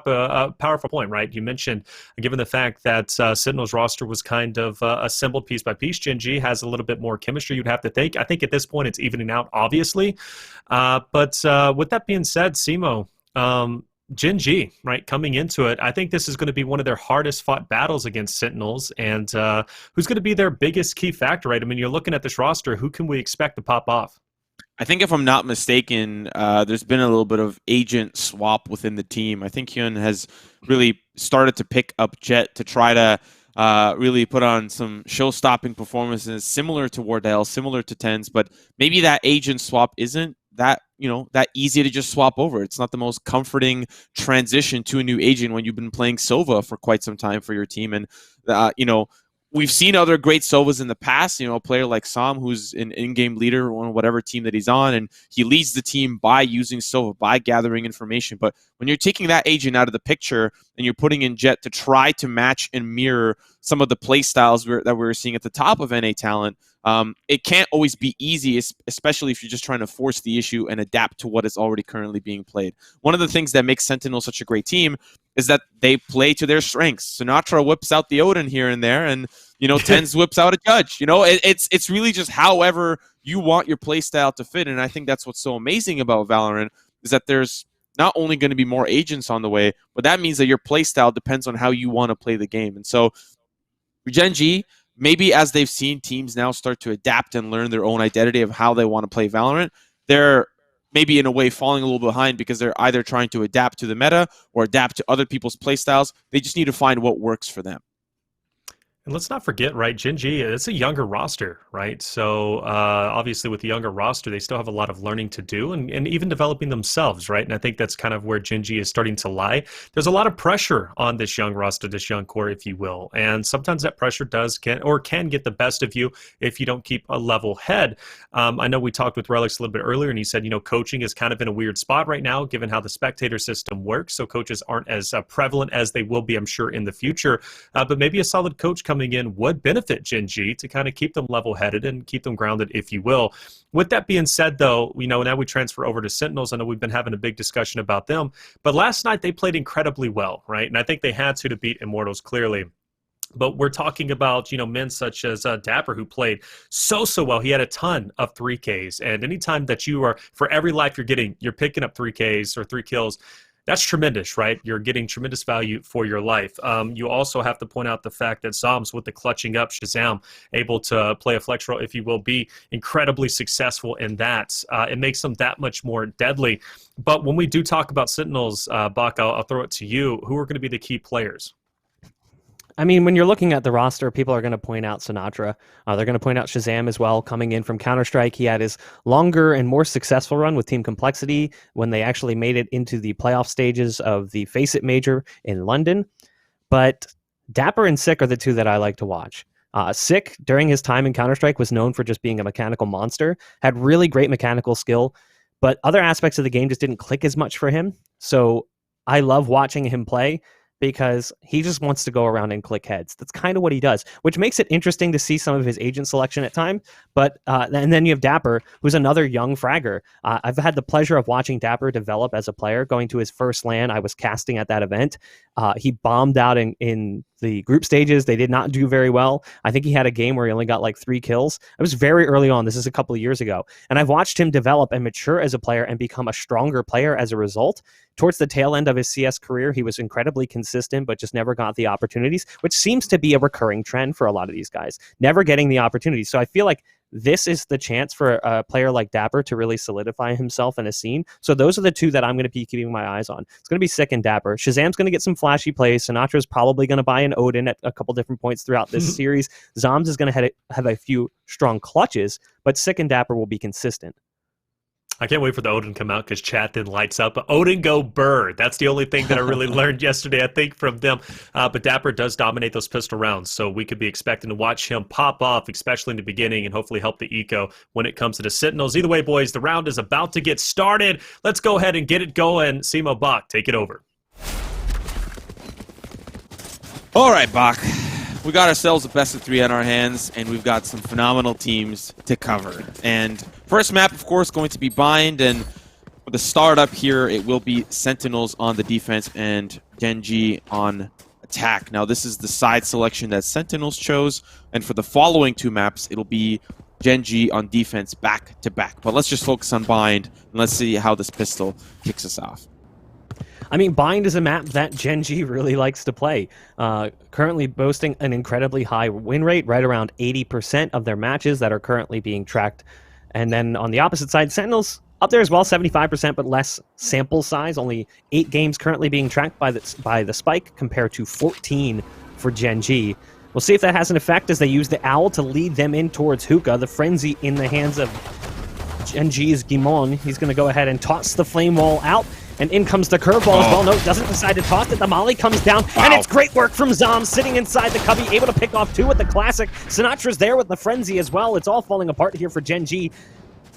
a powerful point, right? You mentioned, given the fact that Sentinels roster was kind of assembled piece by piece, Gen.G has a little bit more chemistry, you'd have to think. I think at this point it's evening out, obviously. But with that being said, Simo, Gen.G, right, coming into it, I think this is going to be one of their hardest fought battles against Sentinels, and who's going to be their biggest key factor, right? I mean, you're looking at this roster, who can we expect to pop off? I think if I'm not mistaken, there's been a little bit of agent swap within the team. I think Hyun has really started to pick up Jet to try to really put on some show-stopping performances similar to Wardell, similar to Tens, but maybe that agent swap isn't that that easy to just swap over. It's not the most comforting transition to a new agent when you've been playing Sova for quite some time for your team. And we've seen other great Sovas in the past. A player like Sam, who's an in-game leader on whatever team that he's on, and he leads the team by using Sova, by gathering information. But when you're taking that agent out of the picture and you're putting in Jet to try to match and mirror some of the play styles that we're seeing at the top of NA talent, it can't always be easy, especially if you're just trying to force the issue and adapt to what is already currently being played. One of the things that makes Sentinel such a great team is that they play to their strengths. Sinatra whips out the Odin here and there, and Tens whips out a Judge. It's really just however you want your play style to fit, and I think that's what's so amazing about Valorant is that there's not only going to be more agents on the way, but that means that your play style depends on how you want to play the game. And so Gen.G, maybe as they've seen teams now start to adapt and learn their own identity of how they want to play Valorant, they're maybe in a way falling a little behind because they're either trying to adapt to the meta or adapt to other people's play styles. They just need to find what works for them. And let's not forget, right, Gen.G, it's a younger roster, right? So obviously with the younger roster, they still have a lot of learning to do and even developing themselves, right? And I think that's kind of where Gen.G is starting to lie. There's a lot of pressure on this young roster, this young core, if you will. And sometimes that pressure can get the best of you if you don't keep a level head. I know we talked with Relics a little bit earlier, and he said, coaching is kind of in a weird spot right now, given how the spectator system works. So coaches aren't as prevalent as they will be, I'm sure, in the future. But maybe a solid coach coming in would benefit Gen.G to kind of keep them level-headed and keep them grounded, if you will. With that being said, though, now we transfer over to Sentinels. I know we've been having a big discussion about them, but last night they played incredibly well, right? And I think they had to beat Immortals, clearly. But we're talking about, men such as Dapper, who played so well. He had a ton of 3Ks. And anytime that for every life you're picking up 3Ks or 3 kills, that's tremendous, right? You're getting tremendous value for your life. You also have to point out the fact that Zoms, with the clutching up, Shazam, able to play a flex role, if you will, be incredibly successful in that. It makes them that much more deadly. But when we do talk about Sentinels, Bach, I'll throw it to you. Who are going to be the key players? I mean, when you're looking at the roster, people are going to point out Sinatra. They're going to point out Shazam as well, coming in from Counter-Strike. He had his longer and more successful run with Team Complexity when they actually made it into the playoff stages of the Face It Major in London. But Dapper and Sick are the two that I like to watch. Sick, during his time in Counter-Strike, was known for just being a mechanical monster, had really great mechanical skill, but other aspects of the game just didn't click as much for him. So I love watching him play, because he just wants to go around and click heads. That's kind of what he does, which makes it interesting to see some of his agent selection at time. But and then you have Dapper, who's another young fragger. I've had the pleasure of watching Dapper develop as a player. Going to his first LAN, I was casting at that event. He bombed out in the group stages. They did not do very well. I think he had a game where he only got like 3 kills. It was very early on. This is a couple of years ago. And I've watched him develop and mature as a player and become a stronger player as a result. Towards the tail end of his CS career, he was incredibly consistent, but just never got the opportunities, which seems to be a recurring trend for a lot of these guys, never getting the opportunities. So I feel like this is the chance for a player like Dapper to really solidify himself in a scene. So those are the two that I'm going to be keeping my eyes on. It's going to be Sick and Dapper. Shazam's going to get some flashy plays. Sinatra's probably going to buy an Odin at a couple different points throughout this series. Zoms is going to have a few strong clutches, but Sick and Dapper will be consistent. I can't wait for the Odin to come out because chat then lights up. Odin go Burr. That's the only thing that I really learned yesterday, I think, from them. But Dapper does dominate those pistol rounds, so we could be expecting to watch him pop off, especially in the beginning, and hopefully help the eco when it comes to the Sentinels. Either way, boys, the round is about to get started. Let's go ahead and get it going. Simo, Bach, take it over. All right, Bach. We got ourselves a best of 3 on our hands, and we've got some phenomenal teams to cover. And first map, of course, going to be Bind, and for the startup here, it will be Sentinels on the defense and Gen.G on attack. Now, this is the side selection that Sentinels chose, and for the following 2 maps, it'll be Gen.G on defense back to back. But let's just focus on Bind, and let's see how this pistol kicks us off. I mean, Bind is a map that Gen.G really likes to play. Currently boasting an incredibly high win rate, right around 80% of their matches that are currently being tracked. And then on the opposite side, Sentinels up there as well, 75%, but less sample size. Only 8 games currently being tracked by the Spike compared to 14 for Gen.G. We'll see if that has an effect as they use the Owl to lead them in towards Hookah. The Frenzy in the hands of Gen.G's Guimon. He's going to go ahead and toss the Flame Wall out. And in comes the curveball as well. No, doesn't decide to toss it. The Molly comes down, and it's great work from Zom, sitting inside the cubby, able to pick off 2 with the classic. Sinatra's there with the Frenzy as well. It's all falling apart here for Gen.G.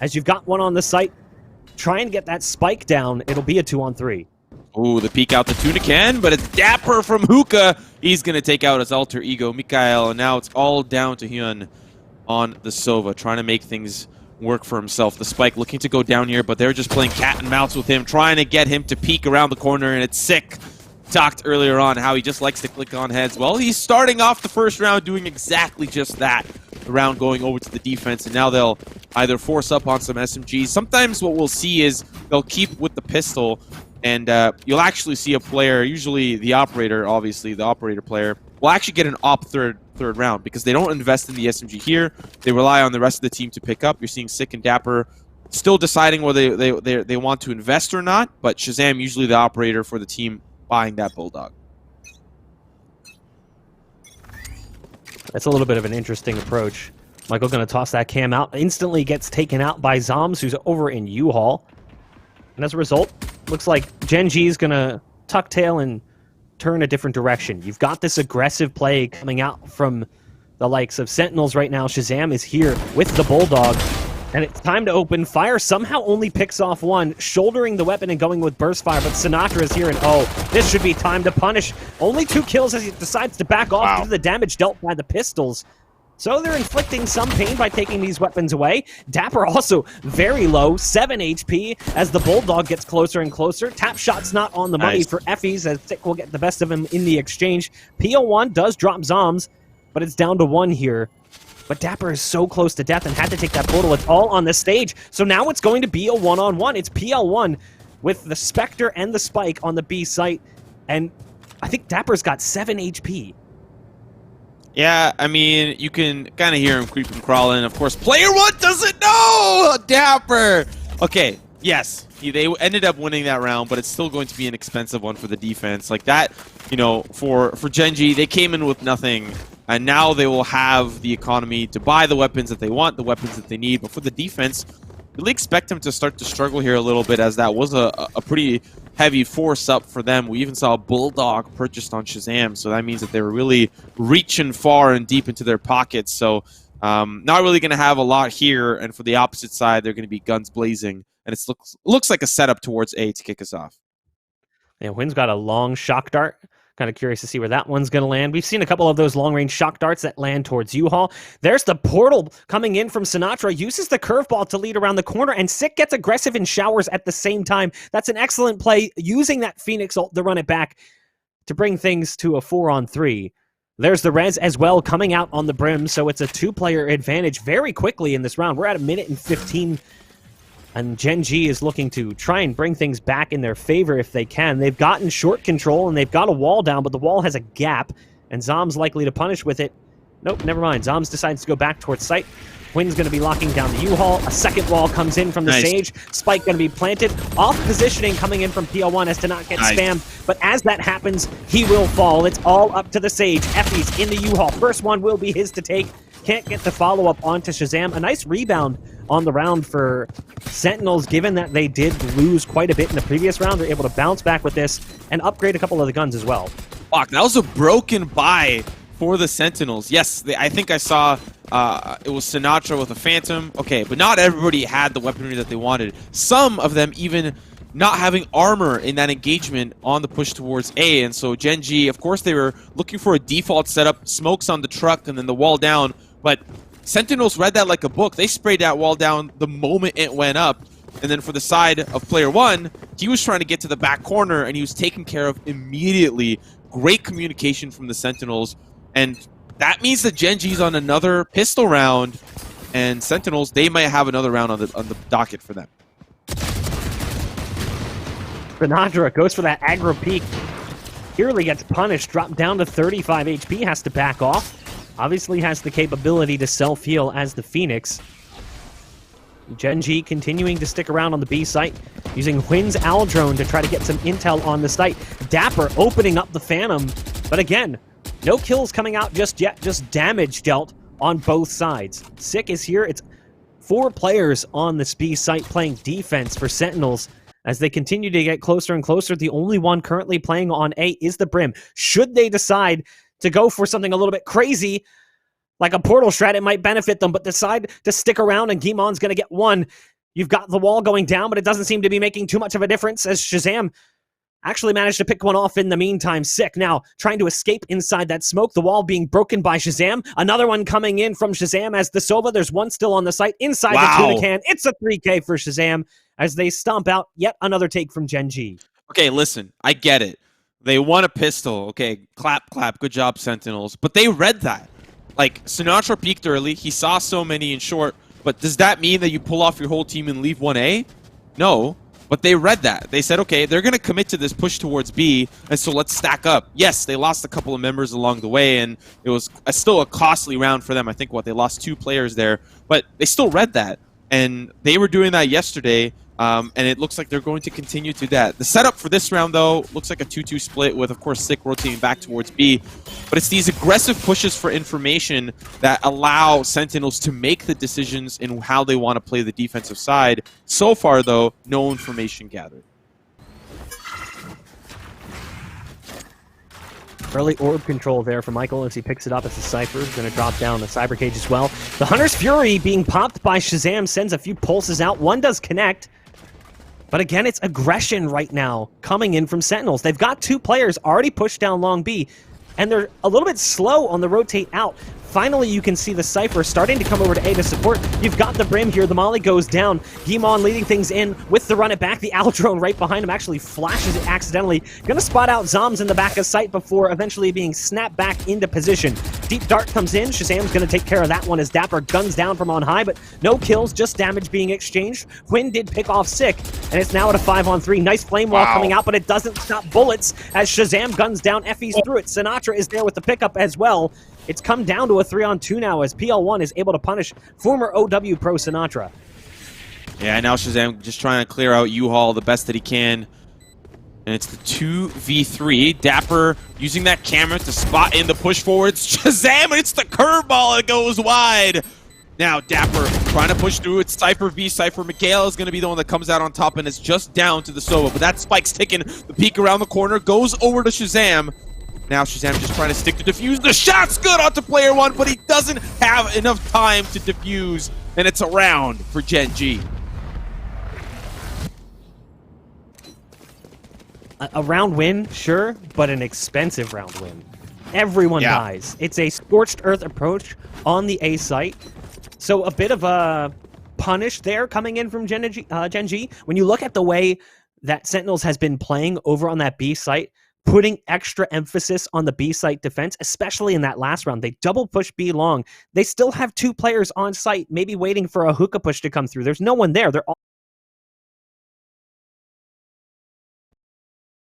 As you've got one on the site, try and get that Spike down. It'll be a 2-on-3. Ooh, the peek out the Tunican, but it's Dapper from Hookah. He's going to take out his alter ego, Mikael, and now it's all down to Hyun on the Sova, trying to make things work for himself. The Spike looking to go down here, but they're just playing cat and mouse with him, trying to get him to peek around the corner, and it's sick. Talked earlier on how he just likes to click on heads. Well, he's starting off the first round doing exactly just that. The round going over to the defense, and now they'll either force up on some SMGs. Sometimes what we'll see is they'll keep with the pistol, and you'll actually see a player, usually the operator, obviously the operator player, will actually get an op third round because they don't invest in the SMG here. They rely on the rest of the team to pick up. You're seeing Sick and Dapper still deciding whether they want to invest or not, but Shazam usually the operator for the team buying that Bulldog. That's a little bit of an interesting approach. Michael going to toss that cam out. Instantly gets taken out by Zoms, who's over in U-Haul. And as a result, looks like Gen.G is going to tuck tail and turn a different direction. You've got this aggressive play coming out from the likes of Sentinels right now. Shazam is here with the Bulldog. And it's time to open fire. Somehow only picks off 1, shouldering the weapon and going with burst fire. But Sinatra is here, and oh, this should be time to punish. Only 2 kills as he decides to back off due to the damage dealt by the pistols. So they're inflicting some pain by taking these weapons away. Dapper also very low, 7 HP, as the Bulldog gets closer and closer. Tap shot's not on the money for Effies, as Sick will get the best of him in the exchange. PO1 does drop Zoms, but it's down to 1 here. But Dapper is so close to death and had to take that portal. It's all on the stage. So now it's going to be a 1-on-1. It's PL1 with the Spectre and the Spike on the B site. And I think Dapper's got 7 HP. Yeah, I mean, you can kind of hear him creeping, crawling. Of course, player 1 doesn't know! Dapper! Okay, yes, they ended up winning that round, but it's still going to be an expensive one for the defense. Like that, you know, for Gen.G, they came in with nothing. And now they will have the economy to buy the weapons that they want, the weapons that they need. But for the defense, really expect them to start to struggle here a little bit, as that was a pretty heavy force up for them. We even saw a Bulldog purchased on Shazam, so that means that they were really reaching far and deep into their pockets. So not really going to have a lot here. And for the opposite side, they're going to be guns blazing. And it looks like a setup towards A to kick us off. Yeah, Wynn's got a long shock dart. Kind of curious to see where that one's going to land. We've seen a couple of those long-range shock darts that land towards U-Haul. There's the portal coming in from Sinatra. Uses the curveball to lead around the corner, and Sick gets aggressive and showers at the same time. That's an excellent play, using that Phoenix ult to run it back to bring things to a 4-on-3. There's the res as well coming out on the brim, so it's a 2-player advantage very quickly in this round. We're at 1:15. And Gen.G is looking to try and bring things back in their favor if they can. They've gotten short control, and they've got a wall down, but the wall has a gap, and Zom's likely to punish with it. Nope, never mind. Zoms decides to go back towards site. Wynn's going to be locking down the U-Haul. A second wall comes in from the Sage. Spike going to be planted. Off positioning coming in from PL1 as to not get spammed. But as that happens, he will fall. It's all up to the Sage. Effie's in the U-Haul. First one will be his to take. Can't get the follow-up onto Shazam. A nice rebound on the round for Sentinels, given that they did lose quite a bit in the previous round. They're able to bounce back with this and upgrade a couple of the guns as well. Fuck, that was a broken buy for the Sentinels. Yes, I think I saw it was Sinatra with a Phantom. Okay, but not everybody had the weaponry that they wanted. Some of them even not having armor in that engagement on the push towards A. And so Gen.G, of course, they were looking for a default setup, smokes on the truck, and then the wall down. But Sentinels read that like a book. They sprayed that wall down the moment it went up. And And then for the side of player one, he was trying to get to the back corner, and he was taken care of immediately. Great communication from the Sentinels. And that means that Gen.G's on another pistol round, and Sentinels, they might have another round on the docket for them. Sinatra goes for that aggro peek. Purely gets punished, dropped down to 35 HP, has to back off. Obviously has the capability to self-heal as the Phoenix. Gen.G continuing to stick around on the B site, using Hwin's Owl Drone to try to get some intel on the site. Dapper opening up the Phantom, but again, no kills coming out just yet, just damage dealt on both sides. Sick is here. It's 4 players on this B site playing defense for Sentinels. As they continue to get closer and closer, the only one currently playing on A is the Brim. Should they decide to go for something a little bit crazy, like a portal strat, it might benefit them, but decide to stick around and Gimon's going to get one. You've got the wall going down, but it doesn't seem to be making too much of a difference as Shazam actually managed to pick one off in the meantime. Sick now trying to escape inside that smoke. The wall being broken by Shazam. Another one coming in from Shazam as the Sova. There's one still on the site inside the tuna can. It's a 3K for Shazam as they stomp out yet another take from Gen.G. Okay, listen, I get it. They won a pistol. Okay, clap, clap. Good job, Sentinels. But they read that. Like, Sinatra peeked early. He saw so many in short. But does that mean that you pull off your whole team and leave 1A? No. But they read that. They said, okay, they're going to commit to this push towards B, and so let's stack up. Yes, they lost a couple of members along the way, and it was still a costly round for them. I think, they lost 2 players there. But they still read that. And they were doing that yesterday, and it looks like they're going to continue to that. The setup for this round, though, looks like a 2-2 split with, of course, Sick rotating back towards B. But it's these aggressive pushes for information that allow Sentinels to make the decisions in how they want to play the defensive side. So far, though, no information gathered. Early orb control there for Michael as he picks it up as the Cypher is going to drop down the Cyber Cage as well. The Hunter's Fury being popped by Shazam sends a few pulses out. One does connect. But again, it's aggression right now coming in from Sentinels. They've got 2 players already pushed down long B, and they're a little bit slow on the rotate out. Finally, you can see the Cypher starting to come over to A to support. You've got the Brim here. The Molly goes down. Gimon leading things in with the run it back. The Owl Drone right behind him actually flashes it accidentally. Gonna spot out Zoms in the back of sight before eventually being snapped back into position. Deep Dart comes in. Shazam's gonna take care of that one as Dapper guns down from on high, but no kills, just damage being exchanged. Hwin did pick off Sick, and it's now at a 5-on-3. Nice flame wall coming out, but it doesn't stop bullets as Shazam guns down Effie's through it. Sinatra is there with the pickup as well. It's come down to a 3-on-2 now as PL1 is able to punish former OW pro Sinatra. Yeah, now Shazam just trying to clear out U-Haul the best that he can. And it's the 2v3. Dapper using that camera to spot in the push forwards. Shazam, and it's the curveball. It goes wide. Now Dapper trying to push through. It's Cypher v Cypher. Miguel is going to be the one that comes out on top, and it's just down to the Sova. But that spike's taking the peek around the corner. Goes over to Shazam. Now Shazam just trying to stick to defuse. The shot's good onto player 1, but he doesn't have enough time to defuse, and it's a round for Gen.G. A round win, sure, but an expensive round win. Everyone dies. It's a scorched earth approach on the A site. So a bit of a punish there coming in from Gen.G. When you look at the way that Sentinels has been playing over on that B site, putting extra emphasis on the B site defense, especially in that last round. They double push B long. They still have 2 players on site, maybe waiting for a hookah push to come through. There's no one there. They're all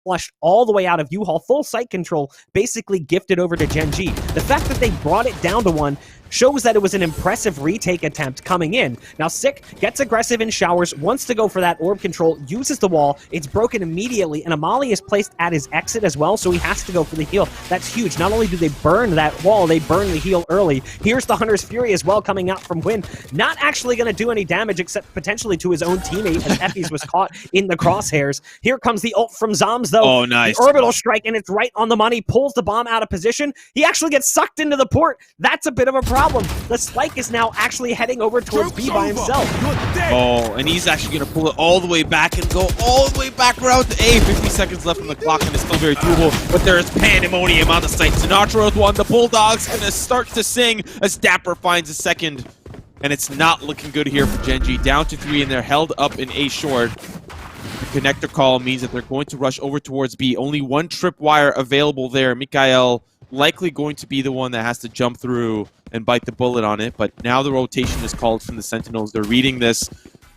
flushed all the way out of U-Haul. Full site control basically gifted over to Gen.G. The fact that they brought it down to 1 shows that it was an impressive retake attempt coming in. Now Sick gets aggressive in showers, wants to go for that orb control, uses the wall, it's broken immediately, and Amali is placed at his exit as well, so he has to go for the heal. That's huge. Not only do they burn that wall, they burn the heal early. Here's the Hunter's Fury as well coming out from Hwin. Not actually going to do any damage except potentially to his own teammate as Effie's was caught in the crosshairs. Here comes the ult from Zoms though. Oh, nice. The orbital strike, and it's right on the money, pulls the bomb out of position. He actually gets sucked into the port. That's a bit of a problem. The Spike is now actually heading over towards B by himself. Oh, and he's actually going to pull it all the way back and go all the way back around to A. 50 seconds left on the clock, and it's still very doable, but there is pandemonium on the site. Sinatra with one. The Bulldog's going to start to sing as Dapper finds a second. and it's not looking good here for Gen.G. Down to 3, and they're held up in A short. The connector call means that they're going to rush over towards B. Only one tripwire available there. Mikael likely going to be the one that has to jump through and bite the bullet on it, but now the rotation is called from the Sentinels. They're reading this,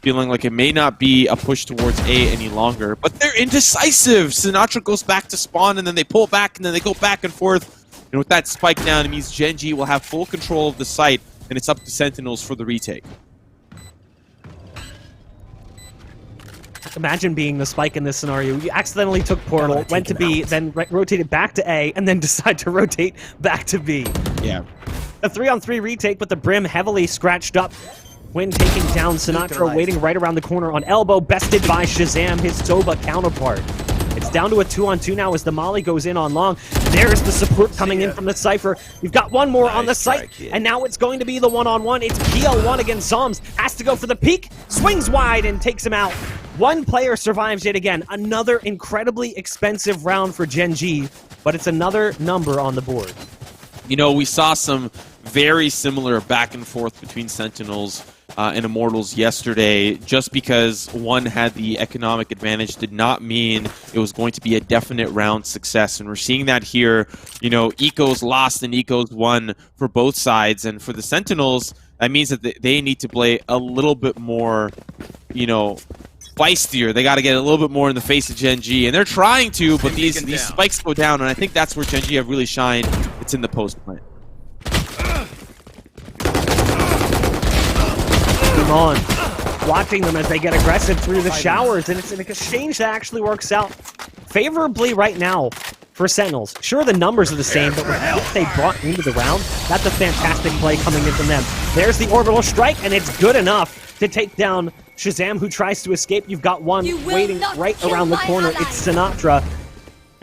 feeling like it may not be a push towards A any longer, but they're indecisive. Sinatra goes back to spawn, and then they pull back, and then they go back and forth. And with that spike down, it means Gen.G will have full control of the site, and it's up to Sentinels for the retake. Imagine being the spike in this scenario. You accidentally took Portal, went to B, then rotated back to A, and then decide to rotate back to B. Yeah. A 3-on-3 retake, but the Brim heavily scratched up when taking down Sinatra, waiting right around the corner on elbow, bested by Shazam, his Soba counterpart. It's down to a 2-on-2 now as the Molly goes in on long. There's the support coming in from the Cypher. You've got one more on the site, and now it's going to be the 1-on-1. It's PL1 against Zoms. Has to go for the peek, swings wide and takes him out. One player survives yet again. Another incredibly expensive round for Gen.G, but it's another number on the board. You know, we saw some very similar back and forth between Sentinels and Immortals yesterday. Just because one had the economic advantage did not mean it was going to be a definite round success. And we're seeing that here. You know, Eco's lost and Eco's won for both sides. And for the Sentinels, that means that they need to play a little bit more, you know, feistier. They got to get a little bit more in the face of Gen.G, and they're trying to, but these spikes go down, and I think that's where Gen.G have really shined. It's in the post plant. Come on. Watching them as they get aggressive through the showers, and it's an exchange that actually works out favorably right now for Sentinels. Sure, the numbers are the same, but with what they brought into the round, that's a fantastic play coming in from them. There's the orbital strike, and it's good enough to take down Shazam, who tries to escape. You've got one waiting right around the corner. It's Sinatra.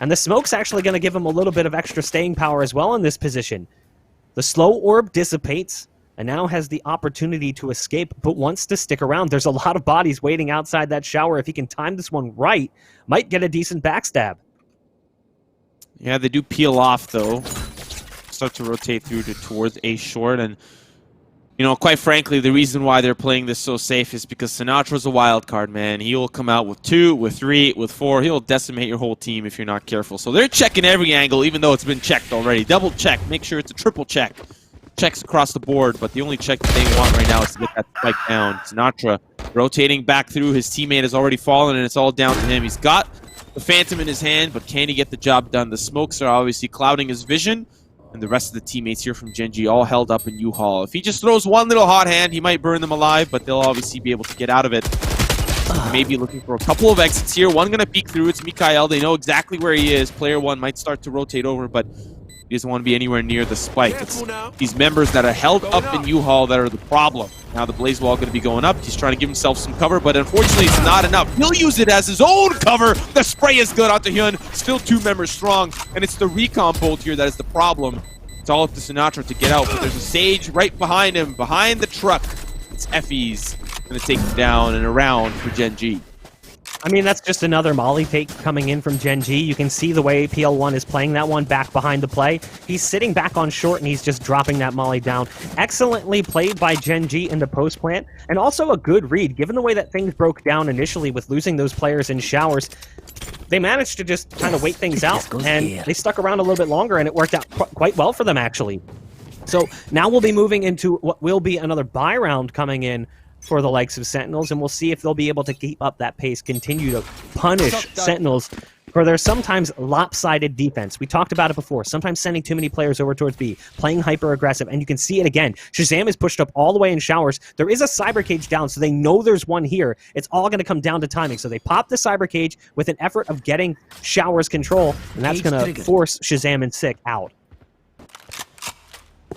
And the smoke's actually going to give him a little bit of extra staying power as well in this position. The slow orb dissipates and now has the opportunity to escape, but wants to stick around. There's a lot of bodies waiting outside that shower. If he can time this one right, might get a decent backstab. Yeah, they do peel off, though. Start to rotate through towards A short, and you know, quite frankly, the reason why they're playing this so safe is because Sinatra's a wild card, man. He'll come out with 2, with 3, with 4. He'll decimate your whole team if you're not careful. So they're checking every angle, even though it's been checked already. Double check. Make sure it's a triple check. Checks across the board, but the only check that they want right now is to get that spike down. Sinatra rotating back through. His teammate has already fallen, and it's all down to him. He's got the Phantom in his hand, but can he get the job done? The smokes are obviously clouding his vision. And the rest of the teammates here from Gen.G all held up in U-Haul. If he just throws one little hot hand, he might burn them alive, but they'll obviously be able to get out of it. Maybe looking for a couple of exits here. One going to peek through. It's Mikael. They know exactly where he is. Player 1 might start to rotate over, but he doesn't want to be anywhere near the spike. It's these members that are held up in U-Haul that are the problem. Now the Blaze Wall going to be going up. He's trying to give himself some cover, but unfortunately it's not enough. He'll use it as his own cover. The spray is good onto Hyun. Still 2 members strong, and it's the recon bolt here that is the problem. It's all up to Sinatra to get out, but there's a Sage right behind him, behind the truck. It's Effie's going to take him down and around for Gen.G. I mean, that's just another Molly take coming in from Gen.G. You can see the way PL1 is playing that one back behind the play. He's sitting back on short, and he's just dropping that Molly down. Excellently played by Gen.G in the post plant, and also a good read. Given the way that things broke down initially with losing those players in showers, they managed to just kind of wait things out, and they stuck around a little bit longer, and it worked out quite well for them, actually. So now we'll be moving into what will be another buy round coming in for the likes of Sentinels, and we'll see if they'll be able to keep up that pace, continue to punish Sentinels for their sometimes lopsided defense. We talked about it before, sometimes sending too many players over towards B, playing hyper-aggressive, and you can see it again. Shazam is pushed up all the way in showers. There is a cyber cage down, so they know there's one here. It's all going to come down to timing. So they pop the cyber cage with an effort of getting showers control, and that's going to force Shazam and Sick out.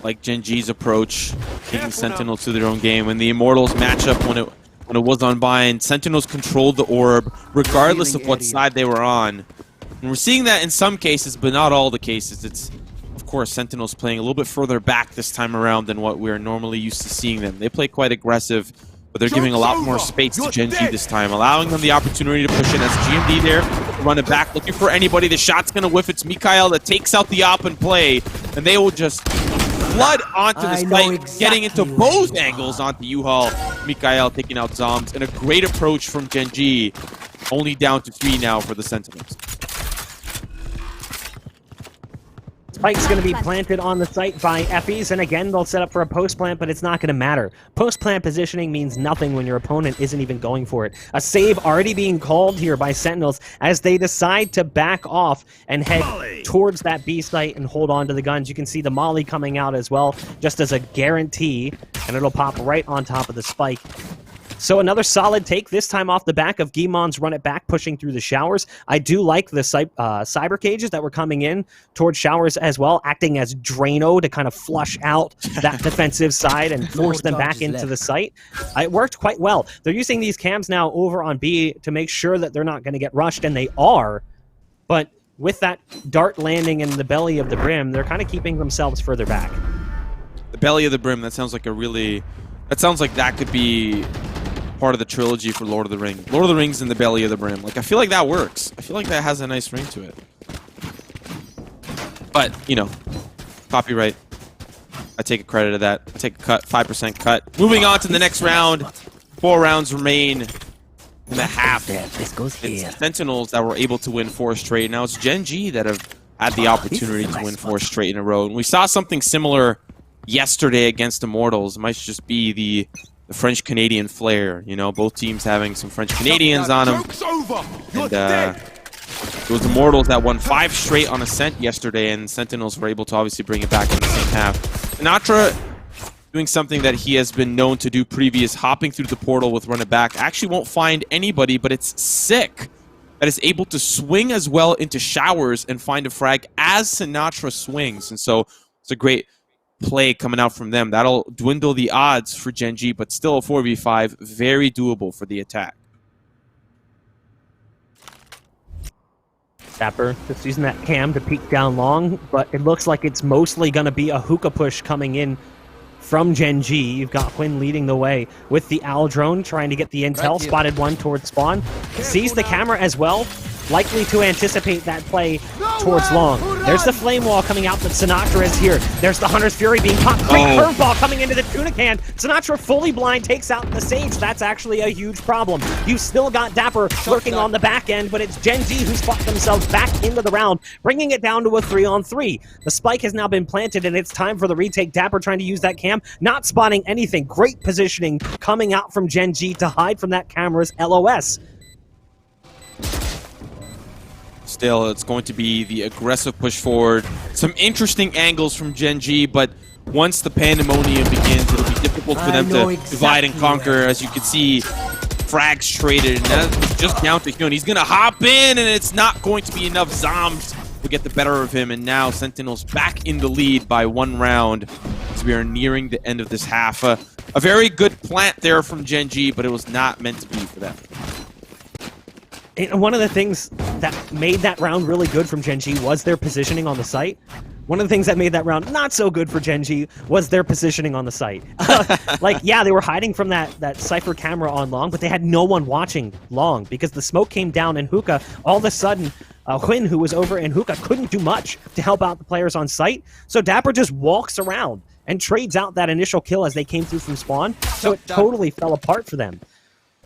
Like Gen.G's approach, taking Sentinels to their own game. When the Immortals matchup, when it was on bind, Sentinels controlled the orb, regardless of what side they were on. And we're seeing that in some cases, but not all the cases. It's, of course, Sentinels playing a little bit further back this time around than what we're normally used to seeing them. They play quite aggressive, but they're giving a lot more space to Gen.G this time, allowing them the opportunity to push in as GMD there, run it back, looking for anybody. The shot's going to whiff. It's Mikael that takes out the op and play, and they will just flood onto the site, getting into both angles onto U-Haul. Mikael taking out Zombs, and a great approach from Gen.G. Only down to 3 now for the Sentinels. Spike's going to be planted on the site by Effies, and again, they'll set up for a post-plant, but it's not going to matter. Post-plant positioning means nothing when your opponent isn't even going for it. A save already being called here by Sentinels as they decide to back off and head towards that B site and hold on to the guns. You can see the molly coming out as well, just as a guarantee, and it'll pop right on top of the Spike. So another solid take, this time off the back of Gimon's run it back, pushing through the showers. I do like the cyber cages that were coming in towards showers as well, acting as Drano to kind of flush out that defensive side and force them back into the site. It worked quite well. They're using these cams now over on B to make sure that they're not going to get rushed, and they are. But with that dart landing in the belly of the brim, they're kind of keeping themselves further back. The belly of the brim, that sounds like a really... That sounds like that could be part of the trilogy for Lord of the Rings. Lord of the Rings in the belly of the brim. Like, I feel like that works. I feel like that has a nice ring to it. But, you know, copyright. I take a credit of that. I take a cut, 5% cut. Moving on to the next round. 4 rounds remain in the half. It's Sentinels that were able to win 4 straight. Now it's Gen.G that have had the opportunity to win 4 straight in a row. And we saw something similar yesterday against Immortals. It might just be the French-Canadian flair, you know, both teams having some French-Canadians on them. And it was Immortals that won 5 straight on Ascent yesterday, and Sentinels were able to obviously bring it back in the same half. Sinatra doing something that he has been known to do previous, hopping through the portal with run it back. Actually won't find anybody, but it's Sick that is able to swing as well into showers and find a frag as Sinatra swings. And so it's a great play coming out from them. That'll dwindle the odds for Gen.G, but still a 4v5, very doable for the attack. Dapper just using that cam to peek down long, but it looks like it's mostly going to be a hookah push coming in from Gen.G. You've got Quinn leading the way with the Owl drone, trying to get the intel, spotted one towards spawn. Sees the camera as well, likely to anticipate that play towards long. There's the flame wall coming out, but Sinatra is here. There's the Hunter's Fury being popped. Great curveball coming into the tuna can. Sinatra fully blind takes out the Sage. That's actually a huge problem. You've still got Dapper lurking on the back end, but it's Gen.G who's fought themselves back into the round, bringing it down to a 3-on-3. The spike has now been planted, and it's time for the retake. Dapper trying to use that cam, not spotting anything. Great positioning coming out from Gen.G to hide from that camera's LOS. Still, it's going to be the aggressive push forward. Some interesting angles from Gen.G, but once the pandemonium begins, it'll be difficult for them to divide and conquer. As you can see, frags traded, and that's just down to Hyun. He's going to hop in, and it's not going to be enough. Zombs will get the better of him, and now Sentinels back in the lead by 1 round as we are nearing the end of this half. A very good plant there from Gen.G, but it was not meant to be for them. One of the things that made that round really good from Gen.G was their positioning on the site. One of the things that made that round not so good for Gen.G was their positioning on the site. Like, yeah, they were hiding from that Cypher camera on long, but they had no one watching long because the smoke came down in Hookah. All of a sudden, Quinn, who was over in Hookah, couldn't do much to help out the players on site. So Dapper just walks around and trades out that initial kill as they came through from spawn. So it totally fell apart for them.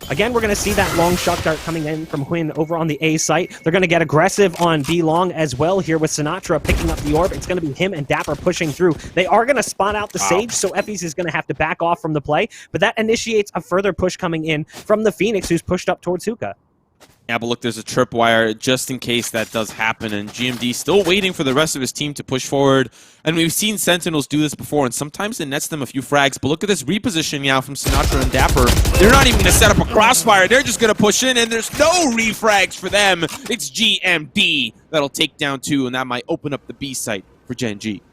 Again, we're going to see that long shock dart coming in from Quinn over on the A site. They're going to get aggressive on B long as well here with Sinatra picking up the orb. It's going to be him and Dapper pushing through. They are going to spot out the Sage, so Effies is going to have to back off from the play, but that initiates a further push coming in from the Phoenix, who's pushed up towards Hookah. Yeah, but look, there's a tripwire just in case that does happen, and GMD still waiting for the rest of his team to push forward. And we've seen Sentinels do this before, and sometimes it nets them a few frags. But look at this repositioning now from Sinatra and Dapper. They're not even going to set up a crossfire. They're just going to push in, and there's no refrags for them. It's GMD that'll take down 2, and that might open up the B site for Gen.G.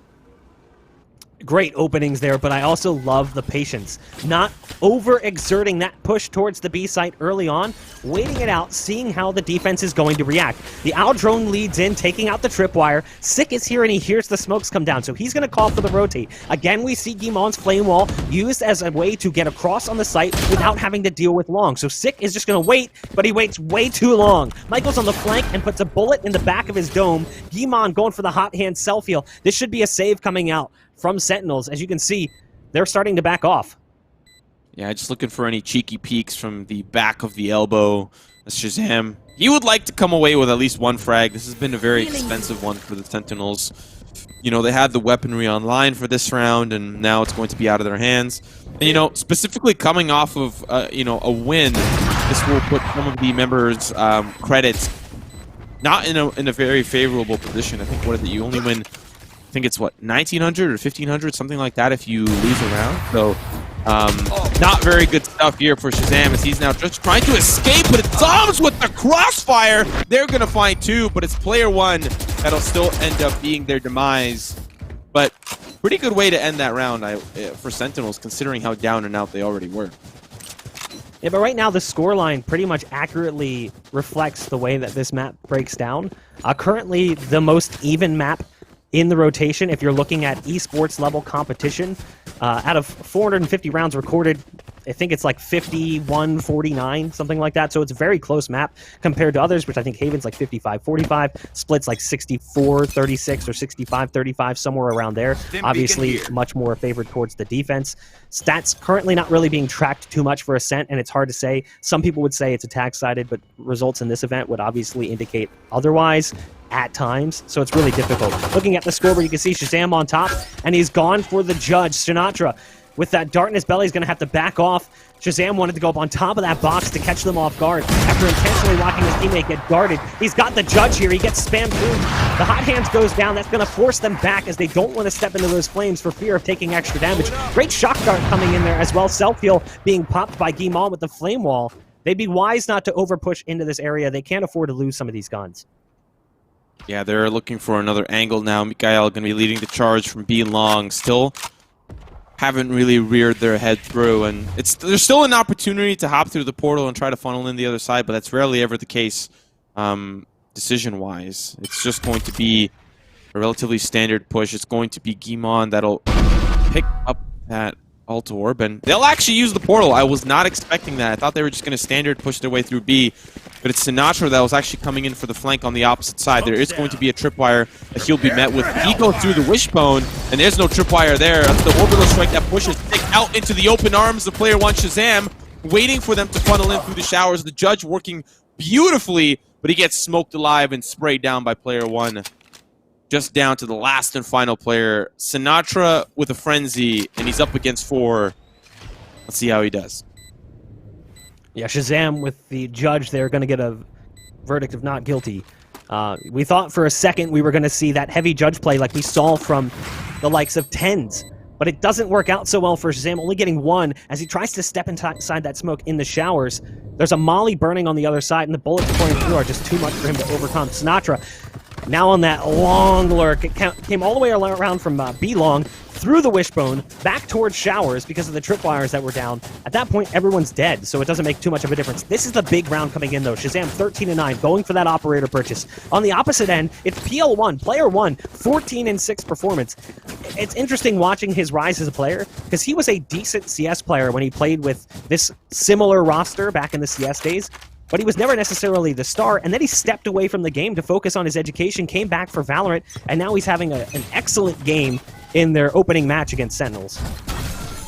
Great openings there, but I also love the patience. Not overexerting that push towards the B site early on, waiting it out, seeing how the defense is going to react. The Owl drone leads in, taking out the tripwire. Sick is here, and he hears the smokes come down, so he's going to call for the rotate. Again, we see Gimon's flame wall used as a way to get across on the site without having to deal with long. So Sick is just going to wait, but he waits way too long. Michael's on the flank and puts a bullet in the back of his dome. Gimon going for the hot hand self-heal. This should be a save coming out from Sentinels. As you can see, they're starting to back off. Yeah, just looking for any cheeky peeks from the back of the elbow. Shazam, he would like to come away with at least one frag. This has been a very expensive one for the Sentinels. You know, they had the weaponry online for this round, and now it's going to be out of their hands. And, you know, specifically coming off of, you know, a win, this will put some of the members' credits not in a very favorable position. I think, what is it, you only win, I think it's, what, 1,900 or 1,500, something like that if you lose a round. So, not very good stuff here for Shazam, as he's now just trying to escape, but it's Zoms with the crossfire. They're going to find two, but it's player one that'll still end up being their demise. But pretty good way to end that round for Sentinels, considering how down and out they already were. Yeah, but right now the scoreline pretty much accurately reflects the way that this map breaks down. Currently, the most even map in the rotation, if you're looking at esports level competition, out of 450 rounds recorded, I think it's like 51-49, something like that. So it's a very close map compared to others, which I think Haven's like 55-45, Split's like 64-36 or 65-35, somewhere around there. Obviously, much more favored towards the defense. Stats currently not really being tracked too much for Ascent, and it's hard to say. Some people would say it's attack-sided, but results in this event would obviously indicate otherwise at times, so it's really difficult. Looking at the scoreboard, you can see Shazam on top, and he's gone for the judge. Sinatra, with that dart in his belly, is going to have to back off. Shazam wanted to go up on top of that box to catch them off guard. After intentionally watching his teammate get guarded, he's got the judge here. He gets spammed through. The hot hands goes down. That's going to force them back, as they don't want to step into those flames for fear of taking extra damage. Great shock dart coming in there as well. Self-heal being popped by Guimon with the flame wall. They'd be wise not to over-push into this area. They can't afford to lose some of these guns. Yeah, they're looking for another angle now. Mikael going to be leading the charge from B long. Still haven't really reared their head through, and there's still an opportunity to hop through the portal and try to funnel in the other side, but that's rarely ever the case decision-wise. It's just going to be a relatively standard push. It's going to be Guimon that'll pick up that Alta Orb, and they'll actually use the portal. I was not expecting that. I thought they were just going to standard push their way through B, but it's Sinatra that was actually coming in for the flank on the opposite side. There is going to be a tripwire that he'll be met with. He goes through the wishbone, and there's no tripwire there. That's the orbital strike that pushes Nick out into the open arms of player one, Shazam, waiting for them to funnel in through the showers. The judge working beautifully, but he gets smoked alive and sprayed down by player one. Just down to the last and final player, Sinatra with a frenzy, and he's up against 4. Let's see how he does. Yeah, Shazam with the judge there, going to get a verdict of not guilty. We thought for a second we were going to see that heavy judge play like we saw from the likes of TENS, but it doesn't work out so well for Shazam, only getting 1 as he tries to step inside that smoke in the showers. There's a molly burning on the other side, and the bullets pouring through are just too much for him to overcome. Sinatra now on that long lurk. It came all the way around from B-long, through the wishbone, back towards showers because of the tripwires that were down. At that point, everyone's dead, so it doesn't make too much of a difference. This is the big round coming in, though. Shazam 13-9, going for that operator purchase. On the opposite end, it's PL1, player 1, 14-6 performance. It's interesting watching his rise as a player, because he was a decent CS player when he played with this similar roster back in the CS days, but he was never necessarily the star, and then he stepped away from the game to focus on his education, came back for Valorant, and now he's having an excellent game in their opening match against Sentinels.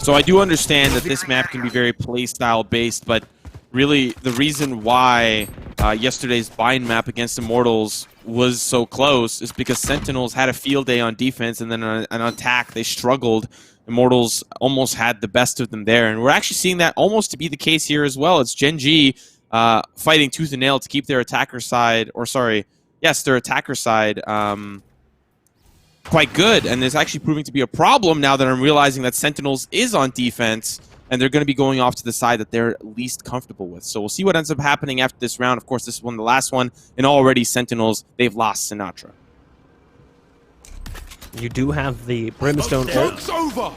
So I do understand that this map can be very playstyle based, but really the reason why yesterday's bind map against Immortals was so close is because Sentinels had a field day on defense, and then on attack they struggled. Immortals almost had the best of them there, and we're actually seeing that almost to be the case here as well. It's Gen.G fighting tooth and nail to keep their attacker side, their attacker side quite good, and it's actually proving to be a problem now that I'm realizing that Sentinels is on defense, and they're going to be going off to the side that they're least comfortable with. So we'll see what ends up happening after this round. Of course, this is the last one, and already Sentinels, they've lost Sinatra. You do have the Brimstone ult,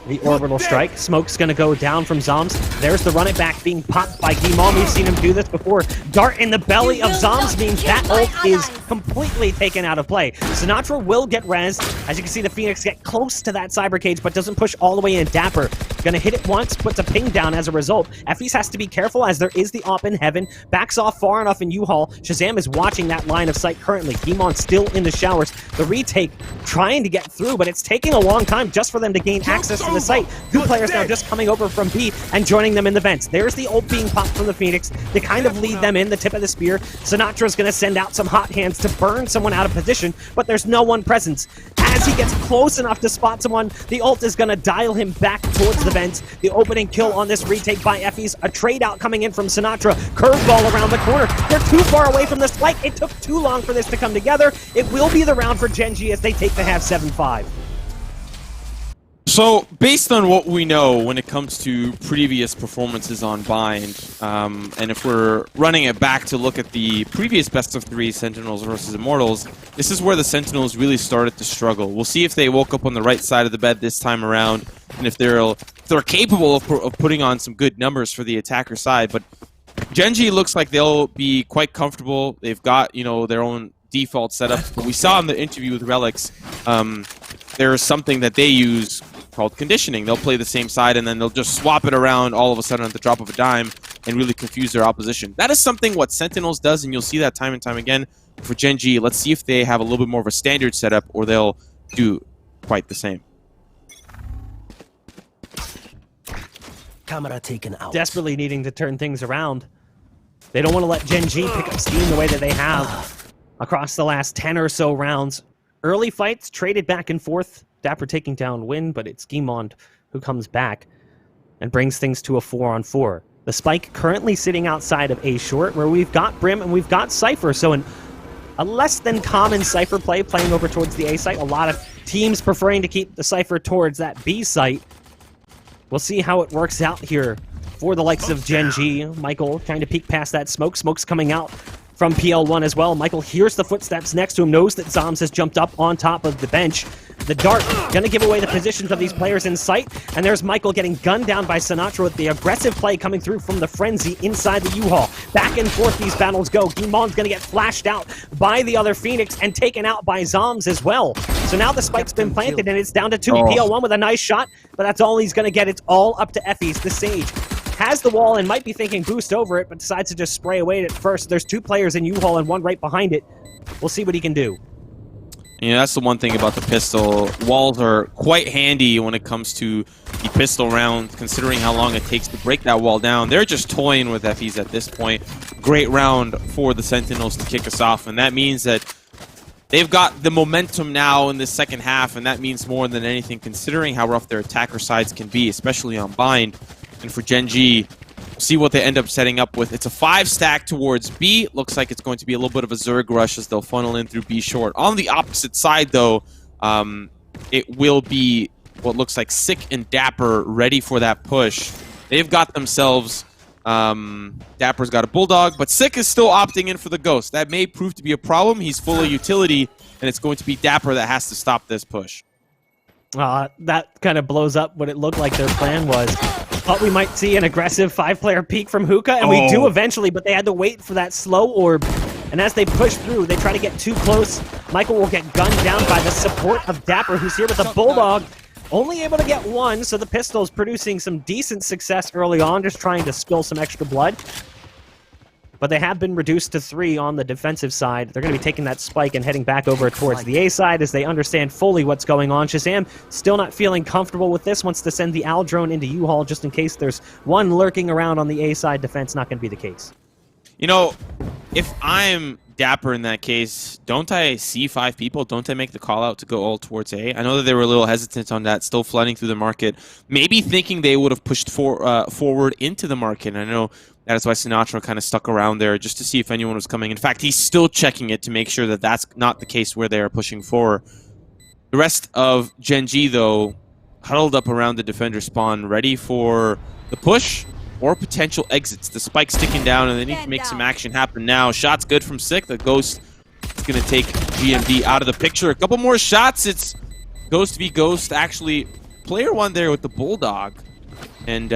the orbital strike. Smoke's going to go down from Zoms. There's the run it back being popped by Guimon. We've seen him do this before. Dart in the belly of Zoms means that ult is completely taken out of play. Sinatra will get rezzed. As you can see, the Phoenix get close to that cyber cage, but doesn't push all the way in. Dapper Gonna hit it once, puts a ping down as a result. Effys has to be careful as there is the op in heaven. Backs off far enough in U-Haul. Shazam is watching that line of sight currently. Demon still in the showers. The retake trying to get through, but it's taking a long time just for them to gain access to the site. Two players now just coming over from B and joining them in the vents. There's the ult being popped from the Phoenix. They kind of lead them in, the tip of the spear. Sinatra's gonna send out some hot hands to burn someone out of position, but there's no one present. As he gets close enough to spot someone, the ult is gonna dial him back towards the vents. The opening kill on this retake by Effys. A trade out coming in from Sinatra. Curveball around the corner. They're too far away from the spike. It took too long for this to come together. It will be the round for Gen.G as they take the half 7-5. So, based on what we know when it comes to previous performances on Bind, and if we're running it back to look at the previous best-of-3 Sentinels versus Immortals, this is where the Sentinels really started to struggle. We'll see if they woke up on the right side of the bed this time around, and if they're capable of putting on some good numbers for the attacker side. But Gen.G looks like they'll be quite comfortable. They've got, you know, their own default setup. But we saw in the interview with Relics, there's something that they use called conditioning. They'll play the same side and then they'll just swap it around all of a sudden at the drop of a dime and really confuse their opposition. That is something what Sentinels does, and you'll see that time and time again for Gen.G. Let's see if they have a little bit more of a standard setup or they'll do quite the same. Camera taken out. Desperately needing to turn things around. They don't want to let Gen.G pick up steam the way that they have across the last 10 or so rounds. Early fights traded back and forth. Dapper taking down Win, but it's Guimond who comes back and brings things to a 4-on-4. The spike currently sitting outside of A short, where we've got Brim and we've got Cypher. So a less than common Cypher play playing over towards the A site. A lot of teams preferring to keep the Cypher towards that B site. We'll see how it works out here for the likes of Gen.G. Michael trying to peek past that smoke. Smoke's coming out from PL1 as well. Michael hears the footsteps next to him, knows that Zoms has jumped up on top of the bench. The dart gonna give away the positions of these players in sight, and there's Michael getting gunned down by Sinatra with the aggressive play coming through from the Frenzy inside the U-Haul. Back and forth these battles go. Guimond's gonna get flashed out by the other Phoenix and taken out by Zoms as well. So now the spike's been planted and it's down to 2. PL1 with a nice shot, but that's all he's gonna get. It's all up to Effys. The Sage has the wall and might be thinking boost over it, but decides to just spray away at first. There's 2 players in U-Haul and 1 right behind it. We'll see what he can do. You know, that's the one thing about the pistol. Walls are quite handy when it comes to the pistol round, considering how long it takes to break that wall down. They're just toying with Effys at this point. Great round for the Sentinels to kick us off, and that means that they've got the momentum now in the second half, and that means more than anything, considering how rough their attacker sides can be, especially on Bind. And for Gen.G, see what they end up setting up with. It's a 5-stack towards B. Looks like it's going to be a little bit of a Zerg rush as they'll funnel in through B short. On the opposite side, though, it will be what looks like Sick and Dapper ready for that push. They've got themselves... Dapper's got a Bulldog, but Sick is still opting in for the Ghost. That may prove to be a problem. He's full of utility, and it's going to be Dapper that has to stop this push. That kind of blows up what it looked like their plan was. Thought we might see an aggressive 5-player peek from Hookah, and we do eventually, but they had to wait for that slow orb. And as they push through, they try to get too close. Michael will get gunned down by the support of Dapper, who's here with a Bulldog. Only able to get 1, so the pistol's producing some decent success early on, just trying to spill some extra blood. But they have been reduced to 3 on the defensive side. They're going to be taking that spike and heading back over towards the A side as they understand fully what's going on. Shazam still not feeling comfortable with this, wants to send the Al drone into U-Haul just in case there's one lurking around on the A side defense. Not going to be the case. You know, if I'm Dapper in that case, don't I see 5 people? Don't I make the call out to go all towards A? I know that they were a little hesitant on that, still flooding through the market. Maybe thinking they would have pushed forward into the market. I know that is why Sinatra kind of stuck around there just to see if anyone was coming. In fact, he's still checking it to make sure that that's not the case where they are pushing forward. The rest of Gen.G, though, huddled up around the defender spawn, ready for the push or potential exits. The spike's sticking down, and they need to make some action happen now. Shot's good from Sick. The Ghost is going to take GMD out of the picture. A couple more shots. It's Ghost v Ghost. Actually, player 1 there with the Bulldog. And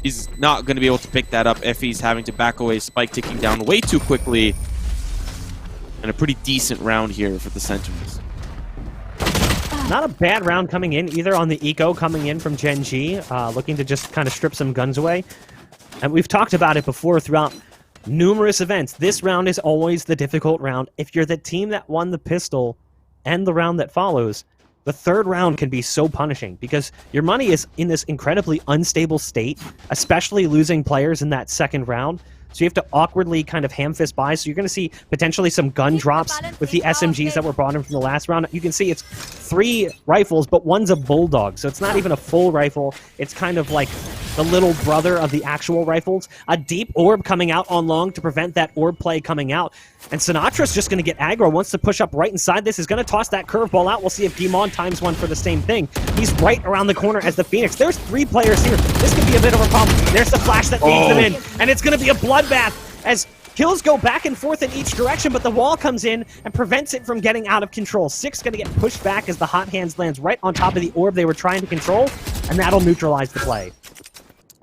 he's not going to be able to pick that up. Effy's having to back away. Spike ticking down way too quickly. And a pretty decent round here for the Sentinels. Not a bad round coming in, either on the eco coming in from Gen.G, looking to just kind of strip some guns away. And we've talked about it before throughout numerous events. This round is always the difficult round. If you're the team that won the pistol and the round that follows, the third round can be so punishing because your money is in this incredibly unstable state, especially losing players in that second round. So you have to awkwardly kind of ham-fist buy. So you're going to see potentially some gun drops with the SMGs that were brought in from the last round. You can see it's 3 rifles, but one's a Bulldog. So it's not even a full rifle. It's kind of like the little brother of the actual rifles. A deep orb coming out on long to prevent that orb play coming out. And Sinatra's just going to get aggro, wants to push up right inside this, is going to toss that curveball out. We'll see if Gimon times one for the same thing. He's right around the corner as the Phoenix. There's 3 players here. This could be a bit of a problem. There's the flash that leads them in, and it's going to be a bloodbath as kills go back and forth in each direction, but the wall comes in and prevents it from getting out of control. 6 going to get pushed back as the hot hands lands right on top of the orb they were trying to control, and that'll neutralize the play.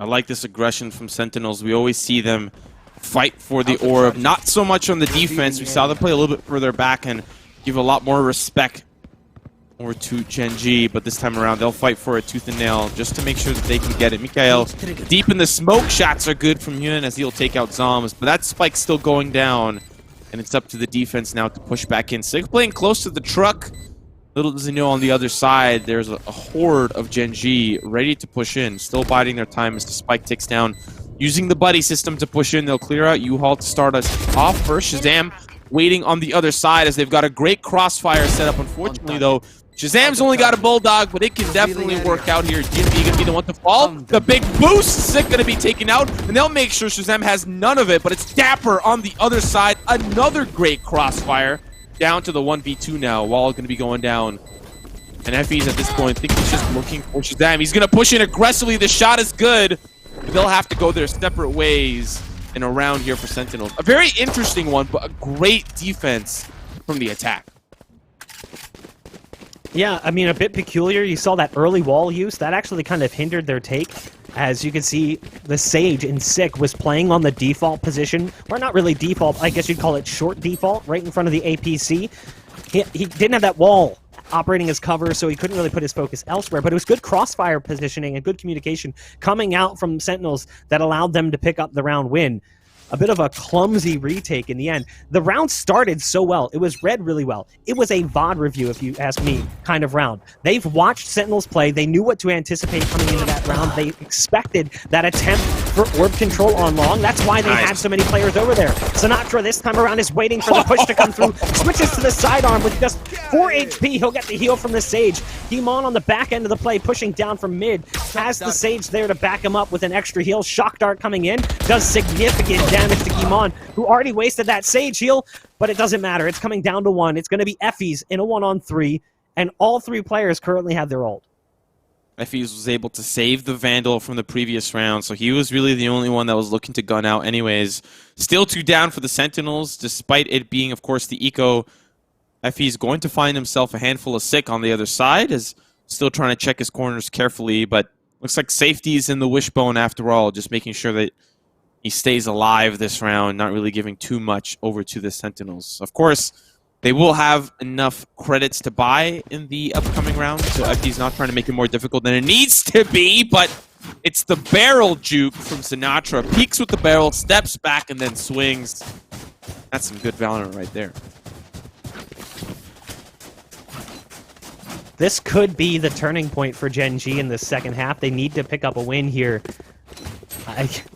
I like this aggression from Sentinels. We always see them fight for the orb. Not so much on the defense. We saw them play a little bit further back and give a lot more respect over to Gen.G, but this time around they'll fight for it tooth and nail just to make sure that they can get it. Mikhail deep in the smoke. Shots are good from Hyun as he'll take out Zoms, but that spike's still going down, and it's up to the defense now to push back in. Sig playing close to the truck. Little does he know on the other side, there's a horde of Gen.G ready to push in, still biding their time as the spike ticks down. Using the buddy system to push in, they'll clear out U-Haul to start us off first. Shazam waiting on the other side as they've got a great crossfire set up. Unfortunately, though, Shazam's only got a Bulldog, but it can definitely work out here. Gen.G gonna be the one to fall. The big boost, Sick gonna be taken out, and they'll make sure Shazam has none of it, but it's Dapper on the other side. Another great crossfire. Down to the 1v2 now. Wall gonna be going down. And Effie's at this point, I think he's just looking for Shazam. He's gonna push in aggressively. The shot is good. They'll have to go their separate ways in a round here for Sentinels. A very interesting one, but a great defense from the attack. Yeah, I mean, a bit peculiar. You saw that early wall use. That actually kind of hindered their take. As you can see, the Sage in Sick was playing on the default position. Or not really default, I guess you'd call it short default, right in front of the APC. He didn't have that wall operating as cover, so he couldn't really put his focus elsewhere. But it was good crossfire positioning and good communication coming out from Sentinels that allowed them to pick up the round win. A bit of a clumsy retake in the end. The round started so well. It was read really well. It was a VOD review, if you ask me, kind of round. They've watched Sentinels play. They knew what to anticipate coming into that round. They expected that attempt for orb control on long. That's why they had so many players over there. Sinatra this time around is waiting for the push to come through. Switches to the sidearm with just 4 HP. He'll get the heal from the Sage. Gimon on the back end of the play, pushing down from mid. Has the Sage there to back him up with an extra heal. Shock Dart coming in. Does significant damage to Gimon, who already wasted that Sage heal, but it doesn't matter. It's coming down to 1. It's going to be Effie's in a 1-on-3, and all 3 players currently have their ult. Effie's was able to save the Vandal from the previous round, so he was really the only one that was looking to gun out anyways. Still 2 down for the Sentinels, despite it being, of course, the eco. Effie's going to find himself a handful of Sick on the other side, is still trying to check his corners carefully, but looks like safety's in the wishbone after all, just making sure that he stays alive this round, not really giving too much over to the Sentinels. Of course, they will have enough credits to buy in the upcoming round, so FD's not trying to make it more difficult than it needs to be, but it's the barrel juke from Sinatra. Peeks with the barrel, steps back, and then swings. That's some good Valorant right there. This could be the turning point for Gen.G in the second half. They need to pick up a win here.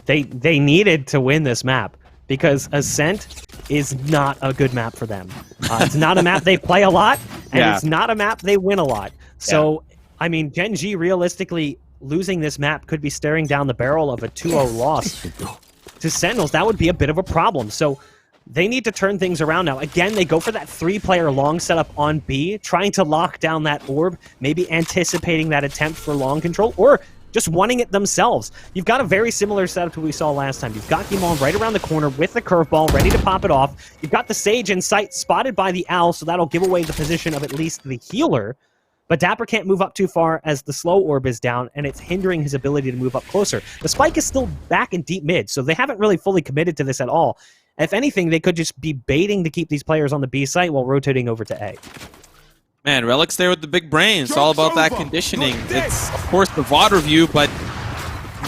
They needed to win this map because Ascent is not a good map for them. It's not a map they play a lot, and it's not a map they win a lot. So, I mean, Gen.G realistically losing this map could be staring down the barrel of a 2-0 loss to Sentinels. That would be a bit of a problem. So they need to turn things around now. Again, they go for that 3-player long setup on B, trying to lock down that orb, maybe anticipating that attempt for long control, or just wanting it themselves. You've got a very similar setup to what we saw last time. You've got Gimon right around the corner with the curveball, ready to pop it off. You've got the Sage in sight, spotted by the Owl, so that'll give away the position of at least the healer. But Dapper can't move up too far as the slow orb is down, and it's hindering his ability to move up closer. The spike is still back in deep mid, so they haven't really fully committed to this at all. If anything, they could just be baiting to keep these players on the B site while rotating over to A. Man, Relic's there with the big brain. It's all about that conditioning. It's, of course, the VOD review, but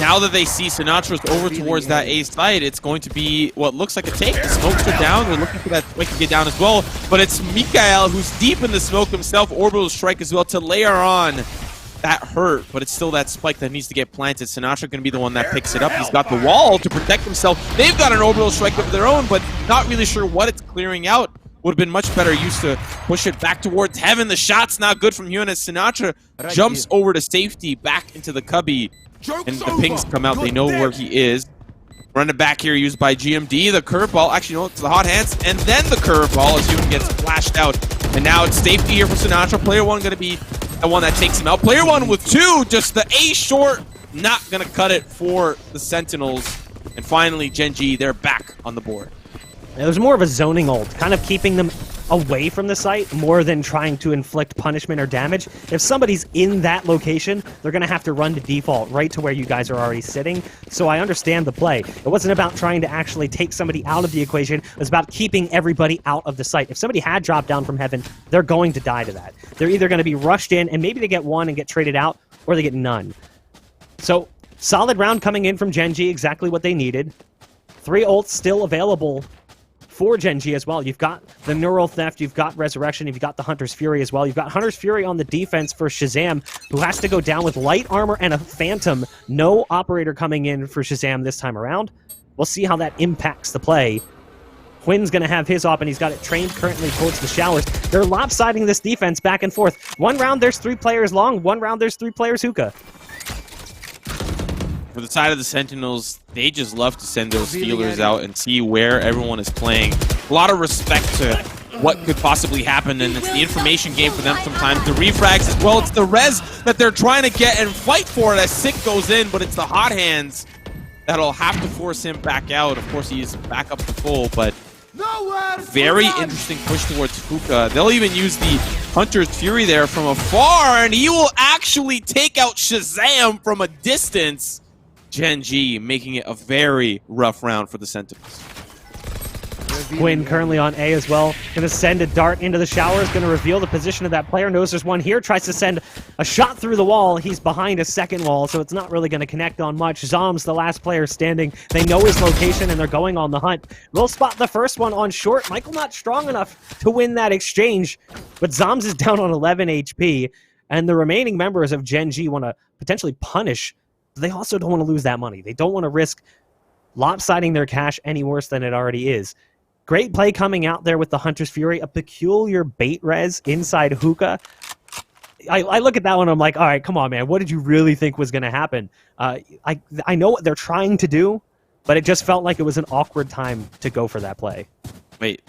now that they see Sinatra's over towards that A site, it's going to be what looks like a take. The smokes are down. They're looking for that spike to get down as well. But it's Mikael who's deep in the smoke himself. Orbital strike as well to layer on. That hurt, but it's still that spike that needs to get planted. Sinatra going to be the one that picks it up. He's got the wall to protect himself. They've got an orbital strike of their own, but not really sure what it's clearing out. Would have been much better used to push it back towards heaven. The shot's not good from Hyun as Sinatra jumps over to safety back into the cubby. And the pings come out. They know where he is. Running back here used by GMD. The curveball. Actually, no, it's the hot hands. And then the curveball as Hyun gets flashed out. And now it's safety here for Sinatra. Player one going to be the one that takes him out. Player one with two. Just the A short. Not going to cut it for the Sentinels. And finally, Gen.G, they're back on the board. It was more of a zoning ult, kind of keeping them away from the site more than trying to inflict punishment or damage. If somebody's in that location, they're going to have to run to default right to where you guys are already sitting. So I understand the play. It wasn't about trying to actually take somebody out of the equation. It was about keeping everybody out of the site. If somebody had dropped down from heaven, they're going to die to that. They're either going to be rushed in and maybe they get one and get traded out, or they get none. So solid round coming in from Gen.G, exactly what they needed. 3 ults still available for Gen.G as well. You've got the Neural Theft, you've got Resurrection, you've got the Hunter's Fury as well. You've got Hunter's Fury on the defense for Shazam, who has to go down with light armor and a Phantom. No Operator coming in for Shazam this time around. We'll see how that impacts the play. Quinn's going to have his op, and he's got it trained currently towards the showers. They're lopsiding this defense back and forth. One round, there's 3 players long. One round, there's 3 players hookah. For the side of the Sentinels, they just love to send those feelers out and see where everyone is playing. A lot of respect to what could possibly happen, and it's the information game for them sometimes. The refrags as well, it's the res that they're trying to get and fight for it as Sick goes in, but it's the hot hands that'll have to force him back out. Of course, he's back up to full, but very interesting push towards Hookah. They'll even use the Hunter's Fury there from afar, and he will actually take out Shazam from a distance. Gen.G making it a very rough round for the Sentinels. Quinn currently on A as well. Gonna send a dart into the showers, gonna reveal the position of that player. Knows there's one here, tries to send a shot through the wall. He's behind a second wall, so it's not really gonna connect on much. Zom's the last player standing. They know his location and they're going on the hunt. We'll spot the first one on short. Michael not strong enough to win that exchange, but Zoms is down on 11 HP, and the remaining members of Gen.G want to potentially punish. They also don't want to lose that money. They don't want to risk lopsiding their cash any worse than it already is. Great play coming out there with the Hunter's Fury, a peculiar bait res inside Hookah. I look at that one, I'm like, all right, come on, man. What did you really think was going to happen? I know what they're trying to do, but it just felt like it was an awkward time to go for that play. Wait,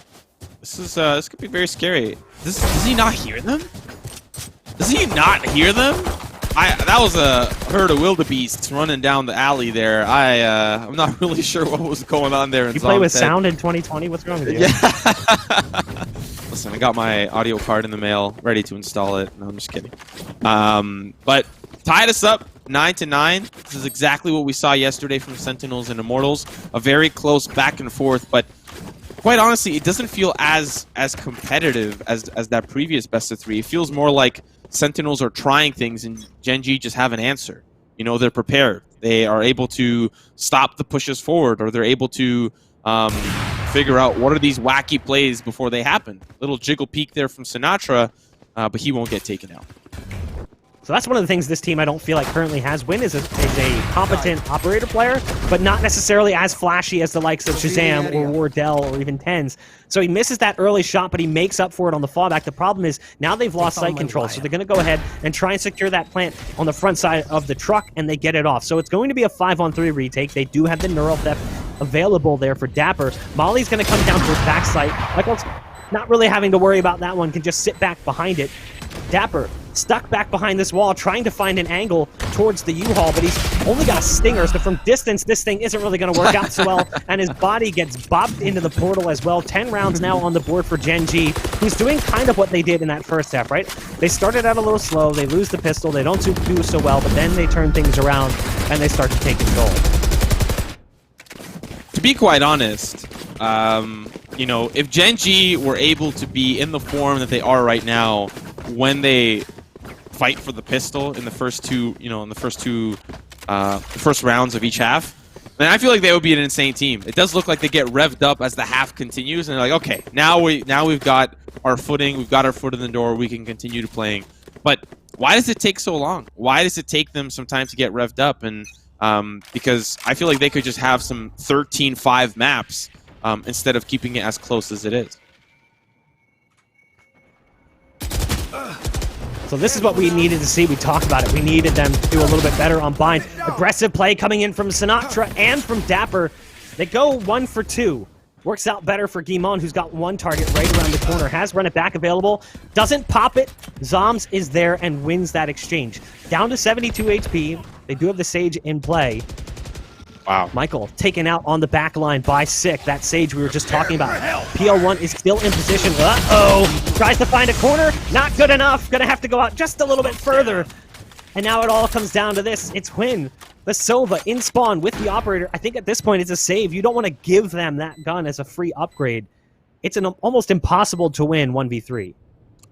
this could be very scary. Does he not hear them? Does he not hear them? That was a herd of wildebeests running down the alley there. I'm not really sure what was going on there. You play with sound in 2020? What's wrong with you? Yeah. Listen, I got my audio card in the mail, ready to install it. No, I'm just kidding. But tied us up 9-9. This is exactly what we saw yesterday from Sentinels and Immortals. A very close back and forth, but quite honestly, it doesn't feel as competitive as that previous best of 3. It feels more like Sentinels are trying things and Gen.G just have an answer. You know, they're prepared. They are able to stop the pushes forward, or they're able to figure out what are these wacky plays before they happen. Little jiggle peek there from Sinatra, but he won't get taken out. So that's one of the things this team I don't feel like currently has. Win is a competent operator player, but not necessarily as flashy as the likes of Shazam or Wardell or even Tens. So he misses that early shot, but he makes up for it on the fallback. The problem is now they've lost site control, so they're going to go ahead and try and secure that plant on the front side of the truck, and they get it off. So it's going to be a 5-on-3 retake. They do have the Neural Theft available there for Dapper. Molly's going to come down to his back site. Michael's not really having to worry about that one, can just sit back behind it. Dapper stuck back behind this wall, trying to find an angle towards the U-Haul, but he's only got a stinger, so from distance, this thing isn't really going to work out so well, and his body gets bopped into the portal as well. 10 rounds now on the board for Gen.G, who's doing kind of what they did in that first half, right? They started out a little slow, they lose the pistol, they don't do so well, but then they turn things around, and they start to take control. To be quite honest, you know, if Gen.G were able to be in the form that they are right now, when they fight for the pistol in the first two, first rounds of each half. And I feel like they would be an insane team. It does look like they get revved up as the half continues, and they're like, okay, now we've got our footing, we've got our foot in the door, we can continue to playing. But why does it take so long? Why does it take them some time to get revved up? And because I feel like they could just have some 13-5 maps instead of keeping it as close as it is. So this is what we needed to see. We talked about it. We needed them to do a little bit better on Bind. Aggressive play coming in from Sinatra and from Dapper. They go 1 for 2. Works out better for Guimon, who's got one target right around the corner. Has run it back available. Doesn't pop it. Zoms is there and wins that exchange. Down to 72 HP. They do have the Sage in play. Wow. Michael taken out on the back line by Sick. That Sage we were just talking about. PL1 is still in position. Uh-oh! Tries to find a corner. Not good enough. Gonna have to go out just a little bit further. And now it all comes down to this. It's Huynh, the Sova, in spawn with the operator. I think at this point it's a save. You don't want to give them that gun as a free upgrade. It's almost impossible to win 1v3.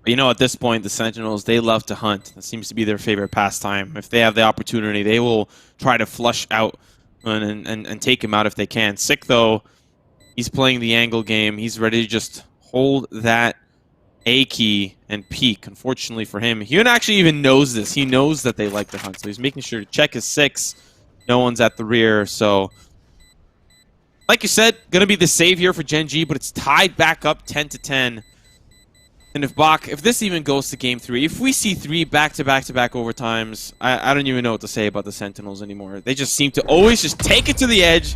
You know, at this point, the Sentinels, they love to hunt. That seems to be their favorite pastime. If they have the opportunity, they will try to flush out and take him out if they can. Sick, though, he's playing the angle game. He's ready to just hold that A key and peek. Unfortunately for him, Huynh actually even knows this. He knows that they like to hunt, so he's making sure to check his 6. No one's at the rear, so... Like you said, going to be the save here for Gen.G, but it's tied back up 10-10. And if this even goes to Game 3, if we see 3 back-to-back-to-back overtimes, I don't even know what to say about the Sentinels anymore. They just seem to always just take it to the edge,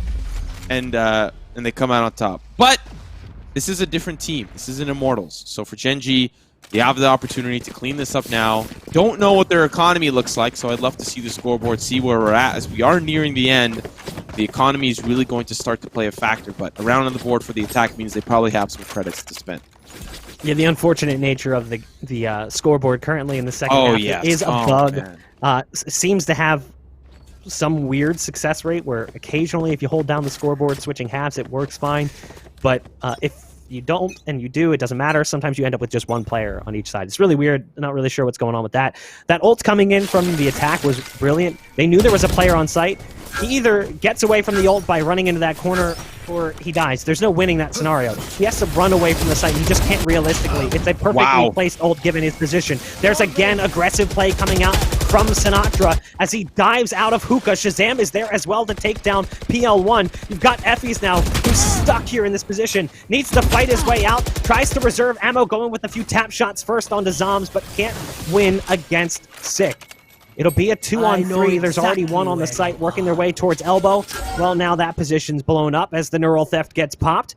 and they come out on top. But this is a different team. This is an Immortals. So for Gen.G, they have the opportunity to clean this up now. Don't know what their economy looks like, so I'd love to see the scoreboard, see where we're at. As we are nearing the end, the economy is really going to start to play a factor. But around on the board for the attack means they probably have some credits to spend. Yeah, the unfortunate nature of the scoreboard currently in the second half is a bug. Seems to have some weird success rate where occasionally if you hold down the scoreboard switching halves, it works fine. But if you don't and you do, it doesn't matter. Sometimes you end up with just one player on each side. It's really weird. Not really sure what's going on with that. That ult coming in from the attack was brilliant. They knew there was a player on site. He either gets away from the ult by running into that corner or he dies. There's no winning that scenario. He has to run away from the site. He just can't realistically. It's a perfectly placed ult given his position. There's again aggressive play coming out from Sinatra as he dives out of hookah. Shazam is there as well to take down PL1. You've got Effie's now who's stuck here in this position. Needs to fight his way out. Tries to reserve ammo, going with a few tap shots first onto Zoms, but can't win against Sick. It'll be a 2-on-3. There's already one on the site working their way towards elbow. Well, now that position's blown up as the neural theft gets popped.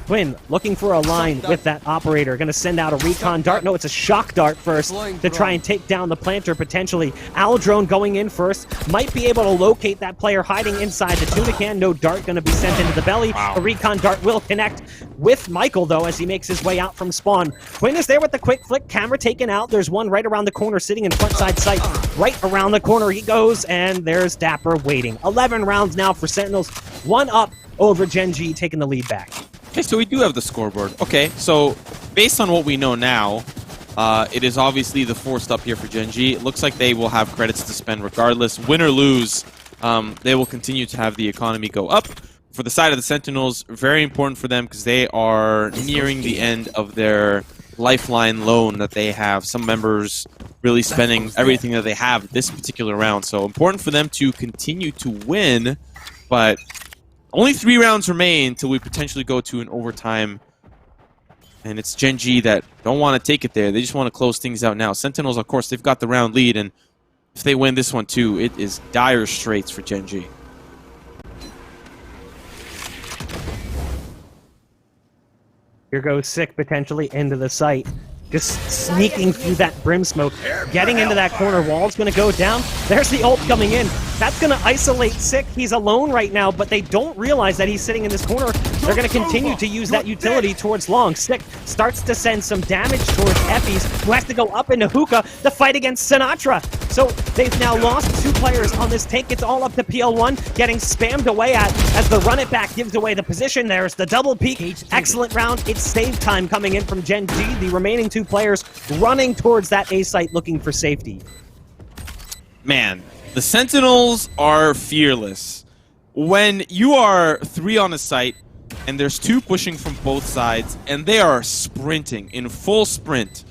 Huynh looking for a line with that operator. Going to send out a recon dart. No, it's a shock dart first to try and take down the planter potentially. Owl drone going in first. Might be able to locate that player hiding inside the tuna can. No dart going to be sent into the belly. A recon dart will connect with Michael, though, as he makes his way out from spawn. Huynh is there with the quick flick. Camera taken out. There's one right around the corner sitting in front side sight. Right around the corner he goes, and there's Dapper waiting. 11 rounds now for Sentinels. 1 up over Gen.G, taking the lead back. Okay, so we do have the scoreboard. Okay, so based on what we know now, it is obviously the forced up here for Gen.G. It looks like they will have credits to spend regardless. Win or lose, they will continue to have the economy go up. For the side of the Sentinels, very important for them because they are nearing the end of their lifeline loan that they have. Some members really spending everything that they have this particular round. So important for them to continue to win, but only 3 rounds remain until we potentially go to an overtime. And it's Gen.G that don't want to take it there. They just want to close things out now. Sentinels, of course, they've got the round lead. And if they win this one too, it is dire straits for Gen.G. Here goes Sick potentially into the site. Just sneaking through that brim smoke. Getting into that corner. Wall's going to go down. There's the ult coming in. That's going to isolate Sick. He's alone right now, but they don't realize that he's sitting in this corner. They're going to continue to use that utility towards Long. Sick starts to send some damage towards Effys, who has to go up into Hookah to fight against Sinatra. So they've now lost 2 players on this take. It's all up to PL1, getting spammed away at as the run it back gives away the position. There's the double peek. Excellent round. It's save time coming in from Gen.G. The remaining 2 players running towards that A site looking for safety. Man, the Sentinels are fearless. When you are 3 on a site, and there's 2 pushing from both sides, and they are sprinting in full sprint,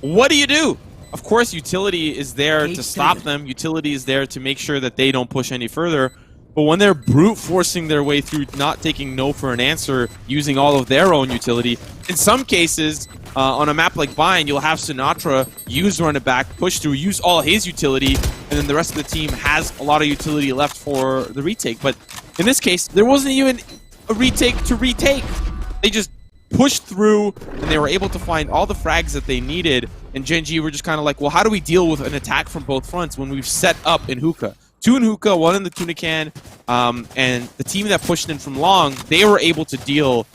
what do? Of course, utility is there to stop them. Utility is there to make sure that they don't push any further. But when they're brute forcing their way through, not taking no for an answer, using all of their own utility, in some cases, on a map like Bind, you'll have Sinatra use run it back, push through, use all his utility, and then the rest of the team has a lot of utility left for the retake. But in this case, there wasn't even a retake to retake. They just pushed through, and they were able to find all the frags that they needed. And Gen.G were just kind of like, well, how do we deal with an attack from both fronts when we've set up in Hookah? 2 in Hookah, 1 in the tuna can, and the team that pushed in from Long, they were able to deal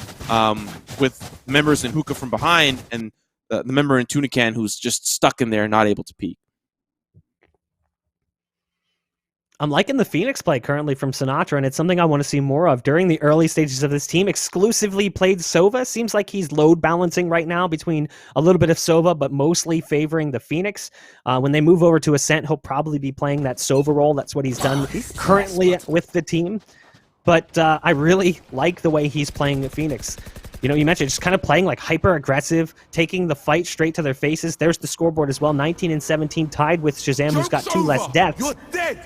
with members in Hookah from behind, and the member in tuna can who's just stuck in there, not able to peek. I'm liking the Phoenix play currently from Sinatra, and it's something I want to see more of. During the early stages of this team, exclusively played Sova. Seems like he's load balancing right now between a little bit of Sova, but mostly favoring the Phoenix. When they move over to Ascent, he'll probably be playing that Sova role. That's what he's done currently with the team. But I really like the way he's playing the Phoenix. You know, you mentioned just kind of playing like hyper-aggressive, taking the fight straight to their faces. There's the scoreboard as well, 19 and 17, tied with Shazam, who's got 2 less deaths. You're dead.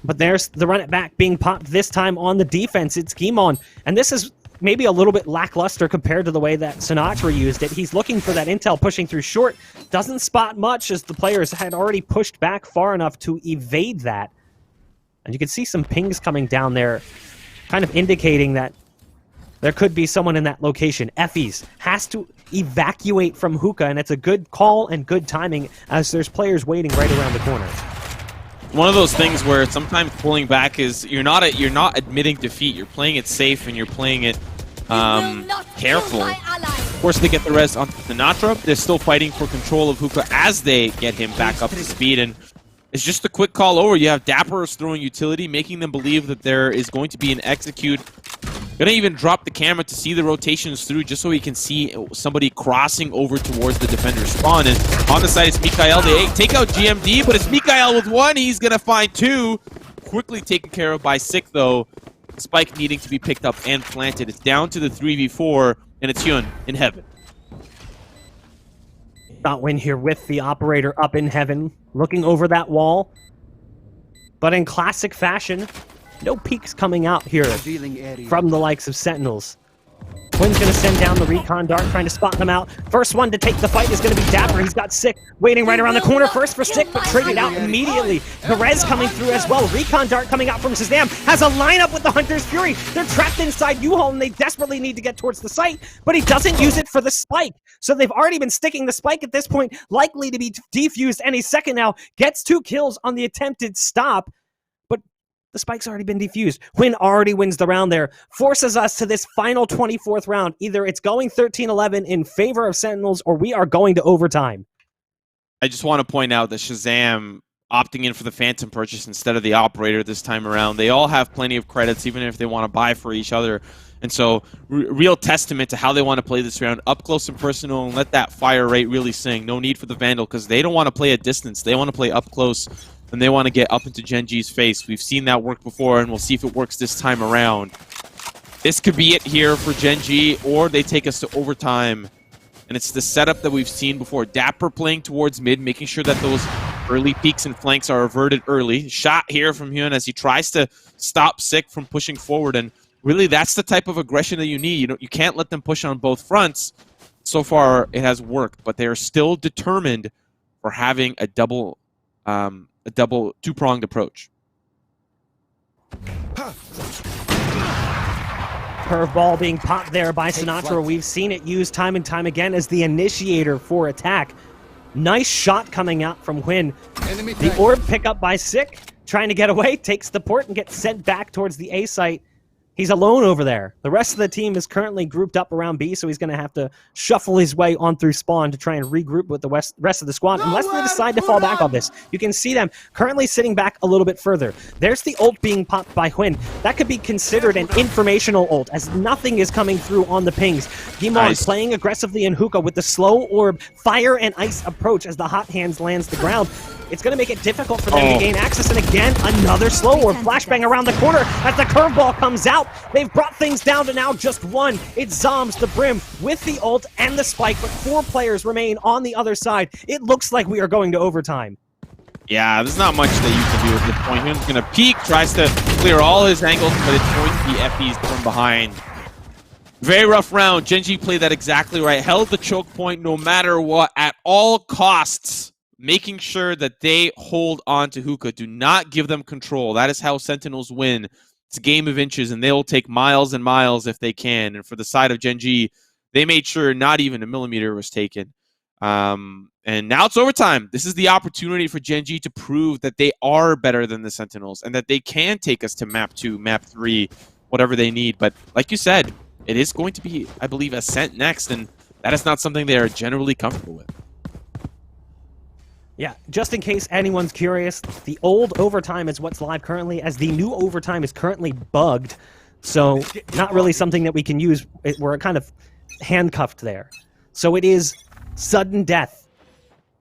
But there's the run it back being popped this time on the defense. It's Gimon. And this is maybe a little bit lackluster compared to the way that Sinatra used it. He's looking for that intel, pushing through short. Doesn't spot much as the players had already pushed back far enough to evade that. And you can see some pings coming down there, kind of indicating that there could be someone in that location. Effys has to evacuate from Hookah, and it's a good call and good timing as there's players waiting right around the corner. One of those things where sometimes pulling back is you're not admitting defeat. You're playing it safe and you're playing it careful. Of course, they get the res on Sinatra. They're still fighting for control of Hookah as they get him back up to speed. And it's just a quick call over. You have Dappers throwing utility, making them believe that there is going to be an execute. Gonna even drop the camera to see the rotations through just so he can see somebody crossing over towards the defender's spawn. And on the side, it's Mikael. They take out GMD, but it's Mikael with 1. He's gonna find 2. Quickly taken care of by Sick, though. Spike needing to be picked up and planted. It's down to the 3v4, and it's Hyun in heaven. Not win here with the operator up in heaven, looking over that wall. But in classic fashion, no peeks coming out here from the likes of Sentinels. Quinn's going to send down the recon dart, trying to spot them out. First one to take the fight is going to be Dapper. He's got Sick waiting right around the corner. First for Sick, but traded out immediately. Perez coming through as well. Recon dart coming out from Shazam. Has a lineup with the Hunter's Fury. They're trapped inside U-Haul, and they desperately need to get towards the site, but he doesn't use it for the spike. So they've already been sticking the spike at this point, likely to be defused any second now. Gets 2 kills on the attempted stop. The spike's already been defused. Quinn already wins the round there. Forces us to this final 24th round. Either it's going 13-11 in favor of Sentinels, or we are going to overtime. I just want to point out that Shazam opting in for the Phantom purchase instead of the Operator this time around. They all have plenty of credits, even if they want to buy for each other. And so, real testament to how they want to play this round. Up close and personal, and let that fire rate really sing. No need for the Vandal, because they don't want to play at distance. They want to play up close, and they want to get up into Gen.G's face. We've seen that work before, and we'll see if it works this time around. This could be it here for Gen.G, or they take us to overtime. And it's the setup that we've seen before. Dapper playing towards mid, making sure that those early peaks and flanks are averted early. Shot here from Hyun as he tries to stop Sick from pushing forward. And really, that's the type of aggression that you need. You can't let them push on both fronts. So far, it has worked, but they are still determined for having a double two-pronged approach. Curveball being popped there by Sinatra. We've seen it used time and time again as the initiator for attack. Nice shot coming out from Huynh. The orb pick up by Sick, trying to get away, takes the port and gets sent back towards the A site. He's alone over there. The rest of the team is currently grouped up around B, so he's going to have to shuffle his way on through spawn to try and regroup with the rest of the squad, unless they decide to fall back on this. You can see them currently sitting back a little bit further. There's the ult being popped by Hwin. That could be considered an informational ult, as nothing is coming through on the pings. Gimon playing aggressively in hookah with the slow orb, fire and ice approach as the hot hands lands the ground. It's going to make it difficult for them to gain access, and again, another slow orb flashbang around the corner as the curveball comes out. They've brought things down to now just one. It's Zombs the Brim with the ult and the spike, but 4 players remain on the other side. It looks like we are going to overtime. Yeah, there's not much that you can do at this point. He's going to peek, tries to clear all his angles, but it's going to be FE's from behind. Very rough round. Gen.G played that exactly right. Held the choke point no matter what, at all costs. Making sure that they hold on to hookah. Do not give them control. That is how Sentinels win. It's a game of inches, and they'll take miles and miles if they can. And for the side of Gen.G, they made sure not even a millimeter was taken. And now it's overtime. This is the opportunity for Gen.G to prove that they are better than the Sentinels and that they can take us to map 2, map 3, whatever they need. But like you said, it is going to be, I believe, Ascent next, and that is not something they are generally comfortable with. Yeah, just in case anyone's curious, the old overtime is what's live currently, as the new overtime is currently bugged. So not really something that we can use. We're kind of handcuffed there. So it is sudden death.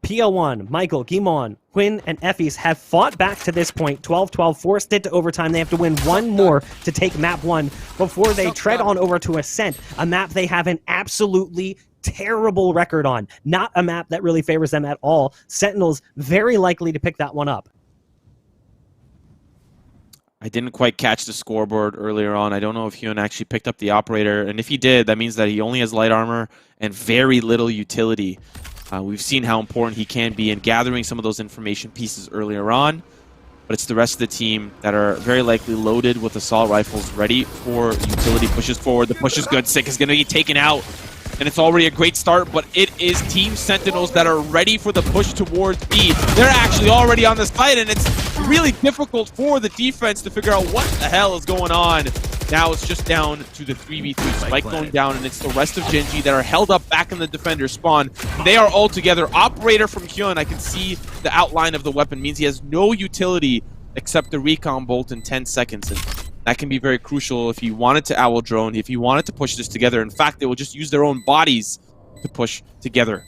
PL1, Michael, Gimon, Hwin, and Effys have fought back to this point. 12-12, forced it to overtime. They have to win one more to take map 1 before they tread on over to Ascent, a map they have an absolutely terrible record on. Not a map that really favors them at all. Sentinels very likely to pick that one up. I didn't quite catch the scoreboard earlier on. I don't know if Hyun actually picked up the operator, and if he did, that means that he only has light armor and very little utility. We've seen how important he can be in gathering some of those information pieces earlier on, but it's the rest of the team that are very likely loaded with assault rifles, ready for utility pushes forward. The push is good. Sick is going to be taken out, and it's already a great start, but it is Team Sentinels that are ready for the push towards B. They're actually already on the side, and it's really difficult for the defense to figure out what the hell is going on. Now it's just down to the 3v3 spike going down, and it's the rest of Gen.G that are held up back in the defender spawn. They are all together. Operator from Hyun, I can see the outline of the weapon, means he has no utility except the recon bolt in 10 seconds. And that can be very crucial if you wanted to owl drone, if you wanted to push this together. In fact, they will just use their own bodies to push together.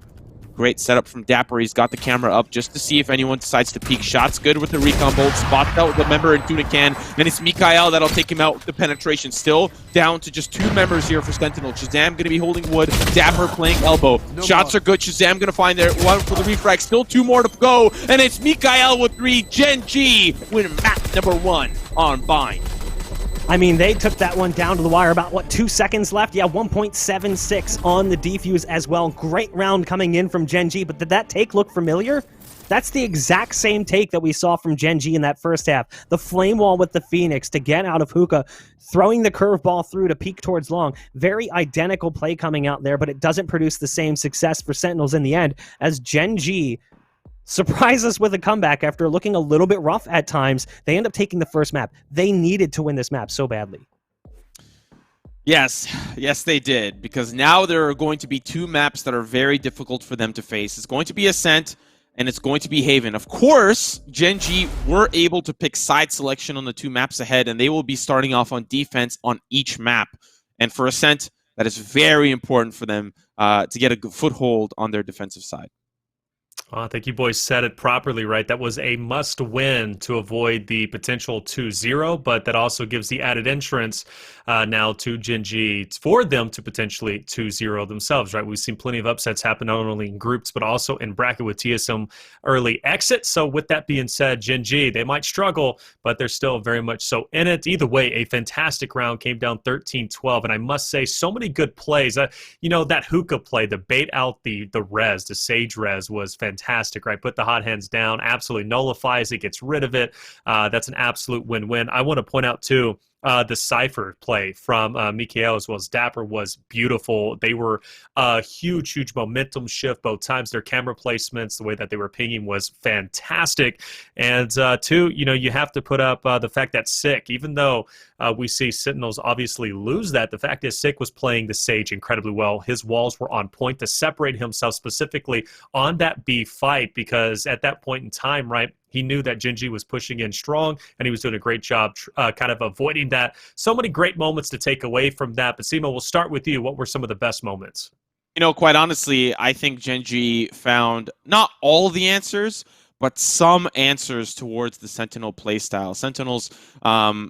Great setup from Dapper. He's got the camera up just to see if anyone decides to peek. Shots good with the recon bolt. Spots out with the member in Tunican. And it's Mikhail that'll take him out with the penetration. Still down to just 2 members here for Sentinel. Shazam going to be holding wood. Dapper playing elbow. Shots are good. Shazam going to find there. One for the refrag. Still 2 more to go. And it's Mikhail with 3. Gen.G win map number 1 on Bind. I mean, they took that one down to the wire. About, what, 2 seconds left? Yeah, 1.76 on the defuse as well. Great round coming in from Gen.G, but did that take look familiar? That's the exact same take that we saw from Gen.G in that first half. The flame wall with the Phoenix to get out of hookah, throwing the curveball through to peek towards long. Very identical play coming out there, but it doesn't produce the same success for Sentinels in the end, as Gen.G surprise us with a comeback after looking a little bit rough at times. They end up taking the first map. They needed to win this map so badly. Yes, they did, because now there are going to be 2 maps that are very difficult for them to face. It's going to be Ascent, and it's going to be Haven. Of course, Gen.G were able to pick side selection on the 2 maps ahead, and they will be starting off on defense on each map. And for Ascent, that is very important for them to get a good foothold on their defensive side. I think you boys said it properly, right? That was a must-win to avoid the potential 2-0, but that also gives the added insurance now to Gen.G for them to potentially 2-0 themselves, right? We've seen plenty of upsets happen not only in groups, but also in bracket with TSM early exit. So with that being said, Gen.G, they might struggle, but they're still very much so in it. Either way, a fantastic round, came down 13-12, and I must say, so many good plays. You know, that hookah play, the bait out the res, the Sage res was fantastic, right? Put the hot hands down, absolutely nullifies it, gets rid of it. That's an absolute win-win. I want to point out, too, The Cypher play from Mikael as well as Dapper was beautiful. They were a huge momentum shift both times. Their camera placements, the way that they were pinging was fantastic. And two, you know, you have to put up the fact that Sick, even though we see Sentinels obviously lose that, the fact is Sick was playing the Sage incredibly well. His walls were on point to separate himself specifically on that B fight, because at that point in time, right, he knew that Gen.G was pushing in strong, and he was doing a great job kind of avoiding that. So many great moments to take away from that. But Simo, we'll start with you. What were some of the best moments? You know, quite honestly, I think Gen.G found not all the answers, but some answers towards the Sentinel playstyle. Sentinels,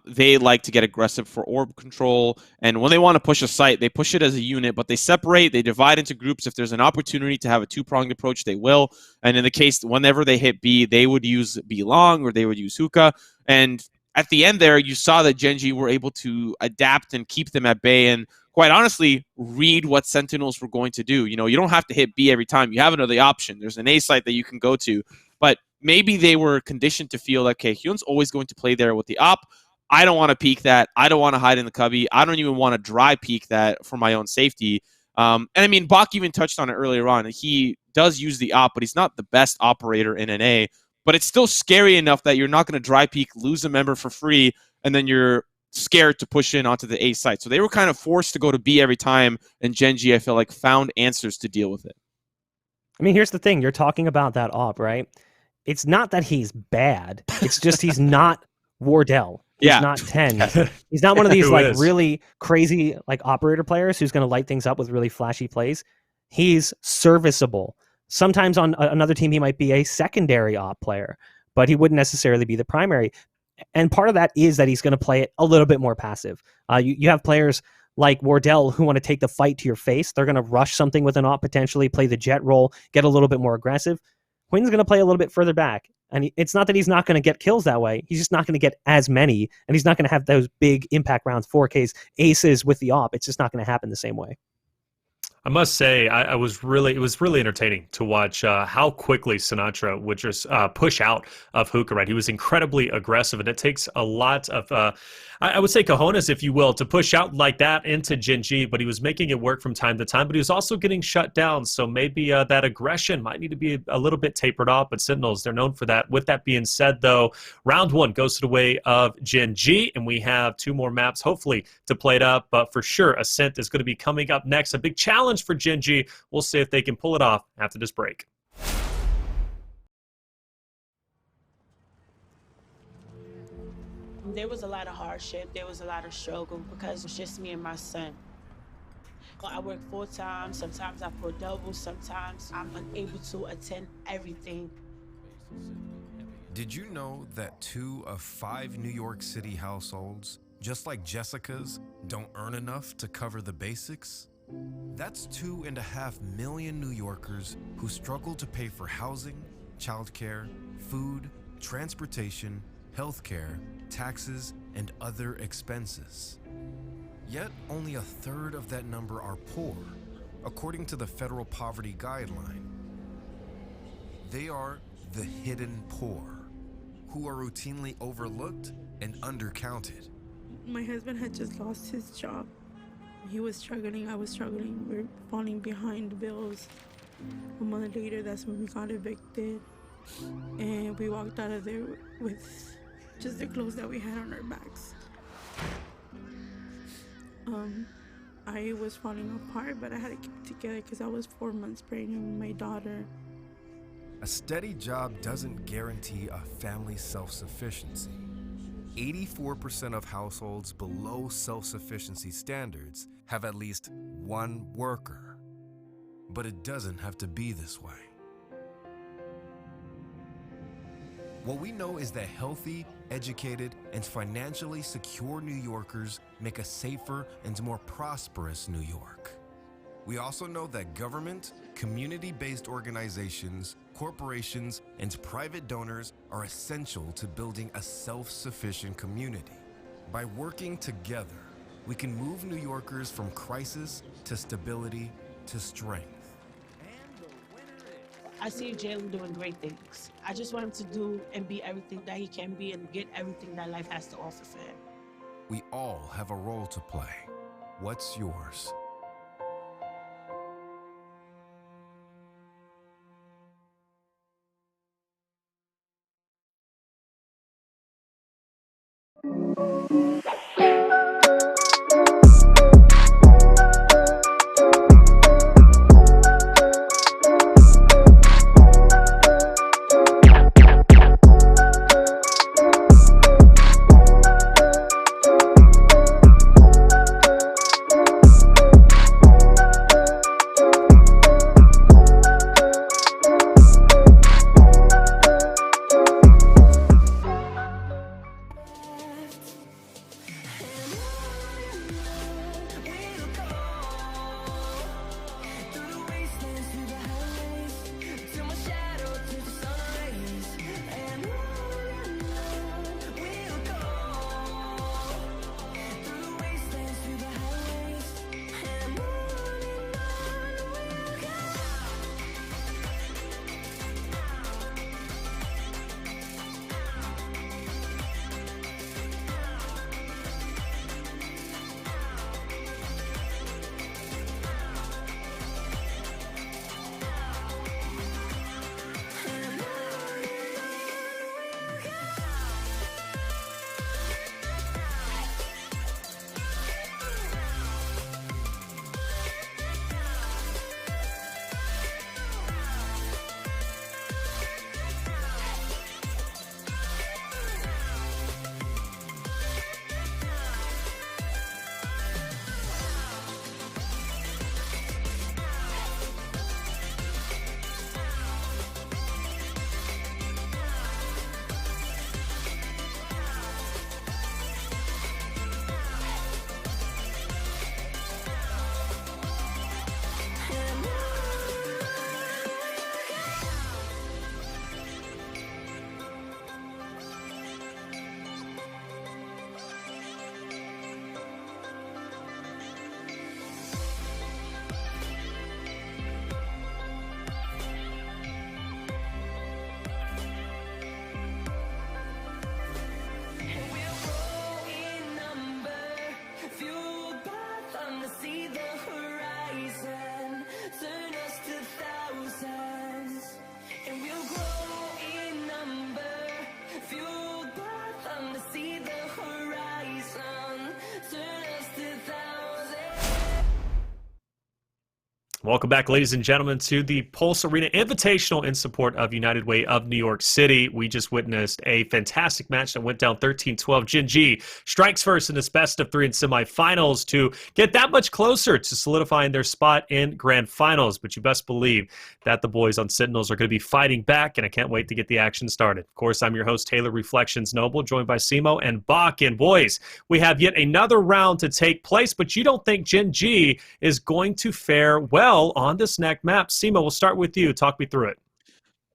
they like to get aggressive for orb control, and when they want to push a site, they push it as a unit, but they separate, they divide into groups. If there's an opportunity to have a two-pronged approach, they will. And in the case, whenever they hit B, they would use B long or they would use hookah. And at the end there, you saw that Gen.G were able to adapt and keep them at bay, and quite honestly, read what Sentinels were going to do. You know, you don't have to hit B every time. You have another option. There's an A site that you can go to. But maybe they were conditioned to feel like, okay, Hyun's always going to play there with the op. I don't want to peek that. I don't want to hide in the cubby. I don't even want to dry peek that for my own safety. And I mean, Bach even touched on it earlier on. He does use the op, but he's not the best operator in an A. But it's still scary enough that you're not going to dry peek, lose a member for free, and then you're scared to push in onto the A site. So they were kind of forced to go to B every time, and Gen.G, I feel like, found answers to deal with it. I mean, here's the thing. You're talking about that op, right? It's not that he's bad. It's just he's not Wardell. He's not TenZ. He's not one of these like really crazy like operator players who's going to light things up with really flashy plays. He's serviceable. Sometimes on another team, he might be a secondary op player, but he wouldn't necessarily be the primary. And part of that is that he's going to play it a little bit more passive. You have players like Wardell who want to take the fight to your face. They're going to rush something with an op, potentially play the jet role, get a little bit more aggressive. Huyn's going to play a little bit further back. And it's not that he's not going to get kills that way. He's just not going to get as many. And he's not going to have those big impact rounds, 4Ks, aces with the op. It's just not going to happen the same way. I must say, it was really entertaining to watch how quickly Sinatra would just push out of hookah. Right, he was incredibly aggressive, and it takes a lot of, I would say, cojones, if you will, to push out like that into Gen.G. But he was making it work from time to time. But he was also getting shut down, so maybe that aggression might need to be a little bit tapered off. But Sentinels, they're known for that. With that being said, though, round one goes to the way of Gen.G, and we have two more maps, hopefully, to play it up. But for sure, Ascent is going to be coming up next. A big challenge for Gen.G. We'll see if they can pull it off after this break. There was a lot of hardship. There was a lot of struggle because it's just me and my son. I work full-time. Sometimes I pull doubles. Sometimes I'm unable to attend everything. Did you know that 2 of 5 New York City households, just like Jessica's, don't earn enough to cover the basics? That's 2.5 million New Yorkers who struggle to pay for housing, childcare, food, transportation, healthcare, taxes, and other expenses. Yet only a third of that number are poor, according to the Federal Poverty Guideline. They are the hidden poor, who are routinely overlooked and undercounted. My husband had just lost his job. He was struggling, I was struggling. We were falling behind bills. A month later, that's when we got evicted. And we walked out of there with just the clothes that we had on our backs. I was falling apart, but I had to keep it together because I was 4 months pregnant with my daughter. A steady job doesn't guarantee a family's self-sufficiency. 84% of households below self-sufficiency standards have at least one worker. But it doesn't have to be this way. What we know is that healthy, educated, and financially secure New Yorkers make a safer and more prosperous New York. We also know that government, community-based organizations, corporations, and private donors are essential to building a self-sufficient community. By working together, we can move New Yorkers from crisis to stability to strength. I see Jalen doing great things. I just want him to do and be everything that he can be and get everything that life has to offer for him. We all have a role to play. What's yours? Welcome back, ladies and gentlemen, to the Pulse Arena Invitational in support of United Way of New York City. We just witnessed a fantastic match that went down 13-12. Gen.G strikes first in this best-of-3 in semifinals to get that much closer to solidifying their spot in grand finals. But you best believe that the boys on Sentinels are going to be fighting back, and I can't wait to get the action started. Of course, I'm your host, Taylor Reflections Noble, joined by Simo and Bach. And boys, we have yet another round to take place, but you don't think Gen.G is going to fare well on this next map. Simo, we'll start with you. Talk me through it.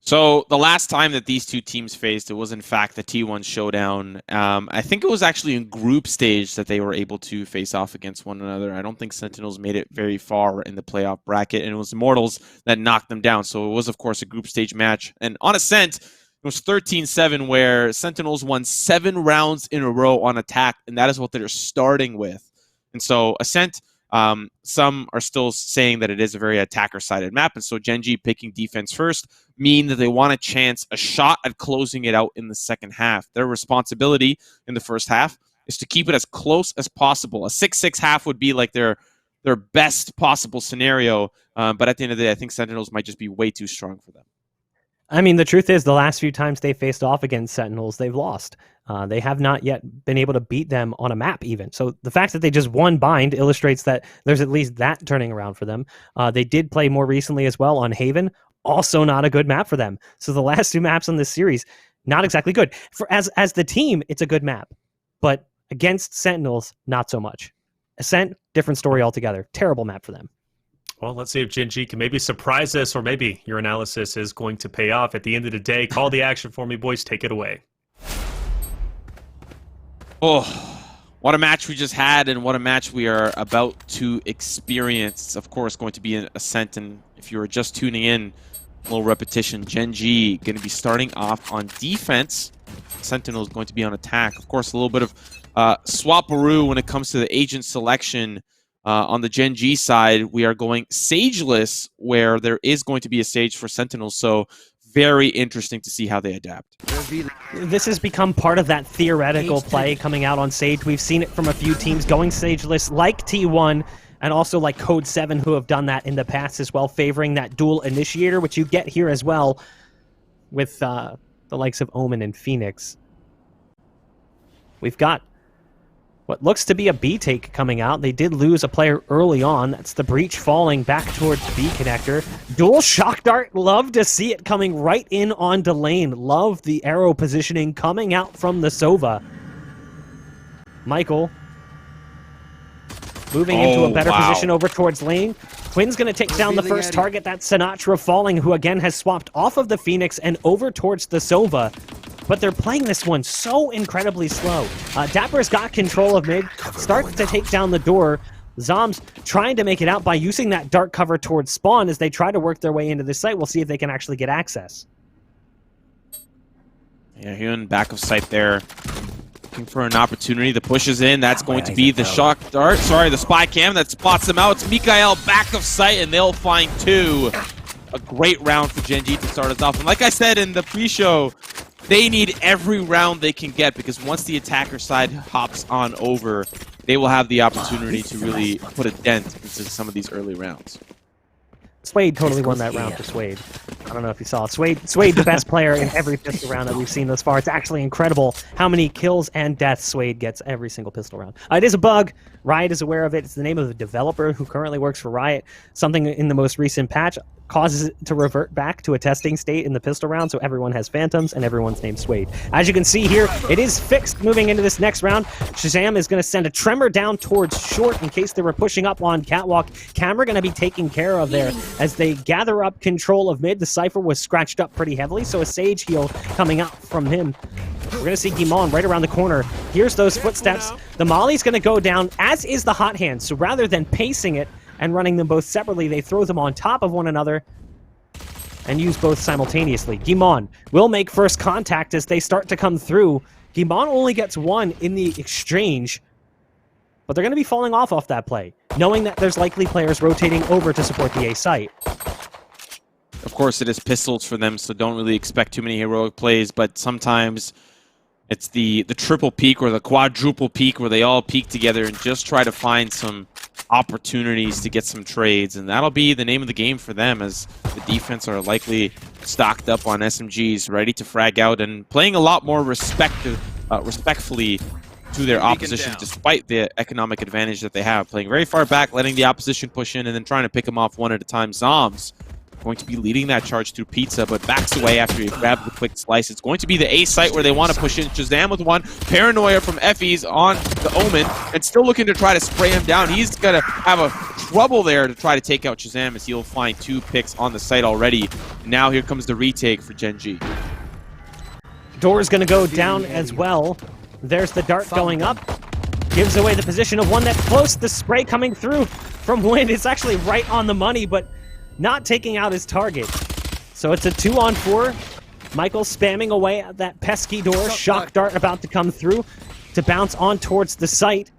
So the last time that these two teams faced, it was in fact the T1 showdown. I think it was actually in group stage that they were able to face off against one another. I don't think Sentinels made it very far in the playoff bracket, and it was Immortals that knocked them down. So it was, of course, a group stage match. And on Ascent, it was 13-7, where Sentinels won 7 rounds in a row on attack, and that is what they're starting with. And so Ascent, some are still saying that it is a very attacker-sided map, and so Gen.G picking defense first mean that they want a shot at closing it out in the second half. Their responsibility in the first half is to keep it as close as possible. A 6-6 half would be like their best possible scenario, but at the end of the day, I think Sentinels might just be way too strong for them. I mean, the truth is, the last few times they faced off against Sentinels, they've lost. They have not yet been able to beat them on a map even. So the fact that they just won Bind illustrates that there's at least that turning around for them. They did play more recently as well on Haven. Also not a good map for them. So the last 2 maps on this series, not exactly good. As the team, it's a good map. But against Sentinels, not so much. Ascent, different story altogether. Terrible map for them. Well, let's see if Gen.G can maybe surprise us, or maybe your analysis is going to pay off at the end of the day. Call the action for me, boys. Take it away. Oh, what a match we just had, and what a match we are about to experience. It's, of course, going to be an Ascent, and if you were just tuning in, a little repetition. Gen.G going to be starting off on defense, Sentinels going to be on attack. Of course, a little bit of swap-a-roo when it comes to the agent selection. On the Gen.G side, we are going Sageless, where there is going to be a Sage for Sentinels, so very interesting to see how they adapt. This has become part of that theoretical play coming out on Sage. We've seen it from a few teams going Sageless, like T1, and also like Code 7, who have done that in the past as well, favoring that dual initiator, which you get here as well with the likes of Omen and Phoenix. We've got what looks to be a B take coming out. They did lose a player early on. That's the Breach falling back towards B connector. Dual shock dart. Love to see it coming right in onto lane. Love the arrow positioning coming out from the Sova. Michael moving into a better position over towards lane. Quinn's going to take down the first target. That's Sinatra falling, who again has swapped off of the Phoenix and over towards the Sova. But they're playing this one so incredibly slow. Dapper's got control of mid, starts to take down the door. Zombs trying to make it out by using that dark cover towards spawn as they try to work their way into the site. We'll see if they can actually get access. Yeah, Hyun back of sight there. Looking for an opportunity. The push is in. That's going to be the shock dart. Sorry, the spy cam that spots them out. It's Mikael back of sight, and they'll find two. A great round for Gen.G to start us off. And like I said in the pre-show, they need every round they can get, because once the attacker side hops on over, they will have the opportunity to really put a dent into some of these early rounds. Suede totally won that round for Suede. I don't know if you saw it. Suede, the best player in every pistol round that we've seen thus far. It's actually incredible how many kills and deaths Suede gets every single pistol round. It is a bug. Riot is aware of it. It's the name of the developer who currently works for Riot. Something in the most recent patch causes it to revert back to a testing state in the pistol round, so everyone has Phantoms and everyone's named Suede. As you can see here, it is fixed moving into this next round. Shazam is going to send a Tremor down towards short in case they were pushing up on Catwalk. Camera going to be taken care of there as they gather up control of mid. The Cypher was scratched up pretty heavily, so a Sage heal coming out from him. We're going to see Guimon right around the corner. Here's those footsteps. The Molly's going to go down, as is the Hot Hand. So rather than pacing it and running them both separately, they throw them on top of one another and use both simultaneously. Guimon will make first contact as they start to come through. Guimon only gets one in the exchange, but they're going to be falling off that play, knowing that there's likely players rotating over to support the A site. Of course, it is pistols for them, so don't really expect too many heroic plays, but sometimes it's the triple peak or the quadruple peak where they all peak together and just try to find some opportunities to get some trades, and that'll be the name of the game for them, as the defense are likely stocked up on SMGs, ready to frag out and playing a lot more respectfully to their opposition, despite the economic advantage that they have. Playing very far back, letting the opposition push in, and then trying to pick them off one at a time. Zombs going to be leading that charge through Pizza, but backs away after he grabbed the quick slice. It's going to be the A site where they want to push in. Shazam with one. Paranoia from Effie's on the Omen, and still looking to try to spray him down. He's going to have a trouble there to try to take out Shazam, as he'll find two picks on the site already. Now here comes the retake for Gen.G. Door's going to go down as well. There's the dart going up. Gives away the position of one that's close. The spray coming through from Wind. It's actually right on the money, but not taking out his target. So it's a 2-on-4. Michael spamming away at that pesky door. Shock dart about to come through to bounce on towards the site.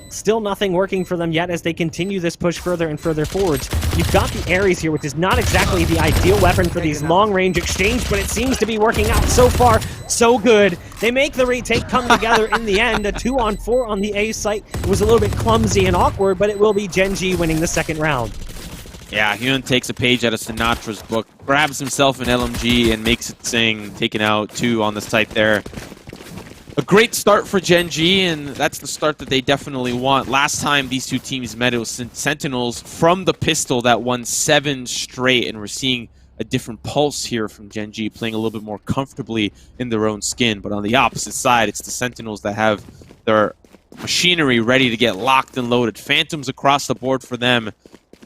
Still nothing working for them yet as they continue this push further and further forwards. You've got the Ares here, which is not exactly the ideal weapon for these long-range exchange, but it seems to be working out so far. So good. They make the retake come together in the end. A 2-on-4 on the A site. It was a little bit clumsy and awkward, but it will be Gen.G winning the second round. Yeah, Hyun takes a page out of Sinatra's book, grabs himself an LMG and makes it sing, taking out two on the site there. A great start for Gen.G, and that's the start that they definitely want. Last time these two teams met, it was Sentinels from the pistol that won 7 straight, and we're seeing a different pulse here from Gen.G, playing a little bit more comfortably in their own skin. But on the opposite side, it's the Sentinels that have their machinery ready to get locked and loaded. Phantoms across the board for them.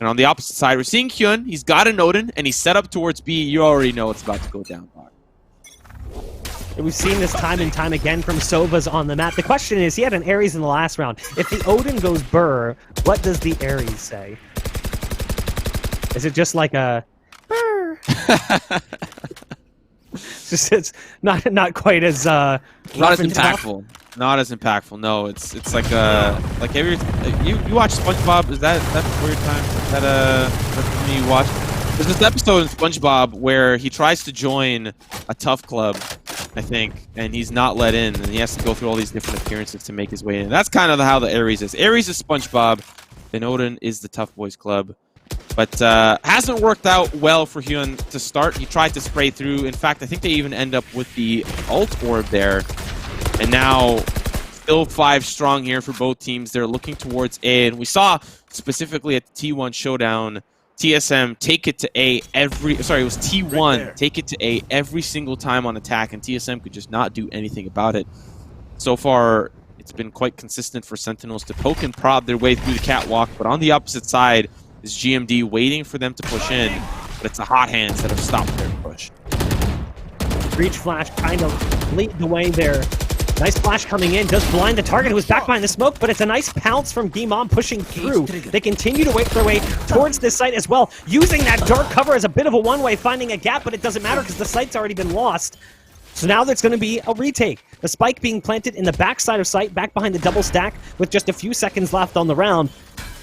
And on the opposite side, we're seeing Hyun. He's got an Odin, and he's set up towards B. You already know it's about to go down. We've seen this time and time again from Sovas on the map. The question is, he had an Ares in the last round. If the Odin goes burr, what does the Ares say? Is it just like a burr? It's not quite as Not rough as and tough. impactful. Not as impactful. No, it's like every you watch SpongeBob. Is that before your time? That's when you watch. There's this episode in SpongeBob where he tries to join a tough club, I think, and he's not let in, and he has to go through all these different appearances to make his way in. That's kind of how the Ares is. Ares is SpongeBob, and Odin is the Tough Boys Club. But hasn't worked out well for Hyun to start. He tried to spray through. In fact, I think they even end up with the ult orb there. And now, still 5 strong here for both teams. They're looking towards A, and we saw specifically at the T1 showdown, TSM take it to A it was T1 take it to A every single time on attack, and TSM could just not do anything about it. So far, it's been quite consistent for Sentinels to poke and prod their way through the catwalk, but on the opposite side is GMD waiting for them to push in, but it's the hot hands that have stopped their push. Breach flash kind of lead the way there. Nice flash coming in, does blind the target who was back behind the smoke, but it's a nice pounce from Gimon pushing through. They continue to wait their way towards this site as well, using that dark cover as a bit of a one-way, finding a gap, but it doesn't matter because the site's already been lost. So now there's going to be a retake. The spike being planted in the backside of site, back behind the double stack, with just a few seconds left on the round.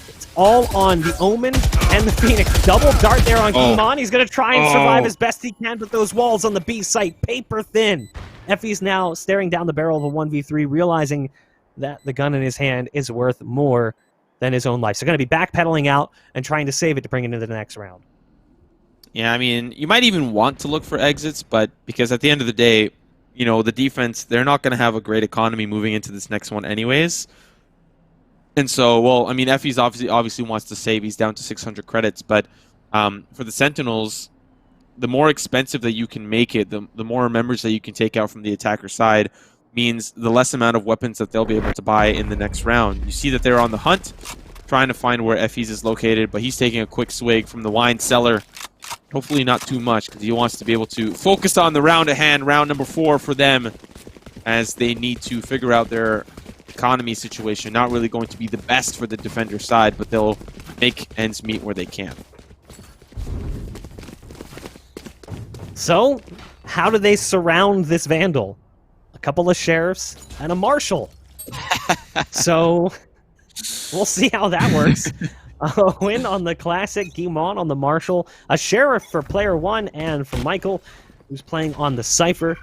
It's all on the Omen and the Phoenix. Double dart there on Gimon. He's going to try and survive as best he can, but those walls on the B site, paper thin. Effie's now staring down the barrel of a 1v3, realizing that the gun in his hand is worth more than his own life. So going to be backpedaling out and trying to save it to bring it into the next round. Yeah, I mean, you might even want to look for exits, but because at the end of the day, you know, the defense, they're not going to have a great economy moving into this next one anyways. And so, well, I mean, Effie's obviously wants to save. He's down to 600 credits, but for the Sentinels, the more expensive that you can make it, the more members that you can take out from the attacker side means the less amount of weapons that they'll be able to buy in the next round. You see that they're on the hunt, trying to find where Effie's is located, but he's taking a quick swig from the wine cellar. Hopefully not too much, because he wants to be able to focus on the round at hand, round number 4 for them, as they need to figure out their economy situation. Not really going to be the best for the defender side, but they'll make ends meet where they can. So, how do they surround this Vandal? A couple of sheriffs and a marshal. So, we'll see how that works. A win on the classic, Gimon on the marshal, a sheriff for player 1, and for Michael, who's playing on the Cypher.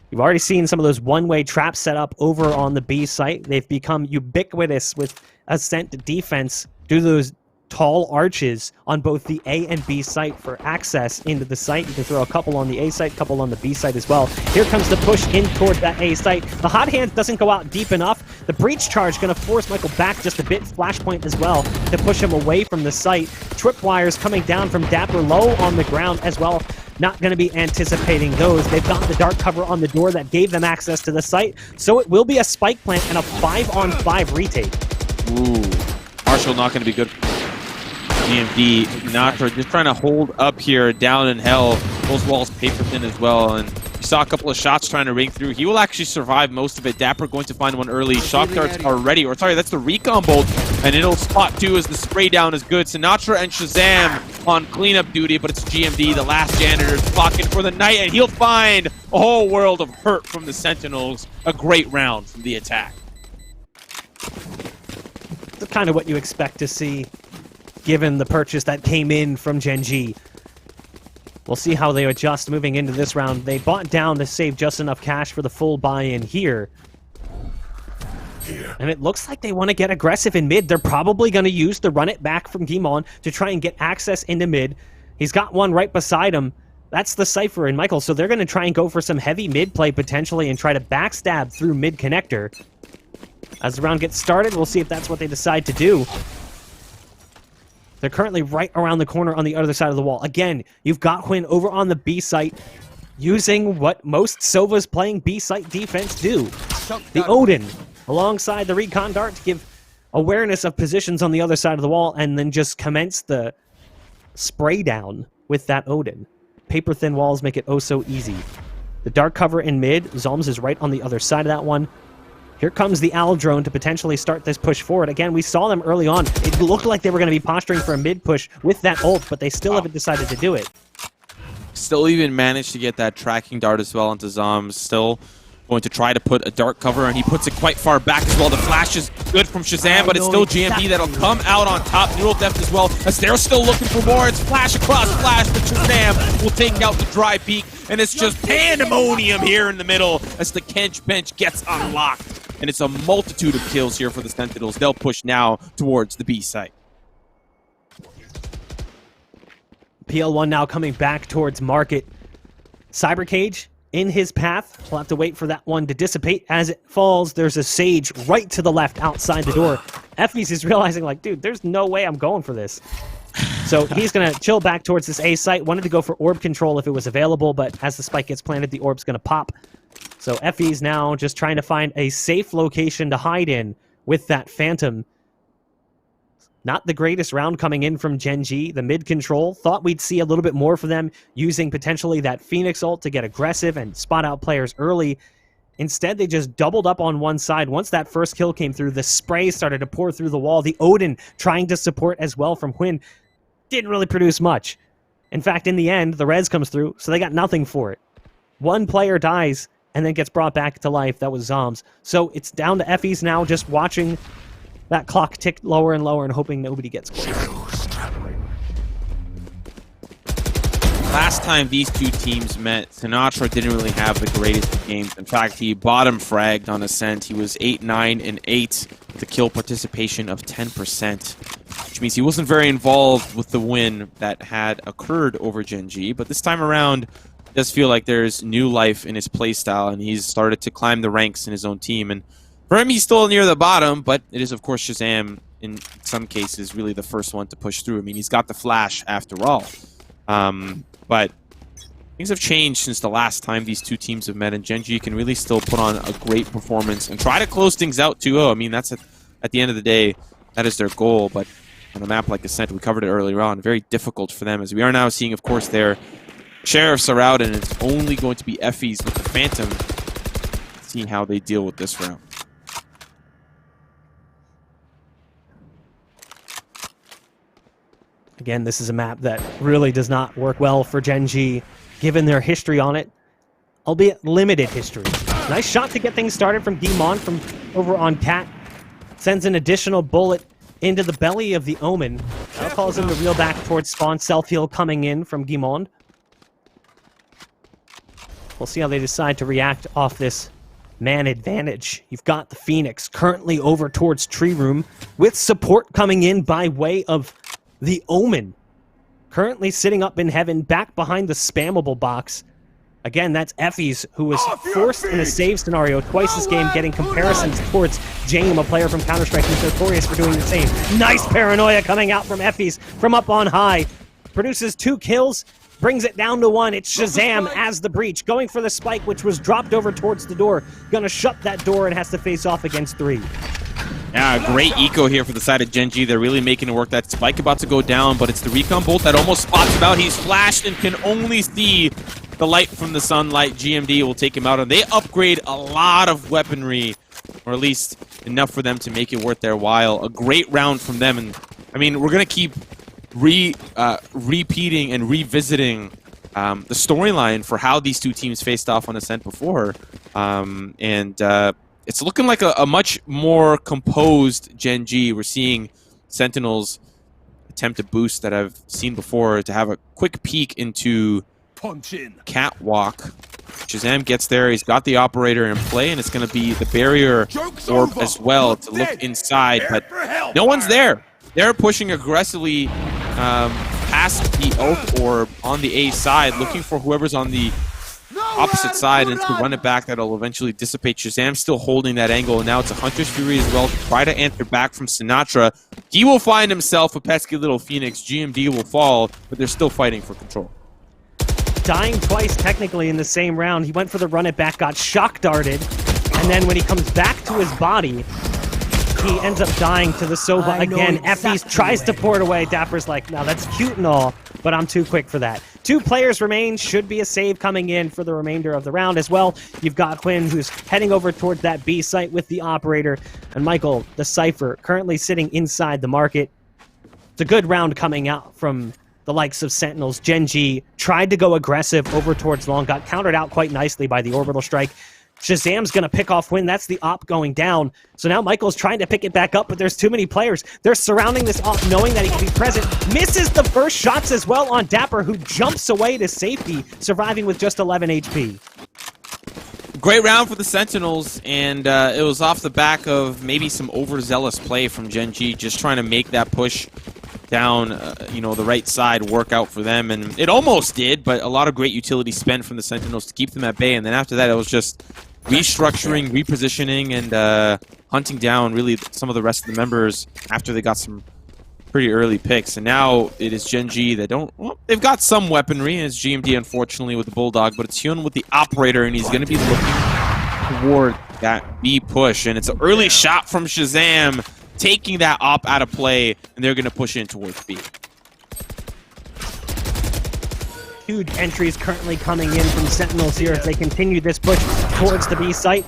You've already seen some of those one-way traps set up over on the B site. They've become ubiquitous with Ascent defense due to those tall arches on both the A and B site for access into the site. You can throw a couple on the A site, a couple on the B site as well. Here comes the push in toward that A site. The hot hand doesn't go out deep enough. The breach charge going to force Michael back just a bit. Flashpoint as well to push him away from the site. Tripwires coming down from Dapper low on the ground as well. Not going to be anticipating those. They've got the dark cover on the door that gave them access to the site. So it will be a spike plant and a 5-on-5 retake. Ooh, Marshall not going to be good. GMD, Sinatra just trying to hold up here down in hell. Those walls paper thin as well, and you saw a couple of shots trying to ring through. He will actually survive most of it. Dapper going to find one early. Shock darts are ready, or sorry, that's the recon bolt, and it'll spot too as the spray down is good. Sinatra and Shazam on cleanup duty, but it's GMD, the last janitor, clocking for the night, and he'll find a whole world of hurt from the Sentinels. A great round from the attack. That's kind of what you expect to see, given the purchase that came in from Gen.G. We'll see how they adjust moving into this round. They bought down to save just enough cash for the full buy-in here. And it looks like they want to get aggressive in mid. They're probably going to use the run it back from Gimon to try and get access into mid. He's got one right beside him. That's the Cypher and Michael, so they're going to try and go for some heavy mid play potentially and try to backstab through mid connector. As the round gets started, we'll see if that's what they decide to do. They're currently right around the corner on the other side of the wall. Again, you've got Huynh over on the B site, using what most Sovas playing B site defense do. The Odin, alongside the recon dart to give awareness of positions on the other side of the wall, and then just commence the spray down with that Odin. Paper thin walls make it oh so easy. The dark cover in mid, Zolms is right on the other side of that one. Here comes the Owl drone to potentially start this push forward. Again, we saw them early on. It looked like they were going to be posturing for a mid push with that ult, but they still haven't decided to do it. Still even managed to get that tracking dart as well into Zombs. Still going to try to put a dart cover, and he puts it quite far back as well. The flash is good from Shazam, but it's still GMD that'll come out on top. Neural Depth as well, as they're still looking for more. It's flash across flash, but Shazam will take out the dry peak, and it's just pandemonium here in the middle as the Kench bench gets unlocked. And it's a multitude of kills here for the Sentinels. They'll push now towards the B site. PL1 now coming back towards Market. Cyber Cage in his path. We'll have to wait for that one to dissipate. As it falls, there's a Sage right to the left outside the door. Effys is realizing, like, dude, there's no way I'm going for this. So he's going to chill back towards this A site. Wanted to go for orb control if it was available, but as the spike gets planted, the orb's going to pop. So Effys now just trying to find a safe location to hide in with that Phantom. Not the greatest round coming in from Gen.G. The mid control. Thought we'd see a little bit more for them using potentially that Phoenix ult to get aggressive and spot out players early. Instead, they just doubled up on one side. Once that first kill came through, the spray started to pour through the wall. The Odin trying to support as well from Hwin didn't really produce much. In fact, in the end, the res comes through, so they got nothing for it. One player dies and then gets brought back to life. That was Zombs. So it's down to Effys now, just watching that clock tick lower and lower and hoping nobody gets close. Last time these two teams met, Sinatra didn't really have the greatest of games. In fact, he bottom fragged on Ascent. He was 8-9-8 with a kill participation of 10%, which means he wasn't very involved with the win that had occurred over Gen.G. But this time around, it does feel like there's new life in his playstyle, and he's started to climb the ranks in his own team. And for him, he's still near the bottom, but it is, of course, Shazam, in some cases, really the first one to push through. I mean, he's got the flash after all. But things have changed since the last time these two teams have met, and Gen.G can really still put on a great performance and try to close things out 2-0. I mean, that's at the end of the day, that is their goal. But on a map like Ascent, we covered it earlier on, very difficult for them, as we are now seeing, of course, their sheriffs are out, and it's only going to be Effys with the Phantom. See how they deal with this round. Again, this is a map that really does not work well for Gen.G, given their history on it, albeit limited history. Nice shot to get things started from Gimon from over on Cat. Sends an additional bullet into the belly of the Omen. That calls him to reel back towards spawn. Self-heal coming in from Gimon. We'll see how they decide to react off this man advantage. You've got the Phoenix currently over towards Tree Room with support coming in by way of the Omen, currently sitting up in heaven, back behind the spammable box. Again, that's Effys, who was forced in a save scenario twice this game, getting comparisons towards James, a player from Counter-Strike who's notorious for doing the same. Nice paranoia coming out from Effys from up on high. Produces 2 kills, brings it down to 1. It's Shazam as the breach, going for the spike, which was dropped over towards the door. Gonna shut that door and has to face off against 3. Yeah, great eco here for the side of Gen.G. They're really making it work. That spike about to go down, but it's the recon bolt that almost spots him out. He's flashed and can only see the light from the sunlight. GMD will take him out, and they upgrade a lot of weaponry, or at least enough for them to make it worth their while. A great round from them, and I mean, we're going to keep repeating and revisiting the storyline for how these two teams faced off on Ascent before, it's looking like a much more composed Gen.G. We're seeing Sentinels attempt a boost that I've seen before to have a quick peek into Catwalk. Shazam gets there. He's got the operator in play, and it's going to be the barrier orb as well to look inside, but no one's there. They're pushing aggressively past the Oak orb on the A side, looking for whoever's on the opposite side, and to run it back, that'll eventually dissipate. Shazam still holding that angle, and now it's a Hunter's Fury as well to try to answer back from Sinatra. He will find himself a pesky little Phoenix. GMD will fall, but they're still fighting for control. Dying twice technically in the same round. He went for the run it back, got shock darted, and then when he comes back to his body, he ends up dying to the Sova again. Effys tries to pour it away. Dapper's like, no, that's cute and all, but I'm too quick for that. 2 players remain. Should be a save coming in for the remainder of the round as well. You've got Hwin, who's heading over towards that B site with the operator, and Michael, the Cypher, currently sitting inside the market. It's a good round coming out from the likes of Sentinels. Gen.G tried to go aggressive over towards long, got countered out quite nicely by the orbital strike. Shazam's going to pick off Win. That's the op going down. So now Michael's trying to pick it back up, but there's too many players. They're surrounding this op, knowing that he can be present. Misses the first shots as well on Dapper, who jumps away to safety, surviving with just 11 HP. Great round for the Sentinels, and it was off the back of maybe some overzealous play from Gen.G, just trying to make that push down, the right side work out for them, and it almost did, but a lot of great utility spent from the Sentinels to keep them at bay, and then after that it was just restructuring, repositioning, and hunting down really some of the rest of the members after they got some pretty early picks. And now it is Gen.G that they've got some weaponry, and it's GMD unfortunately with the Bulldog, but it's Hyun with the Operator, and he's going to be looking toward that B push, and it's an early shot from Shazam, taking that op out of play, and they're going to push in towards B. Huge entries currently coming in from Sentinels here as they continue this push towards the B site.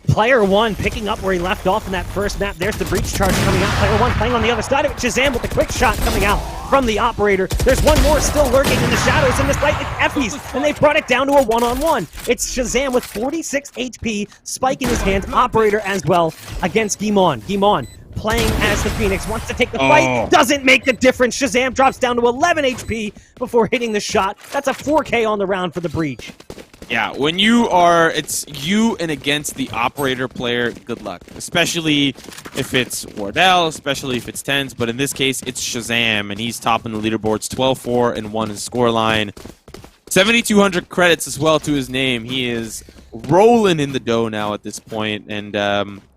Player 1 picking up where he left off in that first map. There's the breach charge coming out. Player 1 playing on the other side of it. Shazam with the quick shot coming out from the Operator. There's one more still lurking in the shadows in the site. It's Effie's, and they've brought it down to a one-on-one. It's Shazam with 46 HP, Spike in his hands, Operator as well against Gimon. Gimon playing as the Phoenix, wants to take the fight, doesn't make the difference. Shazam drops down to 11 HP before hitting the shot. That's a 4K on the round for the breach. Yeah, when it's you and against the Operator player, good luck. Especially if it's Wardell, especially if it's Tens, but in this case, it's Shazam, and he's topping the leaderboards, 12-4 and 1 in scoreline. 7,200 credits as well to his name. He is rolling in the dough now at this point, and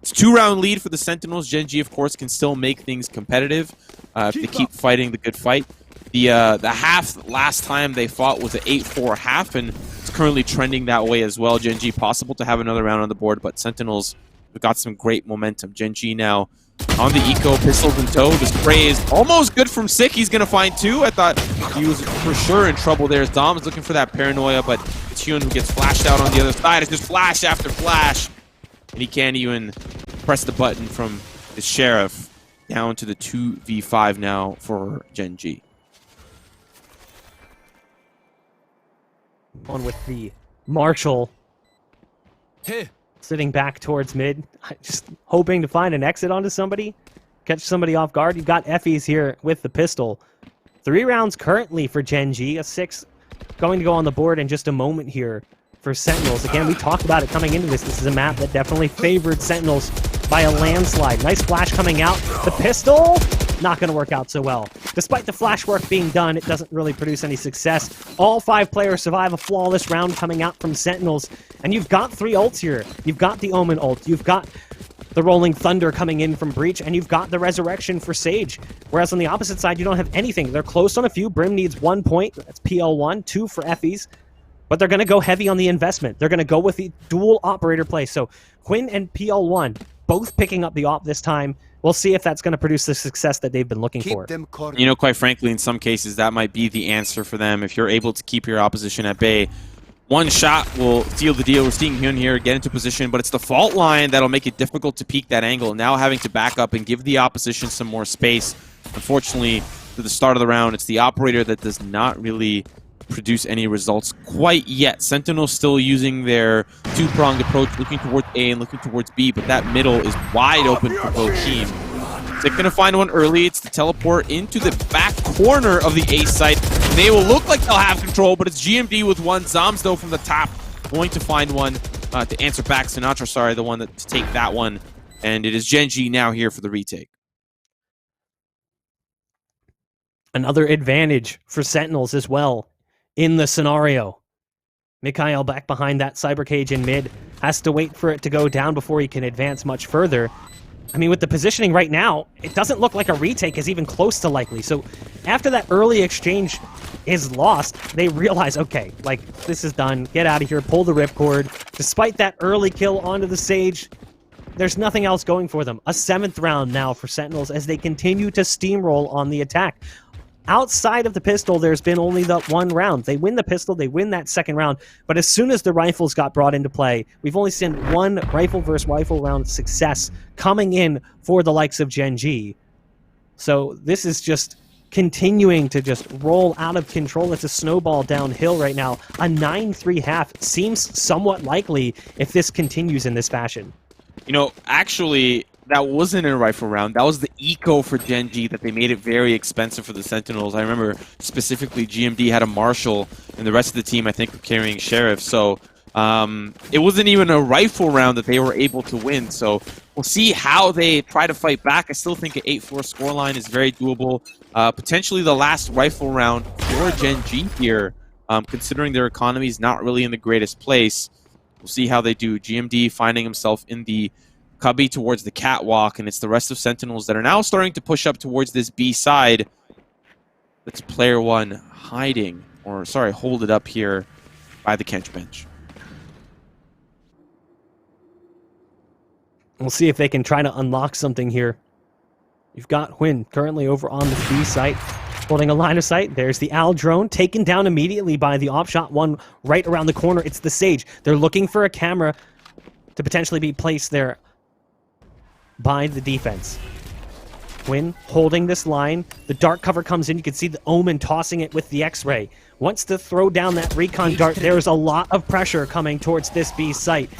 it's 2-round lead for the Sentinels. Gen.G, of course, can still make things competitive if they keep fighting the good fight. The half last time they fought was an 8-4 half, and it's currently trending that way as well. Gen.G possible to have another round on the board, but Sentinels have got some great momentum. Gen.G now on the eco, pistols in tow. The spray is almost good from Sick. He's going to find 2. I thought he was for sure in trouble there. Dom is looking for that paranoia, but it's Hyun who gets flashed out on the other side. It's just flash after flash, and he can't even press the button from the Sheriff. Down to the 2v5 now for Gen.G. On with the Marshall. Hey. Sitting back towards mid, just hoping to find an exit onto somebody, catch somebody off guard. You've got Effie's here with the pistol. 3 rounds currently for Gen.G, a 6 going to go on the board in just a moment here for Sentinels. Again, we talked about it coming into this. This is a map that definitely favored Sentinels by a landslide. Nice flash coming out. The pistol, not going to work out so well. Despite the flash work being done, it doesn't really produce any success. All 5 players survive a flawless round coming out from Sentinels. And you've got 3 ults here. You've got the Omen ult. You've got the Rolling Thunder coming in from Breach. And you've got the Resurrection for Sage. Whereas on the opposite side, you don't have anything. They're close on a few. Brim needs 1 point. That's PL1. 2 for Effie's. But they're going to go heavy on the investment. They're going to go with the dual Operator play. So Quinn and PL1 both picking up the op this time. We'll see if that's going to produce the success that they've been looking for. Quite frankly, in some cases, that might be the answer for them. If you're able to keep your opposition at bay, one shot will seal the deal. We're seeing Hyun here get into position, but it's the fault line that'll make it difficult to peek that angle. Now having to back up and give the opposition some more space. Unfortunately, to the start of the round, it's the Operator that does not really produce any results quite yet. Sentinels still using their 2-pronged approach, looking towards A and looking towards B, but that middle is wide open for both teams. They're going to find one early. It's the teleport into the back corner of the A site. They will look like they'll have control, but it's GMD with 1. Zoms, though, from the top, going to find one to answer back. Sinatra, sorry, the one to take that one. And it is Gen.G now here for the retake. Another advantage for Sentinels as well in the scenario. Mikhail back behind that cyber cage in mid, has to wait for it to go down before he can advance much further. I mean, with the positioning right now, it doesn't look like a retake is even close to likely. So after that early exchange is lost, they realize, okay, like, this is done. Get out of here, pull the ripcord. Despite that early kill onto the Sage, there's nothing else going for them. A 7th round now for Sentinels as they continue to steamroll on the attack. Outside of the pistol, there's been only the 1 round. They win the pistol, they win that 2nd round, but as soon as the rifles got brought into play, we've only seen 1 rifle versus rifle round success coming in for the likes of Gen.G. So this is just continuing to just roll out of control. It's a snowball downhill right now. A 9-3 half seems somewhat likely if this continues in this fashion. You know, actually, that wasn't a rifle round. That was the eco for Gen.G that they made it very expensive for the Sentinels. I remember specifically GMD had a Marshal, and the rest of the team, I think, were carrying Sheriff. So it wasn't even a rifle round that they were able to win. So we'll see how they try to fight back. I still think an 8-4 scoreline is very doable. Potentially the last rifle round for Gen.G here, considering their economy is not really in the greatest place. We'll see how they do. GMD finding himself in the cubby towards the catwalk, and it's the rest of Sentinels that are now starting to push up towards this B side. That's player one hiding, or sorry, hold it up here by the Kench bench. We'll see if they can try to unlock something here. You've got Huynh currently over on the B site, holding a line of sight. There's the Al drone, taken down immediately by the Offshot one right around the corner. It's the Sage. They're looking for a camera to potentially be placed there by the defense. Huynh holding this line. The dark cover comes in. You can see the Omen tossing it with the X-ray. Wants to throw down that recon dart. There's a lot of pressure coming towards this B site.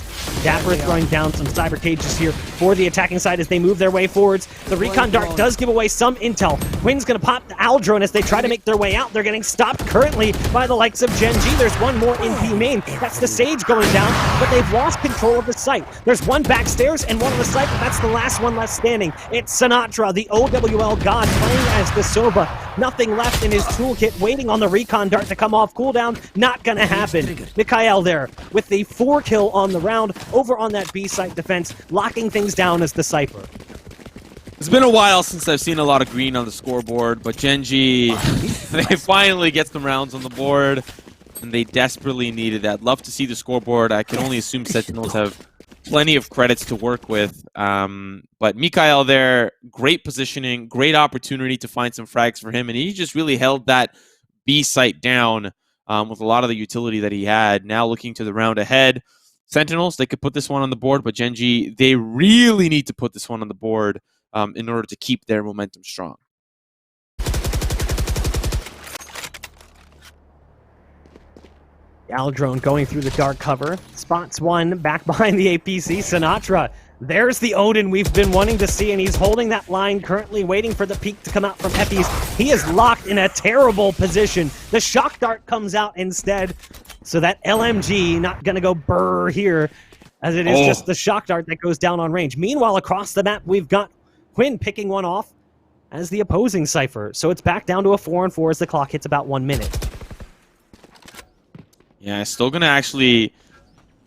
Dapper throwing down some cyber cages here for the attacking side as they move their way forwards. The recon dart does give away some intel. Huyhn's going to pop the Al drone as they try to make their way out. They're getting stopped currently by the likes of Gen.G. There's one more in B main. That's the Sage going down, but they've lost control of the site. There's one backstairs and one on the site, but that's the last one left standing. It's Sinatra, the OWL god, playing as the Soba. Nothing left in his toolkit, waiting on the recon dart to come off cooldown. Not gonna happen. Mikhail there with the 4 kill on the round over on that B site defense, locking things down as the Cypher. It's been a while since I've seen a lot of green on the scoreboard, but Gen.G, they finally get some rounds on the board, and they desperately needed that. Love to see the scoreboard. I can only assume Sentinels have plenty of credits to work with. But Mikhail there, great positioning, great opportunity to find some frags for him, and he just really held that B site down with a lot of the utility that he had. Now looking to the round ahead, Sentinels, they could put this one on the board, but Gen.G, they really need to put this one on the board in order to keep their momentum strong. Aldrone going through the dark cover. Spots one back behind the APC. Sinatra. There's the Odin we've been wanting to see, and he's holding that line, currently waiting for the peek to come out from Eppies. He is locked in a terrible position. The shock dart comes out instead, so that LMG not going to go brrr here, as it is just the shock dart that goes down on range. Meanwhile, across the map, we've got Huynh picking one off as the opposing Cypher. So it's back down to a 4-on-4 as the clock hits about 1 minute. Yeah, still going to actually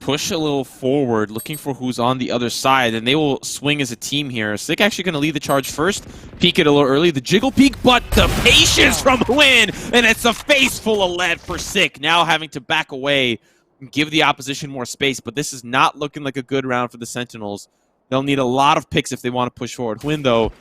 push a little forward, looking for who's on the other side, and they will swing as a team here. Sick actually going to lead the charge first, peek it a little early, the jiggle peek, but the patience from Huynh, and it's a face full of lead for Sick, now having to back away and give the opposition more space, but this is not looking like a good round for the Sentinels. They'll need a lot of picks if they want to push forward. Huynh, though,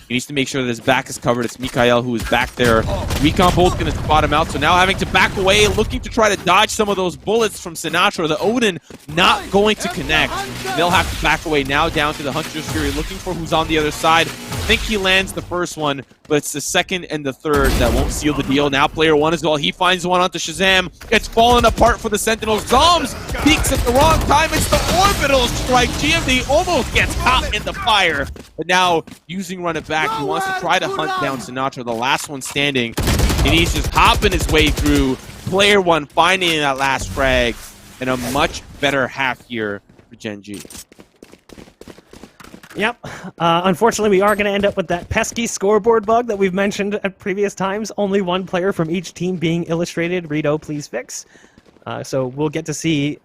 he needs to make sure that his back is covered. It's Mikhail who is back there. Recon Bolt's going to spot him out, so now having to back away, looking to try to dodge some of those bullets from Sinatra. The Odin not going to connect. They'll have to back away now down to the Hunter's Fury, looking for who's on the other side. I think he lands the first one, but it's the second and the third that won't seal the deal. Now player one as well. He finds one onto Shazam. It's falling apart for the Sentinels. Zombs peeks at the wrong time. It's the orbital strike. GMD almost gets caught in the fire, but now using run it back, he wants to try to hunt down Sinatra, the last one standing, and he's just hopping his way through. Player one finding that last frag, and a much better half here for Gen.G. Yep. Unfortunately, we are going to end up with that pesky scoreboard bug that we've mentioned at previous times. Only one player from each team being illustrated. Rito, please fix. So we'll get to see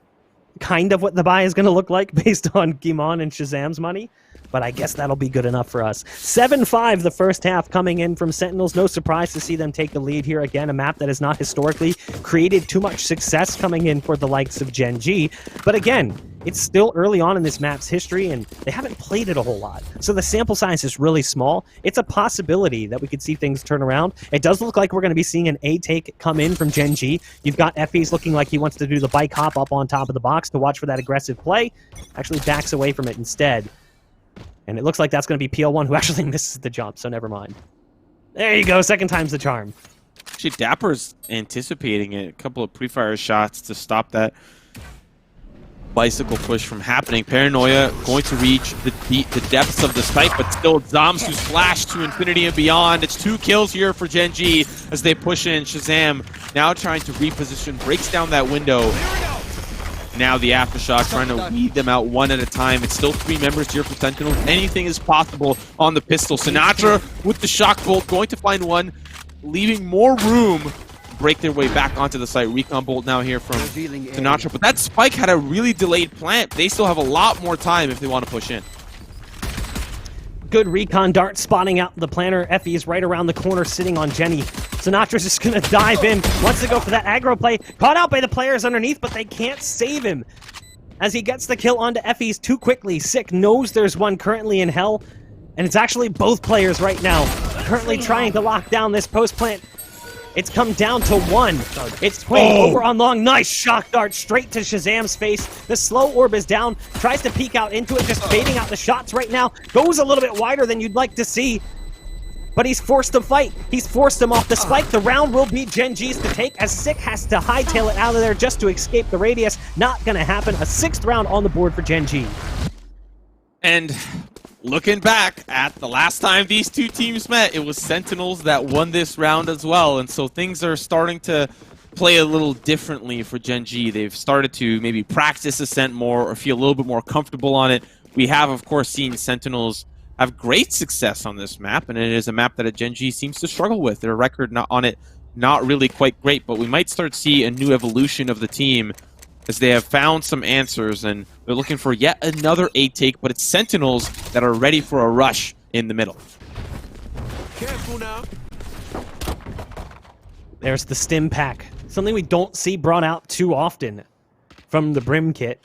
kind of what the buy is going to look like based on Gimon and Shazam's money. But I guess that'll be good enough for us. 7-5 the first half coming in from Sentinels. No surprise to see them take the lead here. Again, a map that has not historically created too much success coming in for the likes of Gen.G. But again, it's still early on in this map's history, and they haven't played it a whole lot. So the sample size is really small. It's a possibility that we could see things turn around. It does look like we're going to be seeing an A-take come in from Gen.G. You've got Effie's looking like he wants to do the bike hop up on top of the box to watch for that aggressive play. Actually backs away from it instead. And it looks like that's going to be PL1 who actually misses the jump, so never mind. There you go. Second time's the charm. Actually, Dapper's anticipating it. A couple of pre-fire shots to stop that bicycle push from happening. Paranoia going to reach the depths of the site, but still Zoms who's flashed to infinity and beyond. It's 2 kills here for Gen.G as they push in. Shazam now trying to reposition, breaks down that window. Now the Aftershock trying to weed them out one at a time. It's still 3 members here for Sentinels. Anything is possible on the pistol. Sinatra with the shock bolt going to find one, leaving more room to break their way back onto the site. Recon bolt now here from Sinatra, but that spike had a really delayed plant. They still have a lot more time if they want to push in. Good recon dart spotting out the planter. Effie is right around the corner sitting on Jenny. Sinatra's just gonna dive in. Wants to go for that aggro play. Caught out by the players underneath, but they can't save him. As he gets the kill onto Effie's too quickly. Sick knows there's one currently in hell. And it's actually both players right now. Currently trying to lock down this post plant. It's come down to 1. It's Quake over on long. Nice shock dart straight to Shazam's face. The slow orb is down. Tries to peek out into it, just baiting out the shots right now. Goes a little bit wider than you'd like to see. But he's forced to fight. He's forced him off the spike. The round will be Gen.G's to take as Sick has to hightail it out of there just to escape the radius. Not gonna happen. A 6th round on the board for Gen.G. And looking back at the last time these two teams met, it was Sentinels that won this round as well. And so things are starting to play a little differently for Gen.G. They've started to maybe practice Ascent more or feel a little bit more comfortable on it. We have, of course, seen Sentinels have great success on this map, and it is a map that Gen.G seems to struggle with. Their record on it not really quite great, but we might start to see a new evolution of the team as they have found some answers, and they're looking for yet another A take, but it's Sentinels that are ready for a rush in the middle. Careful now. There's the stim pack. Something we don't see brought out too often from the Brim kit.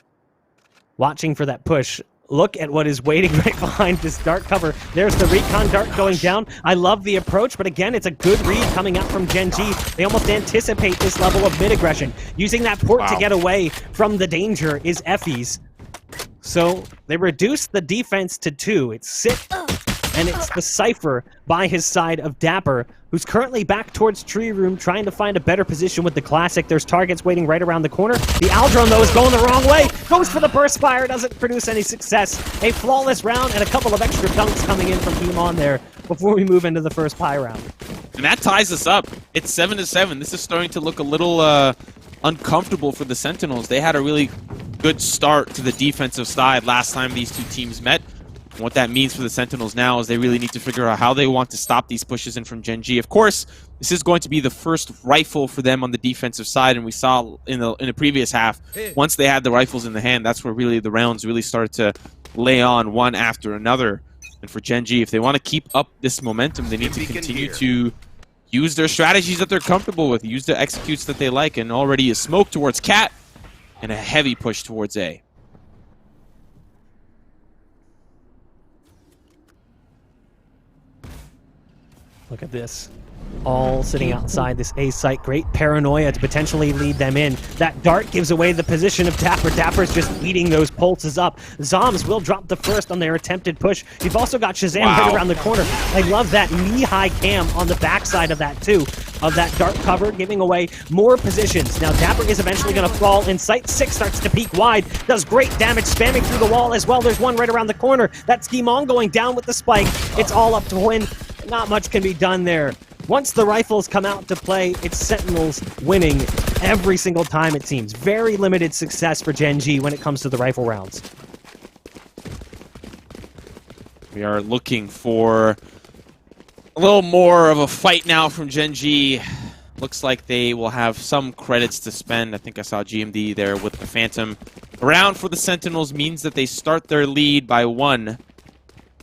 Watching for that push. Look at what is waiting right behind this dart cover. There's the recon dart going down. I love the approach, but again, it's a good read coming out from Gen.G. They almost anticipate this level of mid-aggression. Using that port to get away from the danger is Effie's. So they reduce the defense to 2. It's Sick, and it's the Cypher by his side of Dapper, who's currently back towards Tree Room, trying to find a better position with the Classic. There's targets waiting right around the corner. The Aldrone, though, is going the wrong way. Goes for the Burst Fire, doesn't produce any success. A flawless round and a couple of extra dunks coming in from Team On there before we move into the first pie round. And that ties us up. It's 7-7. This is starting to look a little uncomfortable for the Sentinels. They had a really good start to the defensive side last time these two teams met. And what that means for the Sentinels now is they really need to figure out how they want to stop these pushes in from Gen.G. Of course, this is going to be the first rifle for them on the defensive side, and we saw in the previous half, once they had the rifles in the hand, that's where really the rounds really started to lay on one after another. And for Gen.G, if they want to keep up this momentum, they need to continue to use their strategies that they're comfortable with, use the executes that they like, and already a smoke towards Cat and a heavy push towards A. Look at this. All sitting outside this A site. Great paranoia to potentially lead them in. That dart gives away the position of Dapper. Dapper's just eating those pulses up. Zoms will drop the first on their attempted push. You've also got Shazam right around the corner. I love that knee-high cam on the backside of that too. Of that dart cover, giving away more positions. Now Dapper is eventually going to fall in sight. Sick starts to peek wide. Does great damage, spamming through the wall as well. There's one right around the corner. That Schemon going down with the spike. It's all up to win. Not much can be done there. Once the rifles come out to play, it's Sentinels winning every single time, it seems. Very limited success for Gen.G when it comes to the rifle rounds. We are looking for a little more of a fight now from Gen.G. Looks like they will have some credits to spend. I think I saw GMD there with the Phantom. A round for the Sentinels means that they start their lead by 1.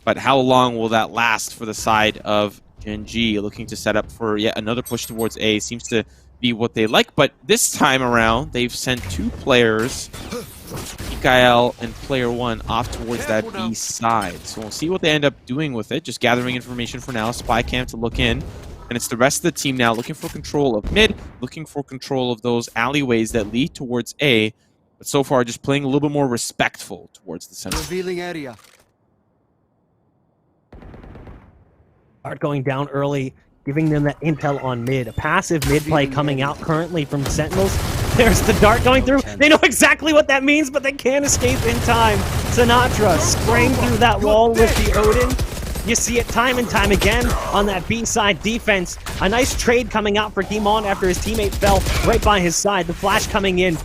But how long will that last for the side of Gen.G? Looking to set up for yet another push towards A seems to be what they like. But this time around, they've sent 2 players, Mikael and Player 1, off towards that B side. So we'll see what they end up doing with it. Just gathering information for now. Spy cam to look in. And it's the rest of the team now looking for control of mid, looking for control of those alleyways that lead towards A. But so far, just playing a little bit more respectful towards the center. Revealing area. Dart going down early giving them that intel on mid. A passive mid play coming out currently from Sentinels. There's the dart going through. They know exactly what that means, but they can't escape in time. Sinatra spraying through that wall with the Odin. You see it time and time again on that B-side defense. A nice trade coming out for Demon after his teammate fell right by his side. The flash coming in.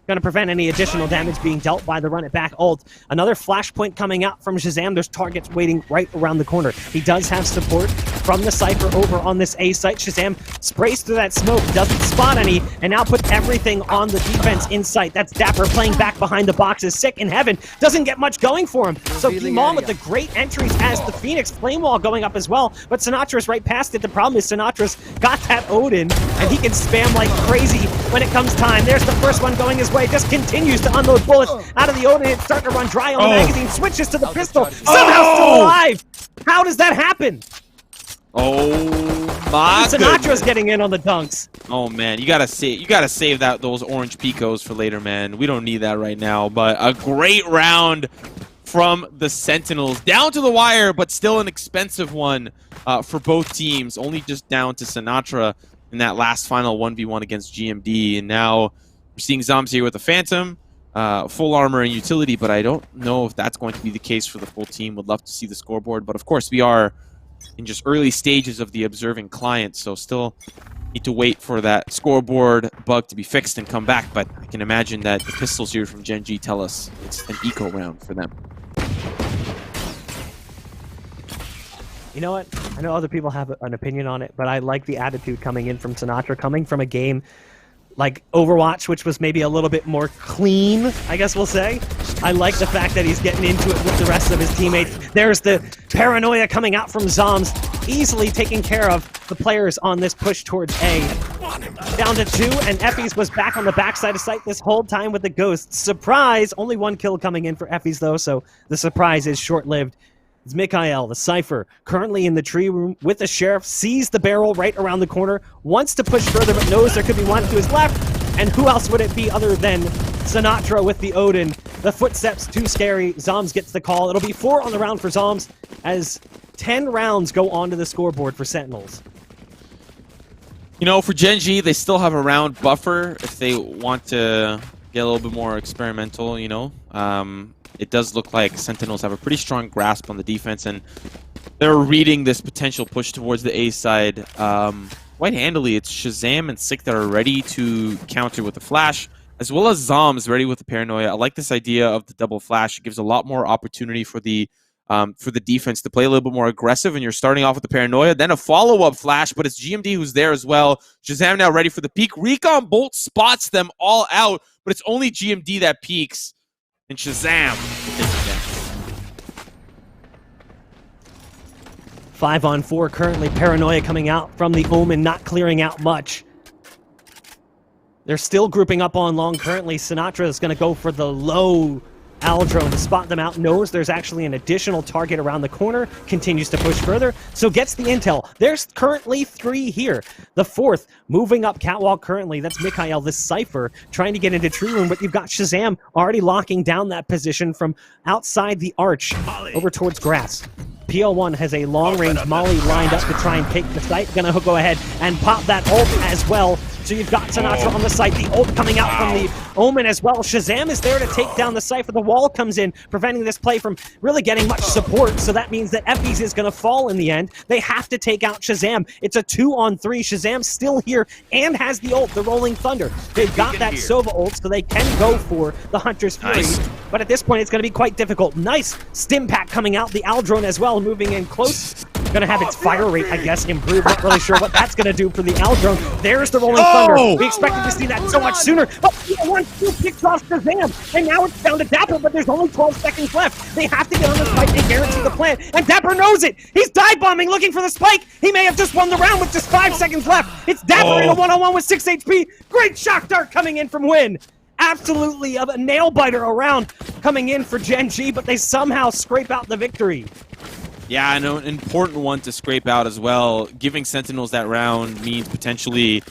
Going to prevent any additional damage being dealt by the run-it-back ult. Another flashpoint coming out from Shazam. There's targets waiting right around the corner. He does have support from the Cypher over on this A site. Shazam sprays through that smoke, doesn't spot any, and now puts everything on the defense in sight. That's Dapper playing back behind the boxes. Sick in heaven. Doesn't get much going for him. So Demon with the great entries as the Phoenix Flame Wall going up as well. But Sinatra's right past it. The problem is Sinatra's got that Odin, and he can spam like crazy when it comes time. There's the first one going his way. Just continues to unload bullets out of the Odin. It's starting to run dry on the magazine. Switches to the pistol. Somehow still alive. How does that happen? Oh my Sinatra's goodness. getting in on the dunks. Oh man, you gotta save those orange picos for later, man. We don't need that right now. But a great round from the Sentinels, down to the wire, but still an expensive one for both teams. Only just down to Sinatra in that last final 1v1 against GMD, and now we're seeing Zombs here with the Phantom, full armor and utility, but I don't know if that's going to be the case for the full team. Would love to see the scoreboard, but of course we are in just early stages of the observing client, so still need to wait for that scoreboard bug to be fixed and come back, but I can imagine that the pistols here from Gen.G tell us it's an eco round for them. You know what? I know other people have an opinion on it, but I like the attitude coming in from Sinatra, coming from a game like Overwatch, which was maybe a little bit more clean, I guess we'll say. I like the fact that he's getting into it with the rest of his teammates. There's the paranoia coming out from Zoms, easily taking care of the players on this push towards A. Down to 2, and Effie's was back on the backside of site this whole time with the Ghost. Surprise! Only 1 kill coming in for Effie's though, so the surprise is short-lived. It's Mikhail, the Cypher, currently in the tree room with the Sheriff, sees the barrel right around the corner, wants to push further, but knows there could be one to his left, and who else would it be other than Sinatra with the Odin? The footsteps too scary. Zoms gets the call. It'll be 4 on the round for Zoms as 10 rounds go onto the scoreboard for Sentinels. You know, for Gen.G, they still have a round buffer if they want to get a little bit more experimental, you know. It does look like Sentinels have a pretty strong grasp on the defense, and they're reading this potential push towards the A side quite handily. It's Shazam and Sick that are ready to counter with the flash, as well as Zoms ready with the paranoia. I like this idea of the double flash. It gives a lot more opportunity for the defense to play a little bit more aggressive, and you're starting off with the paranoia, then a follow-up flash, but it's GMD who's there as well. Shazam now ready for the peek. Recon Bolt spots them all out, but it's only GMD that peeks. And Shazam will take it down. 5 on 4 currently. Paranoia coming out from the Omen, not clearing out much. They're still grouping up on long currently. Sinatra is going to go for the low Aldrone to spot them out. Knows there's actually an additional target around the corner. Continues to push further. So gets the intel. There's currently 3 here. The 4th moving up catwalk currently. That's Mikhail, the Cypher, trying to get into tree room. But you've got Shazam already locking down that position from outside the arch over towards grass. PL1 has a long-range molly lined up to try and take the site. Gonna go ahead and pop that ult as well. So you've got Sinatra on the site, the ult coming out from the Omen as well. Shazam is there to take down the Cypher. The wall comes in, preventing this play from really getting much support. So that means that Effie's is going to fall in the end. They have to take out Shazam. It's a 2 on 3. Shazam's still here and has the ult, the Rolling Thunder. They've got that Sova ult, so they can go for the Hunter's Fury. Nice. But at this point, it's going to be quite difficult. Nice stim pack coming out. The Aldrone as well, moving in close. Going to have its fire rate, I guess, improved. Not really sure what that's going to do for the Aldrone. There's the Rolling Thunder. We expected to see that so much sooner. But PL1 picks off Shazam. And now it's down to Dapper, but there's only 12 seconds left. They have to get on this fight. They guarantee the plan. And Dapper knows it. He's dive bombing, looking for the spike. He may have just won the round with just 5 seconds left. It's Dapper in a one-on-one with 6 HP. Great shock dart coming in from Win. Absolutely a nail biter around coming in for Gen.G, but they somehow scrape out the victory. Yeah, and an important one to scrape out as well. Giving Sentinels that round means potentially,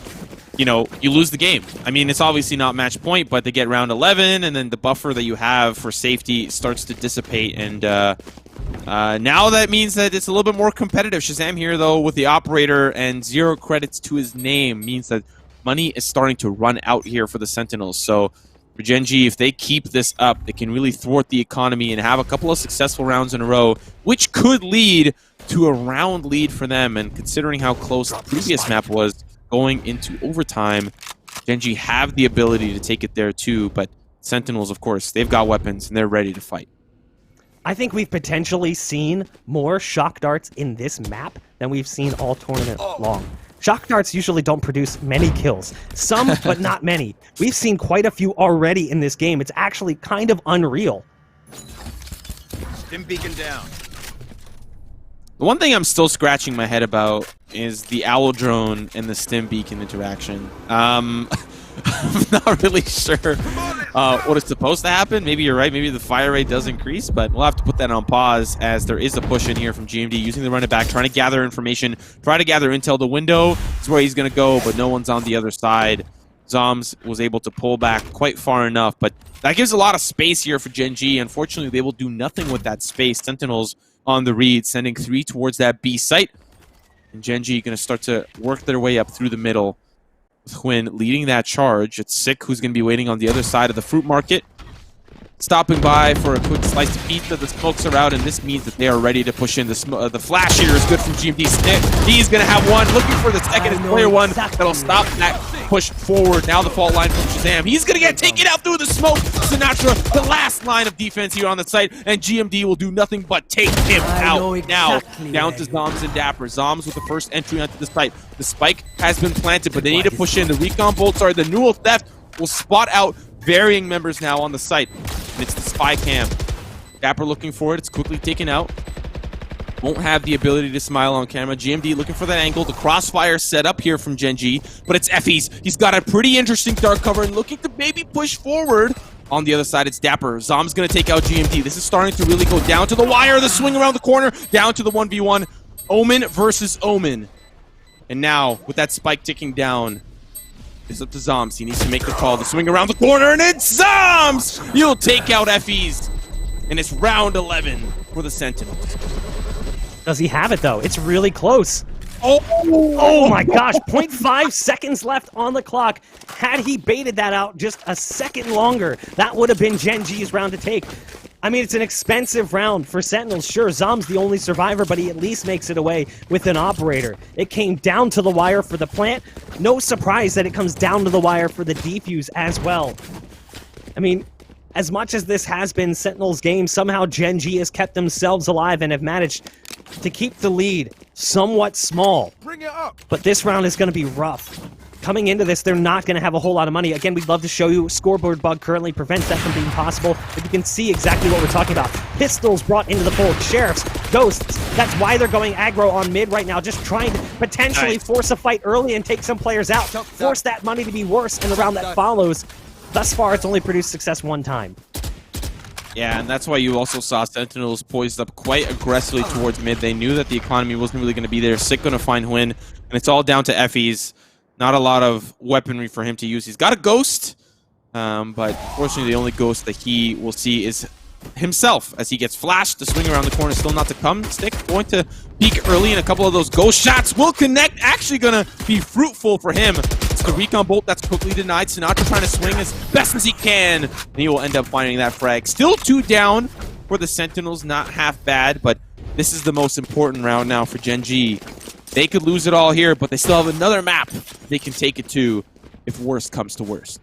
you know, you lose the game. I mean, it's obviously not match point, but they get round 11, and then the buffer that you have for safety starts to dissipate, and Now that means that it's a little bit more competitive. Shazam here, though, with the operator and 0 credits to his name means that money is starting to run out here for the Sentinels. So for Gen.G, if they keep this up, they can really thwart the economy and have a couple of successful rounds in a row, which could lead to a round lead for them. And considering how close the previous map was going into overtime, Gen.G have the ability to take it there too. But Sentinels, of course, they've got weapons and they're ready to fight. I think we've potentially seen more shock darts in this map than we've seen all tournament long. Shock darts usually don't produce many kills. Some, but not many. We've seen quite a few already in this game. It's actually kind of unreal. Stim beacon down. The one thing I'm still scratching my head about is the Owl Drone and the Stim Beacon interaction. I'm not really sure what is supposed to happen. Maybe you're right. Maybe the fire rate does increase, but we'll have to put that on pause as there is a push in here from GMD using the run it back, trying to gather information, try to gather intel. The window is where he's going to go, but no one's on the other side. Zoms was able to pull back quite far enough, but that gives a lot of space here for Gen.G. Unfortunately, they will do nothing with that space. Sentinels on the read, sending 3 towards that B site. And Gen.G going to start to work their way up through the middle. With Hwin leading that charge. It's Sick who's going to be waiting on the other side of the fruit market. Stopping by for a quick slice of pizza. The smokes are out, and this means that they are ready to push in. The flash here is good from GMD. He's going to have one. Looking for the second is player one. That'll stop that push forward. Now the fault line from Shazam. He's going to get taken out through the smoke. Sinatra, the last line of defense here on the site, and GMD will do nothing but take him out. Now, down to Zoms and Dapper. Zoms with the first entry onto the site. The spike has been planted, but they need to push in. The recon bolts are the Newell theft will spot out varying members now on the site. And it's the spy cam. Dapper looking for it. It's quickly taken out. Won't have the ability to smile on camera. GMD looking for that angle. The crossfire set up here from Gen.G, but it's Effie's. He's got a pretty interesting dark cover and looking to maybe push forward. On the other side, it's Dapper. Zom's going to take out GMD. This is starting to really go down to the wire. The swing around the corner, down to the 1v1. Omen versus Omen. And now, with that spike ticking down, it's up to Zoms. He needs to make the call. The swing around the corner, and it's Zoms! You'll take out Effie's. And it's round 11 for the Sentinels. Does he have it, though? It's really close. Oh My gosh, 0.5 seconds left on the clock. Had he baited that out just a second longer, that would have been Gen.G's round to take. I mean, it's an expensive round for Sentinels. Sure, Zom's the only survivor, but he at least makes it away with an operator. It came down to the wire for the plant. No surprise that it comes down to the wire for the defuse as well. I mean, as much as this has been Sentinels' game, somehow Gen.G has kept themselves alive and have managed to keep the lead somewhat small. Bring it up. But this round is going to be rough. Coming into this, they're not going to have a whole lot of money. Again, we'd love to show you. Scoreboard bug currently prevents that from being possible. But you can see exactly what we're talking about. Pistols brought into the fold. Sheriffs, ghosts. That's why they're going aggro on mid right now. Just trying to potentially force a fight early and take some players out. Force that money to be worse in the round that follows. Thus far, it's only produced success one time. Yeah, and that's why you also saw Sentinels poised up quite aggressively towards mid. They knew that the economy wasn't really going to be there. Sick going to find Hwin, and it's all down to Effie's. Not a lot of weaponry for him to use. He's got a ghost, but unfortunately the only ghost that he will see is himself as he gets flashed. The swing around the corner still not to come. Stick going to peek early, and a couple of those ghost shots will connect. Actually going to be fruitful for him. It's the recon bolt that's quickly denied. Sinatra trying to swing as best as he can, and he will end up finding that frag. Still 2 down for the Sentinels. Not half bad, but this is the most important round now for Gen.G. They could lose it all here, but they still have another map they can take it to if worst comes to worst.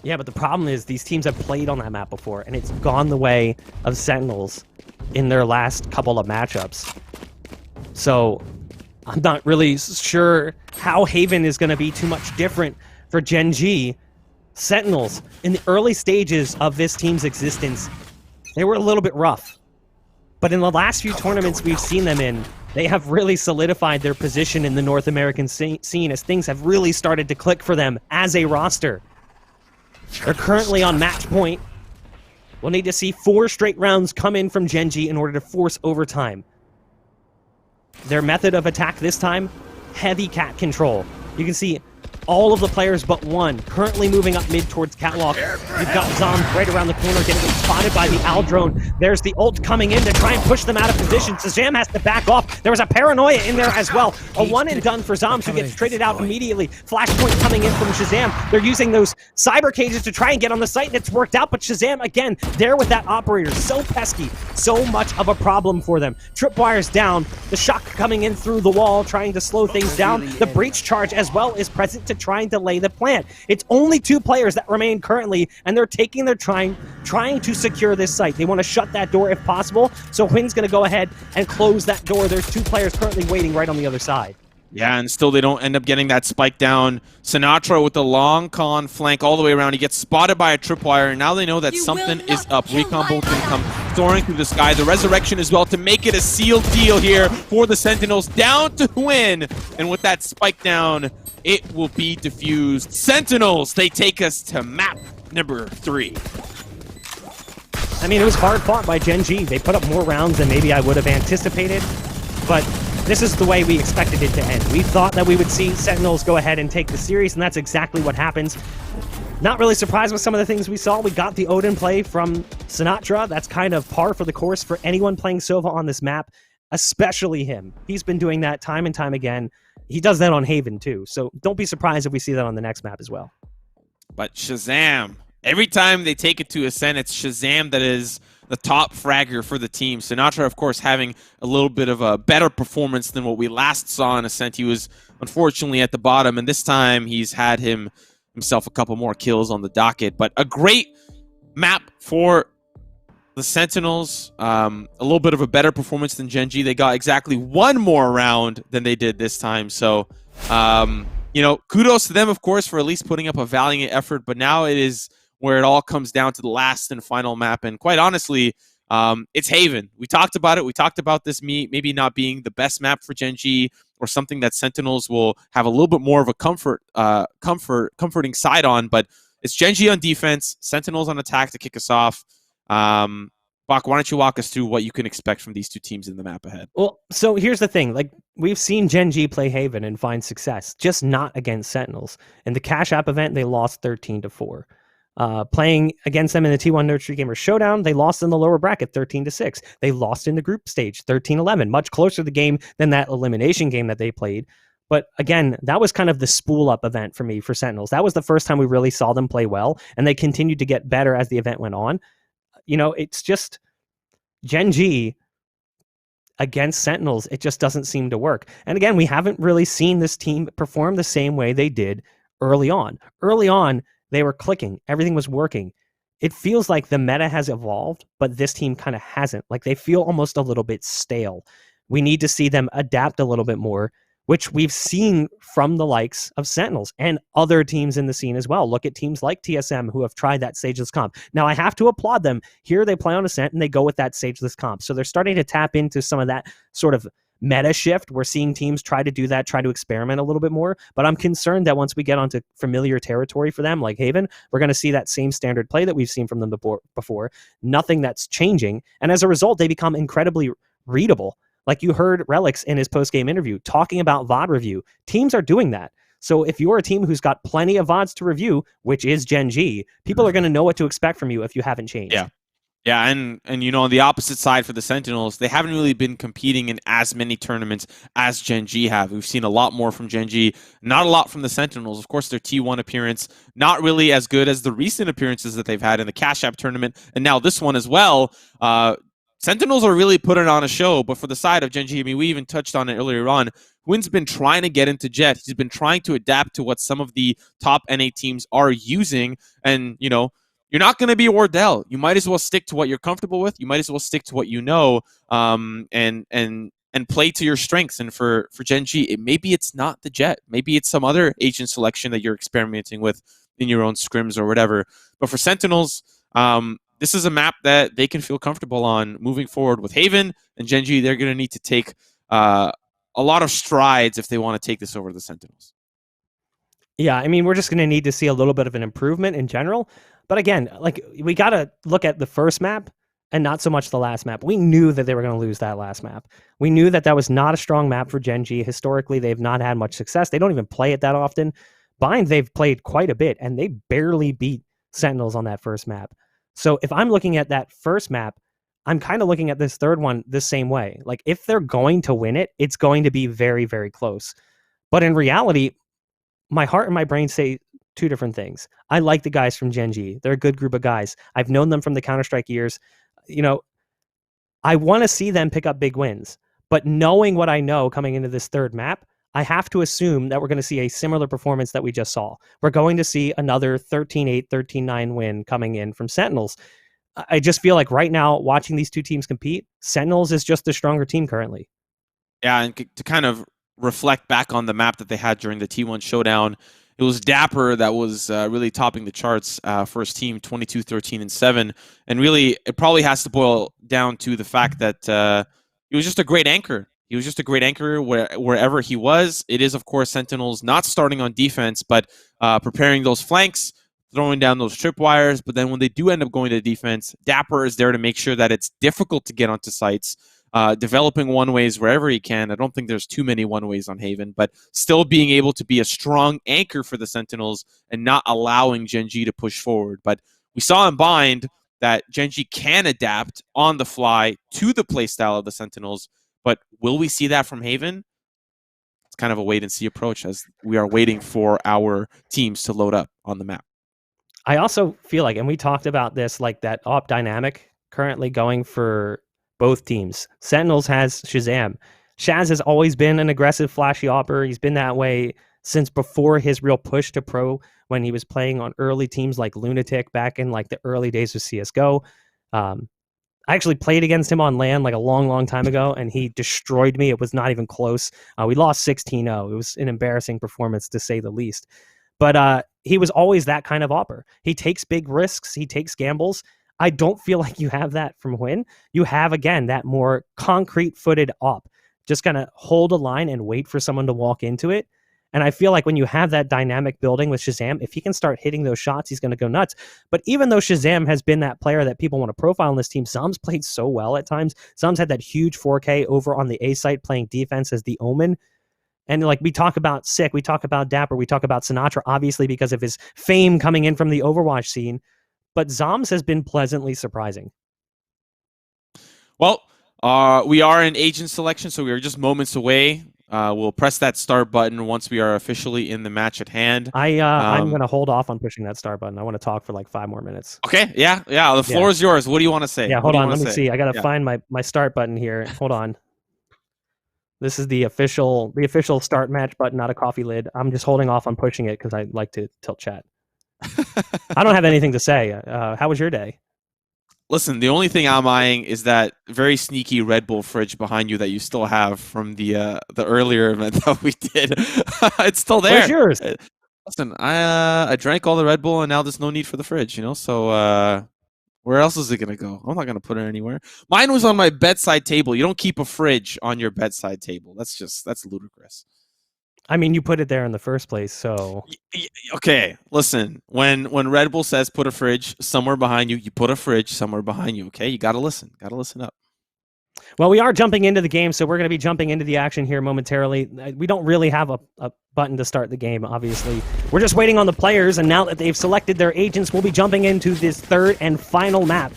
Yeah, but the problem is these teams have played on that map before, and it's gone the way of Sentinels in their last couple of matchups. So I'm not really sure how Haven is going to be too much different for Gen.G. Sentinels, in the early stages of this team's existence, they were a little bit rough. But in the last few tournaments we've seen them in, they have really solidified their position in the North American scene as things have really started to click for them as a roster. They're currently on match point. We'll need to see 4 straight rounds come in from Gen.G in order to force overtime. Their method of attack this time, heavy cat control. You can see all of the players but one currently moving up mid towards Catwalk. You've got Zom right around the corner getting spotted by the Al drone. There's the ult coming in to try and push them out of position. Shazam has to back off. There was a paranoia in there as well. A one and done for Zoms, who gets traded out immediately. Flashpoint coming in from Shazam. They're using those cyber cages to try and get on the site, and it's worked out, but Shazam, again, there with that operator. So pesky. So much of a problem for them. Tripwire's down. The shock coming in through the wall, trying to slow things down. The breach charge as well is present to try and delay the plant. It's only 2 players that remain currently, and they're taking their trying to secure this site. They want to shut that door if possible, so Wynn's going to go ahead and close that door. There's 2 players currently waiting right on the other side. Yeah, and still they don't end up getting that spike down. Sinatra with the long con flank all the way around. He gets spotted by a tripwire, and now they know that something is up. Recon bolt can come soaring through the sky. The resurrection as well to make it a sealed deal here for the Sentinels. Down to win, and with that spike down, it will be diffused. Sentinels, they take us to map number 3. I mean, it was hard fought by Gen.G. They put up more rounds than maybe I would have anticipated, but this is the way we expected it to end. We thought that we would see Sentinels go ahead and take the series, and that's exactly what happens. Not really surprised with some of the things we saw. We got the Odin play from Sinatra. That's kind of par for the course for anyone playing Sova on this map, especially him. He's been doing that time and time again. He does that on Haven too, so don't be surprised if we see that on the next map as well. But Shazam, every time they take it to Ascent, it's Shazam that is the top fragger for the team. Sinatra, of course, having a little bit of a better performance than what we last saw in Ascent. He was unfortunately at the bottom, and this time he's had himself a couple more kills on the docket. But a great map for the Sentinels. A little bit of a better performance than Gen.G. They got exactly 1 more round than they did this time. So, you know, kudos to them, of course, for at least putting up a valiant effort. But now it is where it all comes down to the last and final map. And quite honestly, it's Haven. We talked about it. We talked about this maybe not being the best map for Gen.G or something that Sentinels will have a little bit more of a comforting side on. But it's Gen.G on defense, Sentinels on attack to kick us off. Bach, why don't you walk us through what you can expect from these 2 teams in the map ahead? Well, so here's the thing. Like, we've seen Gen.G play Haven and find success, just not against Sentinels. In the Cash App event, they lost 13-4. Playing against them in the T1 Nurture Gamer Showdown, they lost in the lower bracket 13-6. They lost in the group stage 13-11, much closer to the game than that elimination game that they played. But again, that was kind of the spool up event for me for Sentinels. That was the first time we really saw them play well, and they continued to get better as the event went on. You know, it's just Gen.G against Sentinels, it just doesn't seem to work. And again, we haven't really seen this team perform the same way they did early on. Early on, they were clicking. Everything was working. It feels like the meta has evolved, but this team kind of hasn't. Like, they feel almost a little bit stale. We need to see them adapt a little bit more, which we've seen from the likes of Sentinels and other teams in the scene as well. Look at teams like TSM who have tried that Sageless comp. Now, I have to applaud them. Here they play on Ascent and they go with that Sageless comp. So they're starting to tap into some of that sort of meta shift. We're seeing teams try to do that, try to experiment a little bit more. But I'm concerned that once we get onto familiar territory for them, like Haven, we're going to see that same standard play that we've seen from them before. Nothing that's changing. And as a result, they become incredibly readable. Like you heard Relics in his post-game interview talking about VOD review. Teams are doing that. So if you're a team who's got plenty of VODs to review, which is Gen.G, people are going to know what to expect from you if you haven't changed. Yeah, and you know, on the opposite side for the Sentinels, they haven't really been competing in as many tournaments as Gen.G have. We've seen a lot more from Gen.G, not a lot from the Sentinels. Of course, their T1 appearance, not really as good as the recent appearances that they've had in the Cash App tournament, and now this one as well. Sentinels are really putting on a show, but for the side of Gen.G, I mean, we even touched on it earlier on. Wynn's been trying to get into Jet. He's been trying to adapt to what some of the top NA teams are using, and, you know, you're not going to be Wardell. You might as well stick to what you're comfortable with. You might as well stick to what you know, and play to your strengths. And for Gen.G, maybe it's not the Jet. Maybe it's some other agent selection that you're experimenting with in your own scrims or whatever. But for Sentinels, this is a map that they can feel comfortable on moving forward with Haven. And Gen.G, they're going to need to take a lot of strides if they want to take this over to the Sentinels. Yeah, I mean, we're just going to need to see a little bit of an improvement in general. But again, like, we got to look at the first map and not so much the last map. We knew that they were going to lose that last map. We knew that that was not a strong map for Gen.G. Historically, they've not had much success. They don't even play it that often. Bind, they've played quite a bit, and they barely beat Sentinels on that first map. So if I'm looking at that first map, I'm kind of looking at this third one the same way. Like, if they're going to win it, it's going to be very, very close. But in reality, my heart and my brain say two different things. I like the guys from Gen.G. They're a good group of guys. I've known them from the Counter-Strike years. You know, I want to see them pick up big wins. But knowing what I know coming into this third map, I have to assume that we're going to see a similar performance that we just saw. We're going to see another 13-8, 13-9 win coming in from Sentinels. I just feel like right now, watching these two teams compete, Sentinels is just the stronger team currently. Yeah, and to kind of reflect back on the map that they had during the T1 showdown, it was Dapper that was really topping the charts for his team, 22, 13, and 7. And really, it probably has to boil down to the fact that he was just a great anchor. He was just a great anchor wherever he was. It is, of course, Sentinels not starting on defense, but preparing those flanks, throwing down those tripwires. But then when they do end up going to defense, Dapper is there to make sure that it's difficult to get onto sites, developing one-ways wherever he can. I don't think there's too many one-ways on Haven, but still being able to be a strong anchor for the Sentinels and not allowing Gen.G to push forward. But we saw in Bind that Gen.G can adapt on the fly to the playstyle of the Sentinels, but will we see that from Haven? It's kind of a wait-and-see approach as we are waiting for our teams to load up on the map. I also feel like, and we talked about this, like that op dynamic currently going for both teams. Sentinels has Shazam. Shaz has always been an aggressive, flashy opper. He's been that way since before his real push to pro, when he was playing on early teams like Lunatic back in like the early days of CSGO. I actually played against him on LAN like a long, long time ago, and he destroyed me. It was not even close. We lost 16-0. It was an embarrassing performance, to say the least. But he was always that kind of opper. He takes big risks. He takes gambles. I don't feel like you have that from Hwin. You have, again, that more concrete-footed op. Just kind of hold a line and wait for someone to walk into it. And I feel like when you have that dynamic building with Shazam, if he can start hitting those shots, he's going to go nuts. But even though Shazam has been that player that people want to profile on this team, Zom's played so well at times. Zom's had that huge 4K over on the A site playing defense as the Omen. And like we talk about Sick, we talk about Dapper, we talk about Sinatra, obviously because of his fame coming in from the Overwatch scene. But Zoms has been pleasantly surprising. Well, we are in agent selection, so we are just moments away. We'll press that start button once we are officially in the match at hand. I'm going to hold off on pushing that start button. I want to talk for like 5 more minutes. Okay, yeah. The floor is yours. What do you want to say? Yeah, hold on. Let me see. I got to find my start button here. Hold on. This is the official start match button, not a coffee lid. I'm just holding off on pushing it because I like to tilt chat. I don't have anything to say. How was your day? Listen, the only thing I'm eyeing is that very sneaky Red Bull fridge behind you that you still have from the earlier event that we did. It's still there. Where's yours? Listen, I drank all the Red Bull and now there's no need for the fridge, you know? So where else is it going to go? I'm not going to put it anywhere. Mine was on my bedside table. You don't keep a fridge on your bedside table. That's ludicrous. I mean, you put it there in the first place, so... Okay, listen. When Red Bull says put a fridge somewhere behind you, you put a fridge somewhere behind you, okay? You got to listen. Got to listen up. Well, we are jumping into the game, so we're going to be jumping into the action here momentarily. We don't really have a button to start the game, obviously. We're just waiting on the players, and now that they've selected their agents, we'll be jumping into this third and final map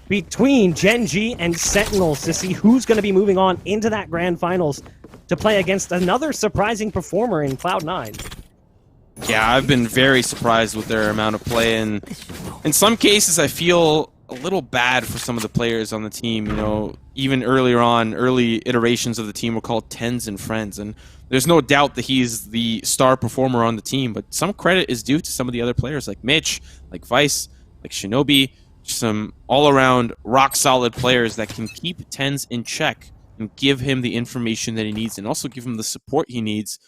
between Gen.G and Sentinels to see who's going to be moving on into that grand finals to play against another surprising performer in Cloud9. Yeah, I've been very surprised with their amount of play, and in some cases I feel a little bad for some of the players on the team. You know, even earlier on, early iterations of the team were called Tens and Friends, and there's no doubt that he's the star performer on the team, but some credit is due to some of the other players like Mitch, like Vice, like Shinobi, some all-around rock-solid players that can keep Tens in check and give him the information that he needs and also give him the support he needs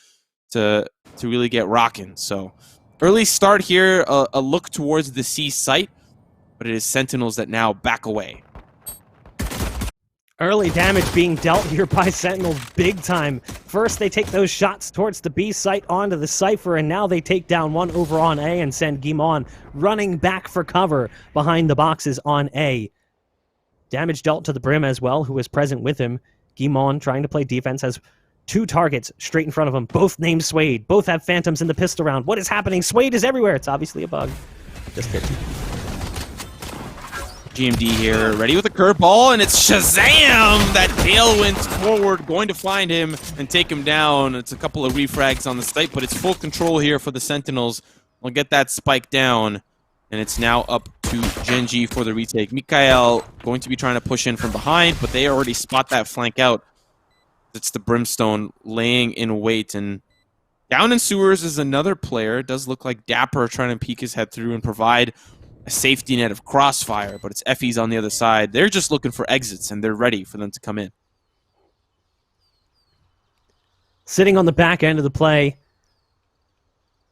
to really get rocking. So early start here, a look towards the C site, but it is Sentinels that now back away. Early damage being dealt here by Sentinels big time. First, they take those shots towards the B site onto the Cypher, and now they take down one over on A and send Gimon running back for cover behind the boxes on A. Damage dealt to the Brim as well, who was present with him. Gimon trying to play defense as Two targets straight in front of him, both named Suede. Both have Phantoms in the pistol round. What is happening? Suede is everywhere. It's obviously a bug. Just kidding. GMD here, ready with a curveball, and it's Shazam! That tailwind's forward, going to find him and take him down. It's a couple of refrags on the site, but it's full control here for the Sentinels. We'll get that spike down, and it's now up to Gen.G for the retake. Mikael going to be trying to push in from behind, but they already spot that flank out. It's the Brimstone laying in wait, and down in sewers is another player. It does look like Dapper trying to peek his head through and provide a safety net of crossfire, but it's Effie's on the other side. They're just looking for exits, and they're ready for them to come in. Sitting on the back end of the play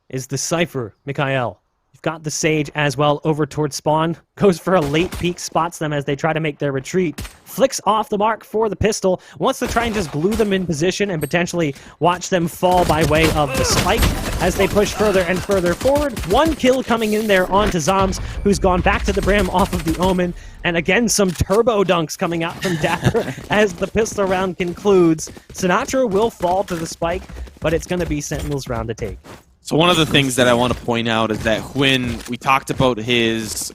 is the Cypher, Mikael. You've got the Sage as well over towards spawn. Goes for a late peek, spots them as they try to make their retreat. Flicks off the mark for the pistol. Wants to try and just glue them in position and potentially watch them fall by way of the spike as they push further and further forward. One kill coming in there onto Zoms, who's gone back to the brim off of the Omen. And again, some turbo dunks coming out from Dapper as the pistol round concludes. Sinatra will fall to the spike, but it's going to be Sentinels round to take. So one of the things that I want to point out is that when we talked about his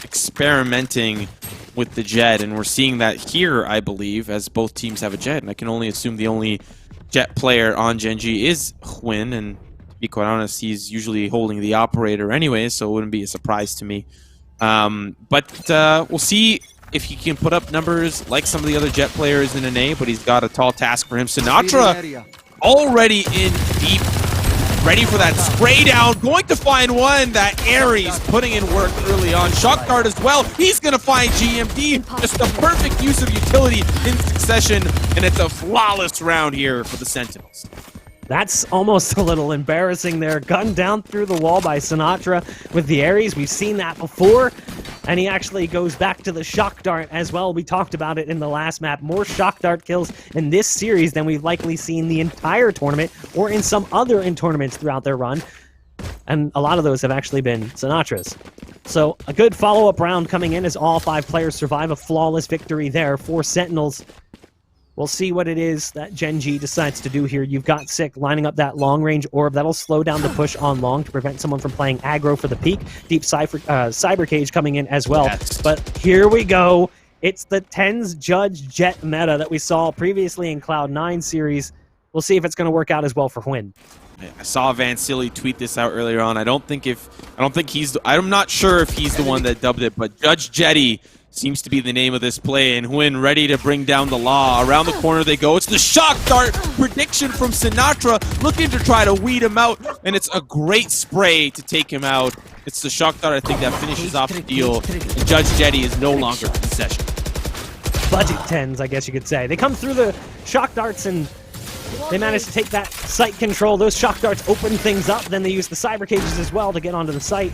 experimenting with the Jet, and we're seeing that here, I believe, as both teams have a Jet, and I can only assume the only Jet player on Gen.G is Hwin, and to be quite honest, he's usually holding the operator anyway, so it wouldn't be a surprise to me. But we'll see if he can put up numbers like some of the other Jet players in an A, but he's got a tall task for him. Sinatra already in deep, ready for that spray down, going to find one. That Ares putting in work early on. Shock Dart as well. He's going to find GMD. Just the perfect use of utility in succession, and it's a flawless round here for the Sentinels. That's almost a little embarrassing there. Gunned down through the wall by Sinatra with the Ares. We've seen that before. And he actually goes back to the Shock Dart as well. We talked about it in the last map. More Shock Dart kills in this series than we've likely seen the entire tournament or in some other tournaments throughout their run. And a lot of those have actually been Sinatra's. So a good follow-up round coming in as all 5 players survive. A flawless victory there for Sentinels. We'll see what it is that Gen.G decides to do here. You've got Sick lining up that long-range orb. That'll slow down the push on long to prevent someone from playing aggro for the peak. Deep Cyber Cage coming in as well. Yes. But here we go. It's the TenZ Judge Jet meta that we saw previously in Cloud9 series. We'll see if it's going to work out as well for Hwin. I saw Van Silly tweet this out earlier on. I'm not sure if he's the one that dubbed it, but Judge Jetty seems to be the name of this play, and Hwin ready to bring down the law. Around the corner they go. It's the Shock Dart prediction from Sinatra, looking to try to weed him out, and it's a great spray to take him out. It's the Shock Dart, I think, that finishes off the deal, and Judge Jetty is no longer in possession. Budget TenZ, I guess you could say. They come through the Shock Darts, and they manage to take that site control. Those Shock Darts open things up, then they use the Cyber Cages as well to get onto the site.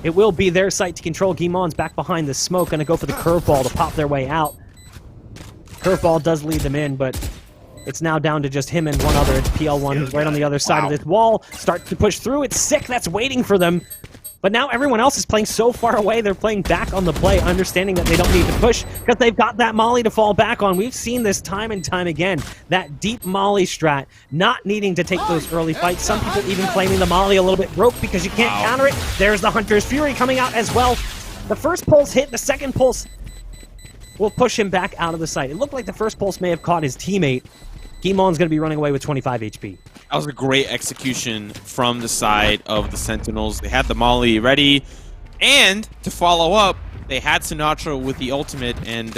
It will be their site to control. Guimon's back behind the smoke, gonna go for the curveball to pop their way out. Curveball does lead them in, but it's now down to just him and one other. It's PL1 who's right on the other side of this wall. Start to push through. It's Sick that's waiting for them. But now everyone else is playing so far away, they're playing back on the play, understanding that they don't need to push because they've got that Molly to fall back on. We've seen this time and time again, that deep Molly strat, not needing to take those early fights. Some people even claiming the Molly a little bit broke because you can't counter it. There's the Hunter's Fury coming out as well. The first pulse hit, the second pulse will push him back out of the site. It looked like the first pulse may have caught his teammate. Guimon's going to be running away with 25 HP. That was a great execution from the side of the Sentinels. They had the Molly ready, and to follow up, they had Sinatra with the ultimate, and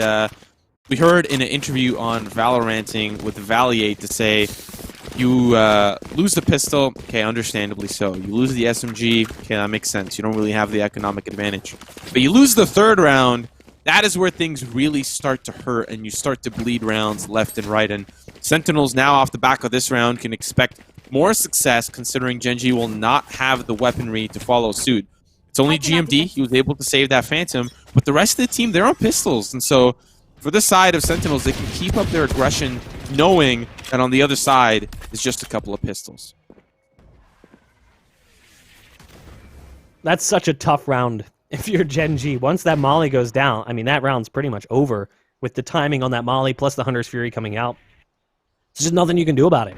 we heard in an interview on Valoranting with Valiate to say, you lose the pistol, okay, understandably so. You lose the SMG, okay, that makes sense. You don't really have the economic advantage. But you lose the third round, that is where things really start to hurt, and you start to bleed rounds left and right, and Sentinels now off the back of this round can expect more success considering Gen.G will not have the weaponry to follow suit. It's only GMD, he was able to save that Phantom, but the rest of the team, they're on pistols. And so for this side of Sentinels, they can keep up their aggression knowing that on the other side is just a couple of pistols. That's such a tough round if you're Gen.G. Once that Molly goes down, I mean, that round's pretty much over with the timing on that Molly plus the Hunter's Fury coming out. There's just nothing you can do about it.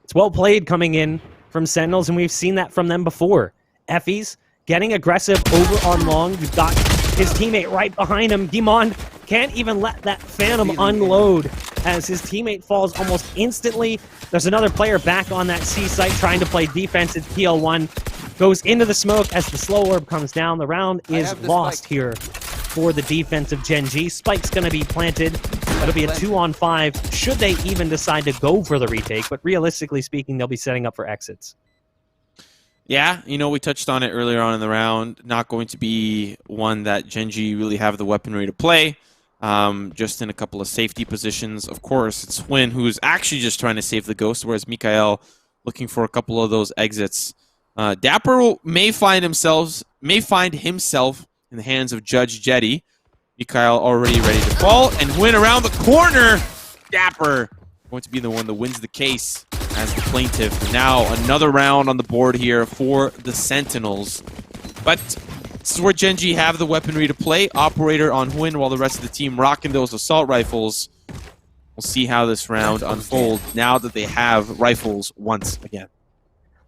It's well played coming in from Sentinels, and we've seen that from them before. Effie's getting aggressive over on long. You've got his teammate right behind him. Demond can't even let that Phantom unload as his teammate falls almost instantly. There's another player back on that C site trying to play defense. It's PL1 goes into the smoke as the slow orb comes down. The round is lost here for the defensive Gen.G. Spike's going to be planted. It'll be a 2-on-5 should they even decide to go for the retake, but realistically speaking, they'll be setting up for exits. Yeah, you know, we touched on it earlier on in the round. Not going to be one that Gen.G really have the weaponry to play. Just in a couple of safety positions. Of course, it's Huynh who's actually just trying to save the Ghost, whereas Mikael looking for a couple of those exits. Dapper may find himself in the hands of Judge Jetty. Mikael already ready to fall, and Huynh around the corner. Dapper going to be the one that wins the case as the plaintiff. And now another round on the board here for the Sentinels. But this is where Gen.G have the weaponry to play. Operator on Huynh while the rest of the team rocking those assault rifles. We'll see how this round unfolds now that they have rifles once again.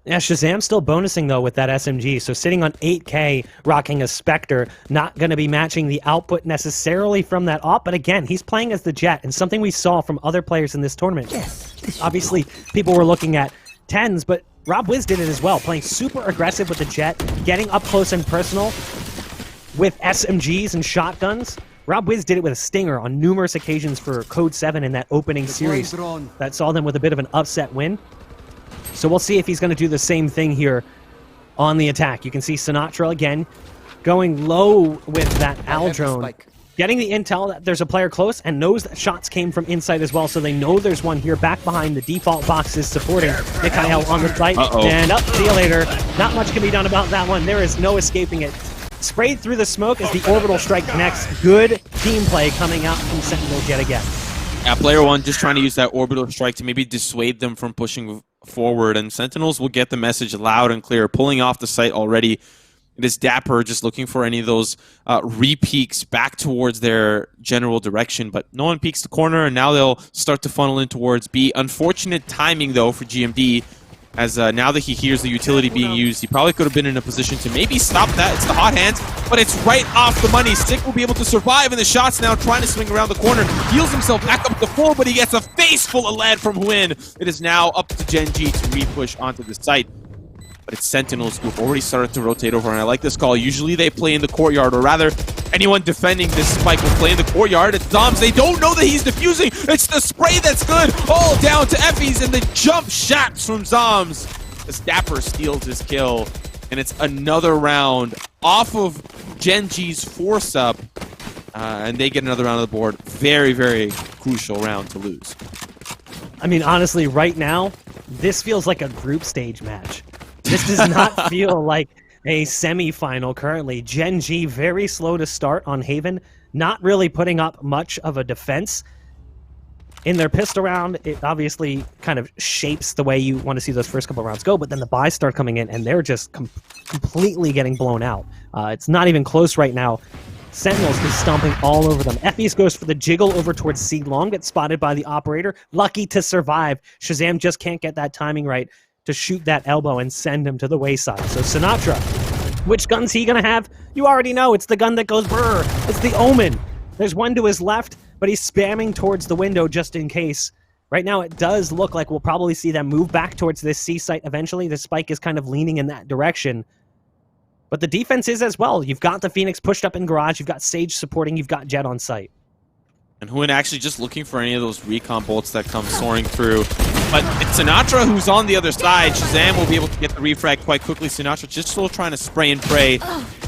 Yeah, Shazam still bonusing, though, with that SMG. So sitting on 8K, rocking a Spectre, not going to be matching the output necessarily from that op. But again, he's playing as the Jet, and something we saw from other players in this tournament. Yes, obviously, people were looking at 10s, but Rob Wiz did it as well, playing super aggressive with the Jet, getting up close and personal with SMGs and shotguns. Rob Wiz did it with a Stinger on numerous occasions for Code 7 in that opening series that saw them with a bit of an upset win. So we'll see if he's going to do the same thing here on the attack. You can see Sinatra again going low with that Al drone, getting the intel that there's a player close and knows that shots came from inside as well, so they know there's one here back behind the default boxes supporting Mikael on the site. And up, see you later. Not much can be done about that one. There is no escaping it. Sprayed through the smoke as the orbital strike connects. Good team play coming out from Sentinels yet again. Yeah, player one just trying to use that orbital strike to maybe dissuade them from pushing forward, and Sentinels will get the message loud and clear, pulling off the site already. It is Dapper just looking for any of those re-peeks back towards their general direction, but no one peeks the corner, and now they'll start to funnel in towards B. Unfortunate timing, though, for GMD, as now that he hears the utility being used, he probably could have been in a position to maybe stop that. It's the hot hands, but it's right off the money. Stick will be able to survive in the shots now, trying to swing around the corner. Heals himself back up to full, but he gets a face full of lead from Huynh. It is now up to Gen.G to re-push onto the site. But it's Sentinels who have already started to rotate over, and I like this call. Usually they play in the courtyard, or rather, anyone defending this spike will play in the courtyard. It's Zoms. They don't know that he's defusing. It's the spray that's good. All down to Effie's, and the jump shots from Zoms. As Dapper steals his kill, and it's another round off of Gen.G's force-up, and they get another round of the board. Very, very crucial round to lose. I mean, honestly, right now, this feels like a group stage match. This does not feel like a semi-final currently. Gen.G very slow to start on Haven, not really putting up much of a defense. In their pistol round, it obviously kind of shapes the way you want to see those first couple rounds go, but then the buys start coming in, and they're just completely getting blown out. It's not even close right now. Sentinels is stomping all over them. Effie's goes for the jiggle over towards C long, gets spotted by the operator. Lucky to survive. Shazam just can't get that timing right to shoot that elbow and send him to the wayside. So Sinatra, which gun's he gonna have? You already know, it's the gun that goes brr. It's the Omen. There's one to his left, but he's spamming towards the window just in case. Right now it does look like we'll probably see them move back towards this C site eventually. The spike is kind of leaning in that direction. But the defense is as well. You've got the Phoenix pushed up in garage, you've got Sage supporting, you've got Jet on site. And Huynh actually just looking for any of those recon bolts that come soaring through. But it's Sinatra who's on the other side. Shazam will be able to get the refrag quite quickly. Sinatra just still trying to spray and pray.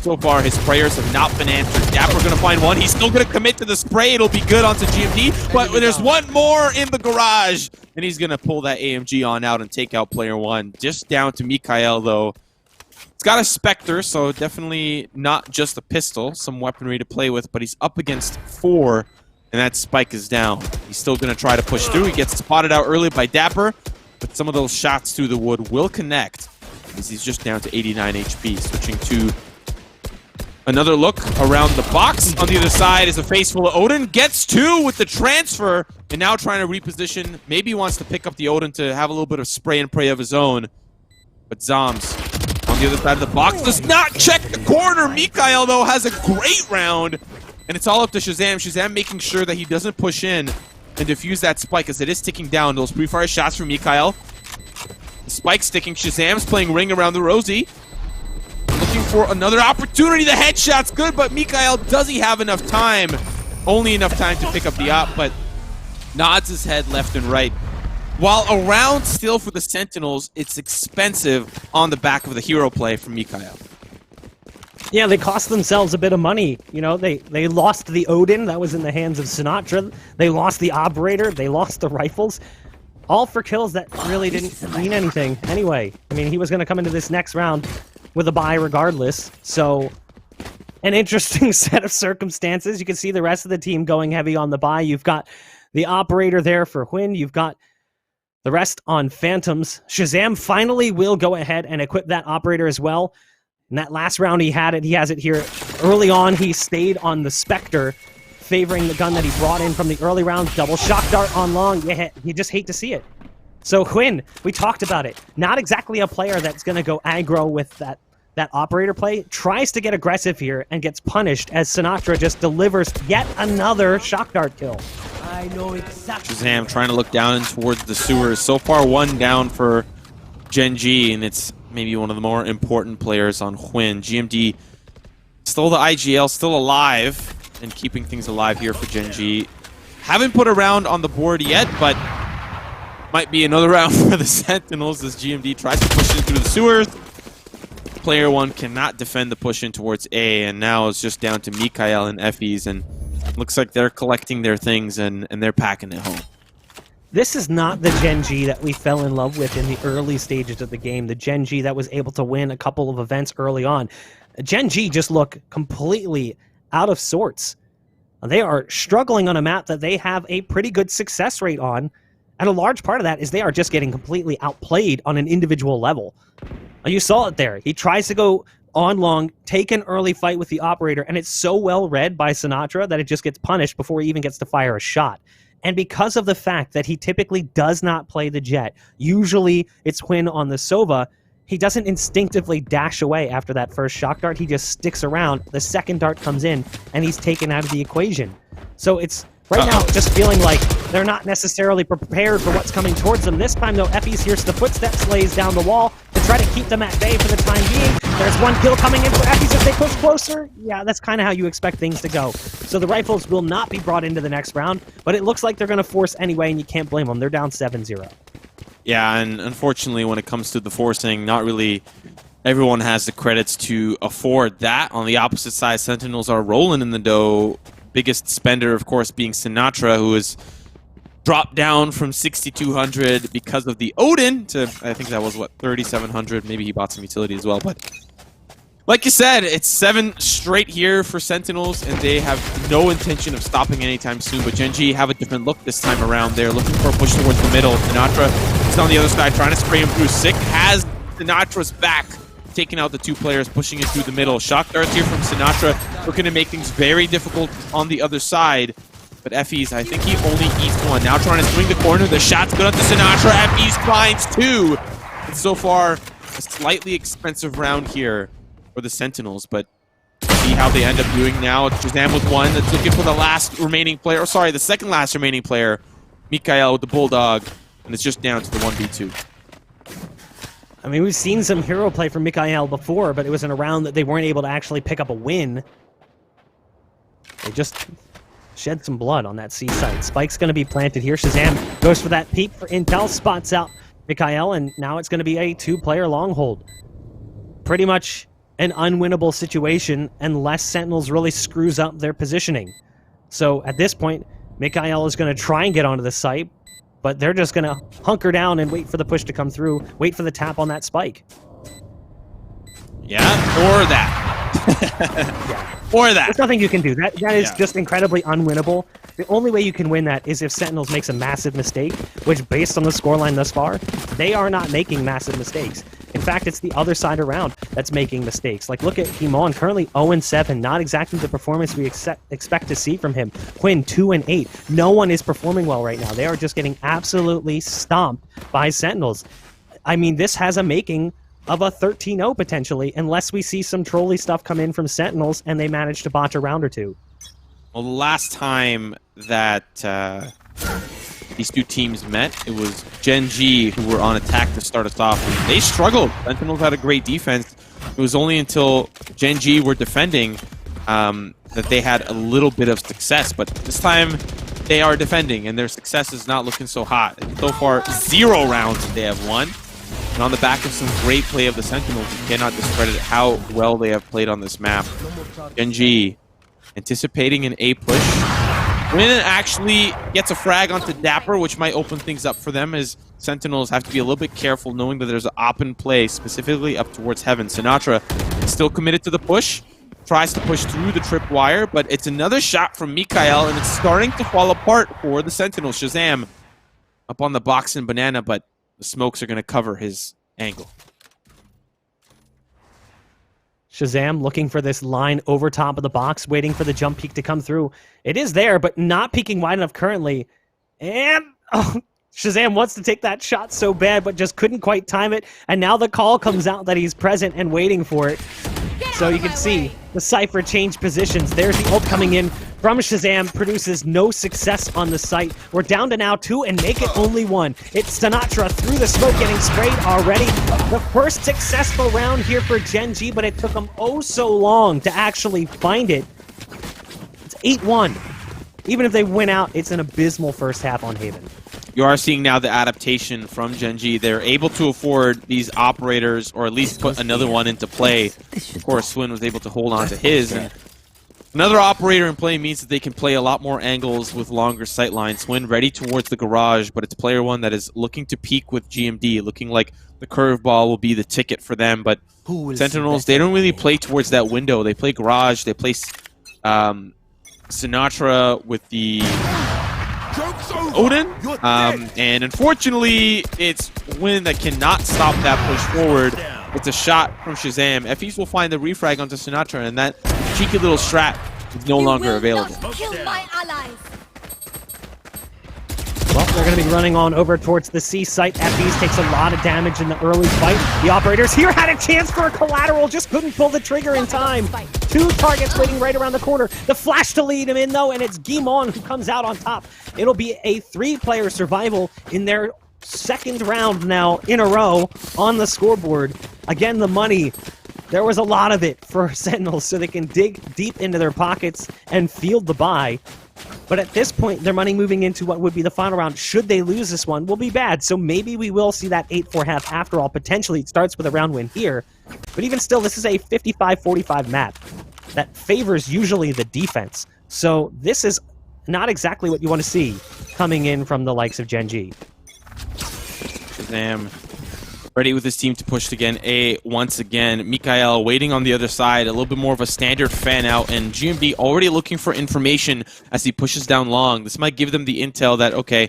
So far, his prayers have not been answered. Dapper going to find one. He's still going to commit to the spray. It'll be good onto GMD. But there's one more in the garage. And he's going to pull that AMG on out and take out player one. Just down to Mikael, though. It's got a Spectre, so definitely not just a pistol. Some weaponry to play with. But he's up against 4. And that spike is down. He's still going to try to push through. He gets spotted out early by Dapper, but some of those shots through the wood will connect as he's just down to 89 HP, switching to Another look around the box. On the other side is a face full of Odin. Gets 2 with the transfer, and now trying to reposition. Maybe wants to pick up the Odin to have a little bit of spray and pray of his own. But Zoms on the other side of the box does not check the corner. Mikael, though, has a great round. And it's all up to Shazam. Shazam making sure that he doesn't push in and defuse that spike as it is ticking down. Those pre-fire shots from Mikael. The spike sticking. Shazam's playing ring around the Rosie. Looking for another opportunity. The headshot's good, but Mikael, does he have enough time? Only enough time to pick up the op, but nods his head left and right. While a round still for the Sentinels, it's expensive on the back of the hero play from Mikael. Yeah, they cost themselves a bit of money. You know, they lost the Odin. That was in the hands of Sinatra. They lost the Operator. They lost the rifles. All for kills that really didn't mean anything. Anyway, I mean, he was going to come into this next round with a bye regardless. So, an interesting set of circumstances. You can see the rest of the team going heavy on the bye. You've got the Operator there for Huynh. You've got the rest on Phantoms. Shazam finally will go ahead and equip that Operator as well. In that last round he had it. He has it here. Early on, he stayed on the Spectre, favoring the gun that he brought in from the early rounds. Double shock dart on long. You just hate to see it. So Huynh, we talked about it. Not exactly a player that's going to go aggro with that Operator play. Tries to get aggressive here and gets punished as Sinatra just delivers yet another shock dart kill. I know exactly. Shazam trying to look down and towards the sewers. So far, 1 down for Gen.G, and it's maybe one of the more important players on Huynh. GMD stole the IGL, still alive, and keeping things alive here for Gen.G. Haven't put a round on the board yet, but might be another round for the Sentinels as GMD tries to push in through the sewers. Player 1 cannot defend the push in towards A, and now it's just down to Mikael and Effys, and looks like they're collecting their things and they're packing it home. This is not the Gen.G that we fell in love with in the early stages of the game. The Gen.G that was able to win a couple of events early on. Gen.G just look completely out of sorts. They are struggling on a map that they have a pretty good success rate on. And a large part of that is they are just getting completely outplayed on an individual level. You saw it there. He tries to go on long, take an early fight with the Operator, and it's so well read by Sinatra that it just gets punished before he even gets to fire a shot. And because of the fact that he typically does not play the Jet, usually it's Huynh on the Sova, he doesn't instinctively dash away after that first shock dart. He just sticks around. The second dart comes in, and he's taken out of the equation. So it's right now just feeling like they're not necessarily prepared for what's coming towards them. This time, though, Effys hears the footsteps, lays down the wall to try to keep them at bay for the time being. There's one kill coming in for Effys as they push closer. Yeah, that's kind of how you expect things to go. So the rifles will not be brought into the next round, but it looks like they're going to force anyway, and you can't blame them. They're down 7-0. Yeah, and unfortunately, when it comes to the forcing, not really everyone has the credits to afford that. On the opposite side, Sentinels are rolling in the dough. Biggest spender, of course, being Sinatra, who is dropped down from 6,200 because of the Odin to, I think that was, what, 3,700. Maybe he bought some utility as well. But like you said, it's 7 straight here for Sentinels, and they have no intention of stopping anytime soon. But Gen.G have a different look this time around. They're looking for a push towards the middle. Sinatra is on the other side, trying to spray him through. Sick has Sinatra's back, taking out the 2 players, pushing it through the middle. Shock darts here from Sinatra, looking to make things very difficult on the other side. But Effys, I think he only eats 1. Now trying to swing the corner. The shot's good onto Sinatra. Effys finds 2. And so far, a slightly expensive round here for the Sentinels, but see how they end up doing now. Shazam with 1. That's looking for the last remaining player. Sorry, the second last remaining player. Mikael with the Bulldog. And it's just down to the 1v2. I mean, we've seen some hero play from Mikael before, but it was in a round that they weren't able to actually pick up a win. They just shed some blood on that C site. Spike's going to be planted here. Shazam goes for that peek for intel, spots out Mikael, and now it's going to be a 2-player long hold. Pretty much an unwinnable situation unless Sentinels really screws up their positioning. So at this point, Mikael is going to try and get onto the site, but they're just going to hunker down and wait for the push to come through, wait for the tap on that spike. Yeah, or that. Or that. There's nothing you can do. That is Yeah. just incredibly unwinnable. The only way you can win that is if Sentinels makes a massive mistake, which based on the scoreline thus far, they are not making massive mistakes. In fact, it's the other side around that's making mistakes. Like, look at Himon, currently 0-7, not exactly the performance we expect to see from him. Quinn, 2-8. No one is performing well right now. They are just getting absolutely stomped by Sentinels. I mean, this has a making of a 13-0 potentially, unless we see some trolly stuff come in from Sentinels and they manage to botch a round or two. Well, the last time that these two teams met, it was Gen.G who were on attack to start us off, and they struggled. Sentinels had a great defense. It was only until Gen.G were defending that they had a little bit of success, but this time they are defending, and their success is not looking so hot. And so far, 0 rounds that they have won. And on the back of some great play of the Sentinels, you cannot discredit how well they have played on this map. Gen.G anticipating an A push. Win actually gets a frag onto Dapper, which might open things up for them, as Sentinels have to be a little bit careful knowing that there's an op in play, specifically up towards Heaven. Sinatra is still committed to the push, tries to push through the tripwire, but it's another shot from Mikael, and it's starting to fall apart for the Sentinels. Shazam up on the box and Banana, but the smokes are going to cover his angle. Shazam looking for this line over top of the box, waiting for the jump peek to come through. It is there, but not peeking wide enough currently. And Shazam wants to take that shot so bad, but just couldn't quite time it. And now the call comes out that he's present and waiting for it. So you can see the Cypher change positions. There's the ult coming in from Shazam, produces no success on the site. We're down to now 2 and make it only 1. It's Sinatra through the smoke getting sprayed already. The first successful round here for Gen.G, but it took them oh so long to actually find it. It's 8-1. Even if they win out, it's an abysmal first half on Haven. You are seeing now the adaptation from Gen.G. They're able to afford these operators, or at least put another one into play. Of course, Swin was able to hold on to his. And another operator in play means that they can play a lot more angles with longer sight lines. Swin ready towards the garage, but it's player 1 that is looking to peak with GMD, looking like the curveball will be the ticket for them. But Sentinels, they don't really play towards that window. They play garage. They play Sinatra with the Odin, and unfortunately, it's Win that cannot stop that push forward. It's a shot from Shazam. FEs will find the refrag onto Sinatra, and that cheeky little strat is no longer available. Kill my allies. Well, they're going to be running on over towards the C site. FEs takes a lot of damage in the early fight. The operators here had a chance for a collateral, just couldn't pull the trigger in time. 2 targets waiting right around the corner. The flash to lead him in, though, and it's Guimon who comes out on top. It'll be a 3-player survival in their second round now in a row on the scoreboard. Again, the money, there was a lot of it for Sentinels, so they can dig deep into their pockets and field the buy. But at this point, their money moving into what would be the final round, should they lose this one, will be bad. So maybe we will see that 8-4 half after all. Potentially, it starts with a round win here. But even still, this is a 55-45 map that favors usually the defense. So this is not exactly what you want to see coming in from the likes of Gen.G. Shazam ready with his team to push again A once again. Mikael waiting on the other side, a little bit more of a standard fan out, and GMD already looking for information as he pushes down long. This might give them the intel that, okay,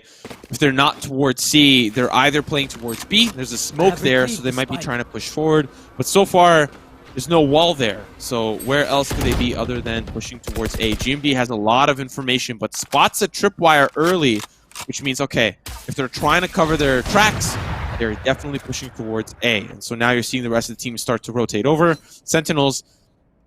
if they're not towards C, they're either playing towards B. There's a smoke there, so they might be trying to push forward. But so far, there's no wall there. So where else could they be other than pushing towards A? GMD has a lot of information, but spots a tripwire early, which means, okay, if they're trying to cover their tracks, they're definitely pushing towards A. And so now you're seeing the rest of the team start to rotate over. Sentinels,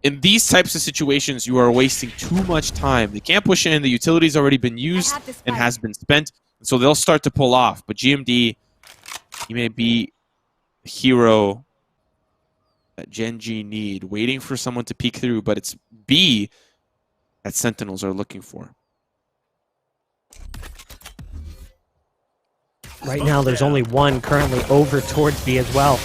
in these types of situations, you are wasting too much time. They can't push in. The utility's already been used and has been spent. So they'll start to pull off. But GMD, he may be a hero that Gen.G need, waiting for someone to peek through, but it's B that Sentinels are looking for. Right now, there's only one currently over towards B as well.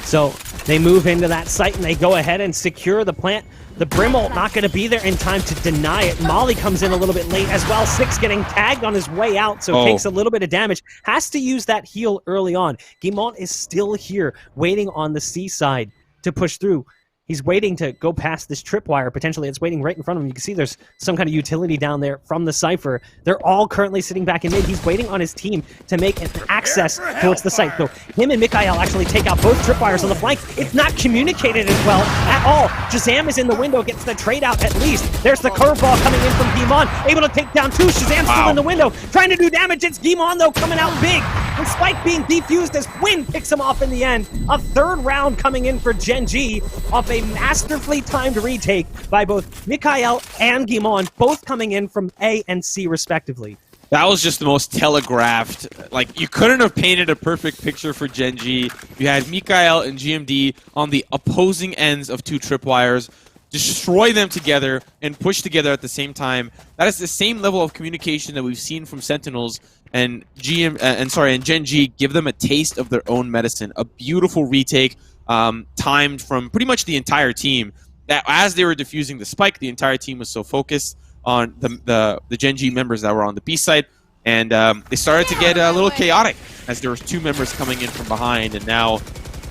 So they move into that site and they go ahead and secure the plant. The Brimble not going to be there in time to deny it. Molly comes in a little bit late as well. Six getting tagged on his way out, so takes a little bit of damage. Has to use that heal early on. Guimont is still here, waiting on the C side to push through. He's waiting to go past this tripwire. Potentially, it's waiting right in front of him. You can see there's some kind of utility down there from the Cypher. They're all currently sitting back in mid. He's waiting on his team to make an access towards the site. So him and Mikhail actually take out both tripwires on the flank. It's not communicated as well at all. Shazam is in the window, gets the trade out at least. There's the curveball coming in from Gimon, able to take down 2. Shazam's still in the window, trying to do damage. It's Gimon, though, coming out big. The spike being defused as Quinn picks him off in the end. A third round coming in for Gen.G off a masterfully timed retake by both Mikhail and Gimon, both coming in from A and C respectively. That was just the most telegraphed. Like, you couldn't have painted a perfect picture for Gen.G. You had Mikhail and GMD on the opposing ends of 2 tripwires, destroy them together and push together at the same time. That is the same level of communication that we've seen from Sentinels, and Gen.G give them a taste of their own medicine. A beautiful retake, timed from pretty much the entire team. That as they were defusing the spike, the entire team was so focused on the Gen.G members that were on the B side, and they started to get a little chaotic as there was 2 members coming in from behind. And now,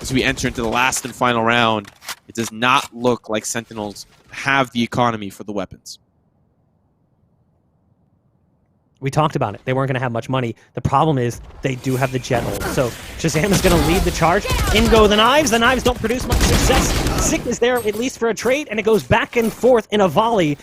as we enter into the last and final round, it does not look like Sentinels have the economy for the weapons. We talked about it. They weren't going to have much money. The problem is they do have the jet ult. So Shazam is going to lead the charge. In go the knives. The knives don't produce much success. Sick is there at least for a trade, and it goes back and forth in a volley.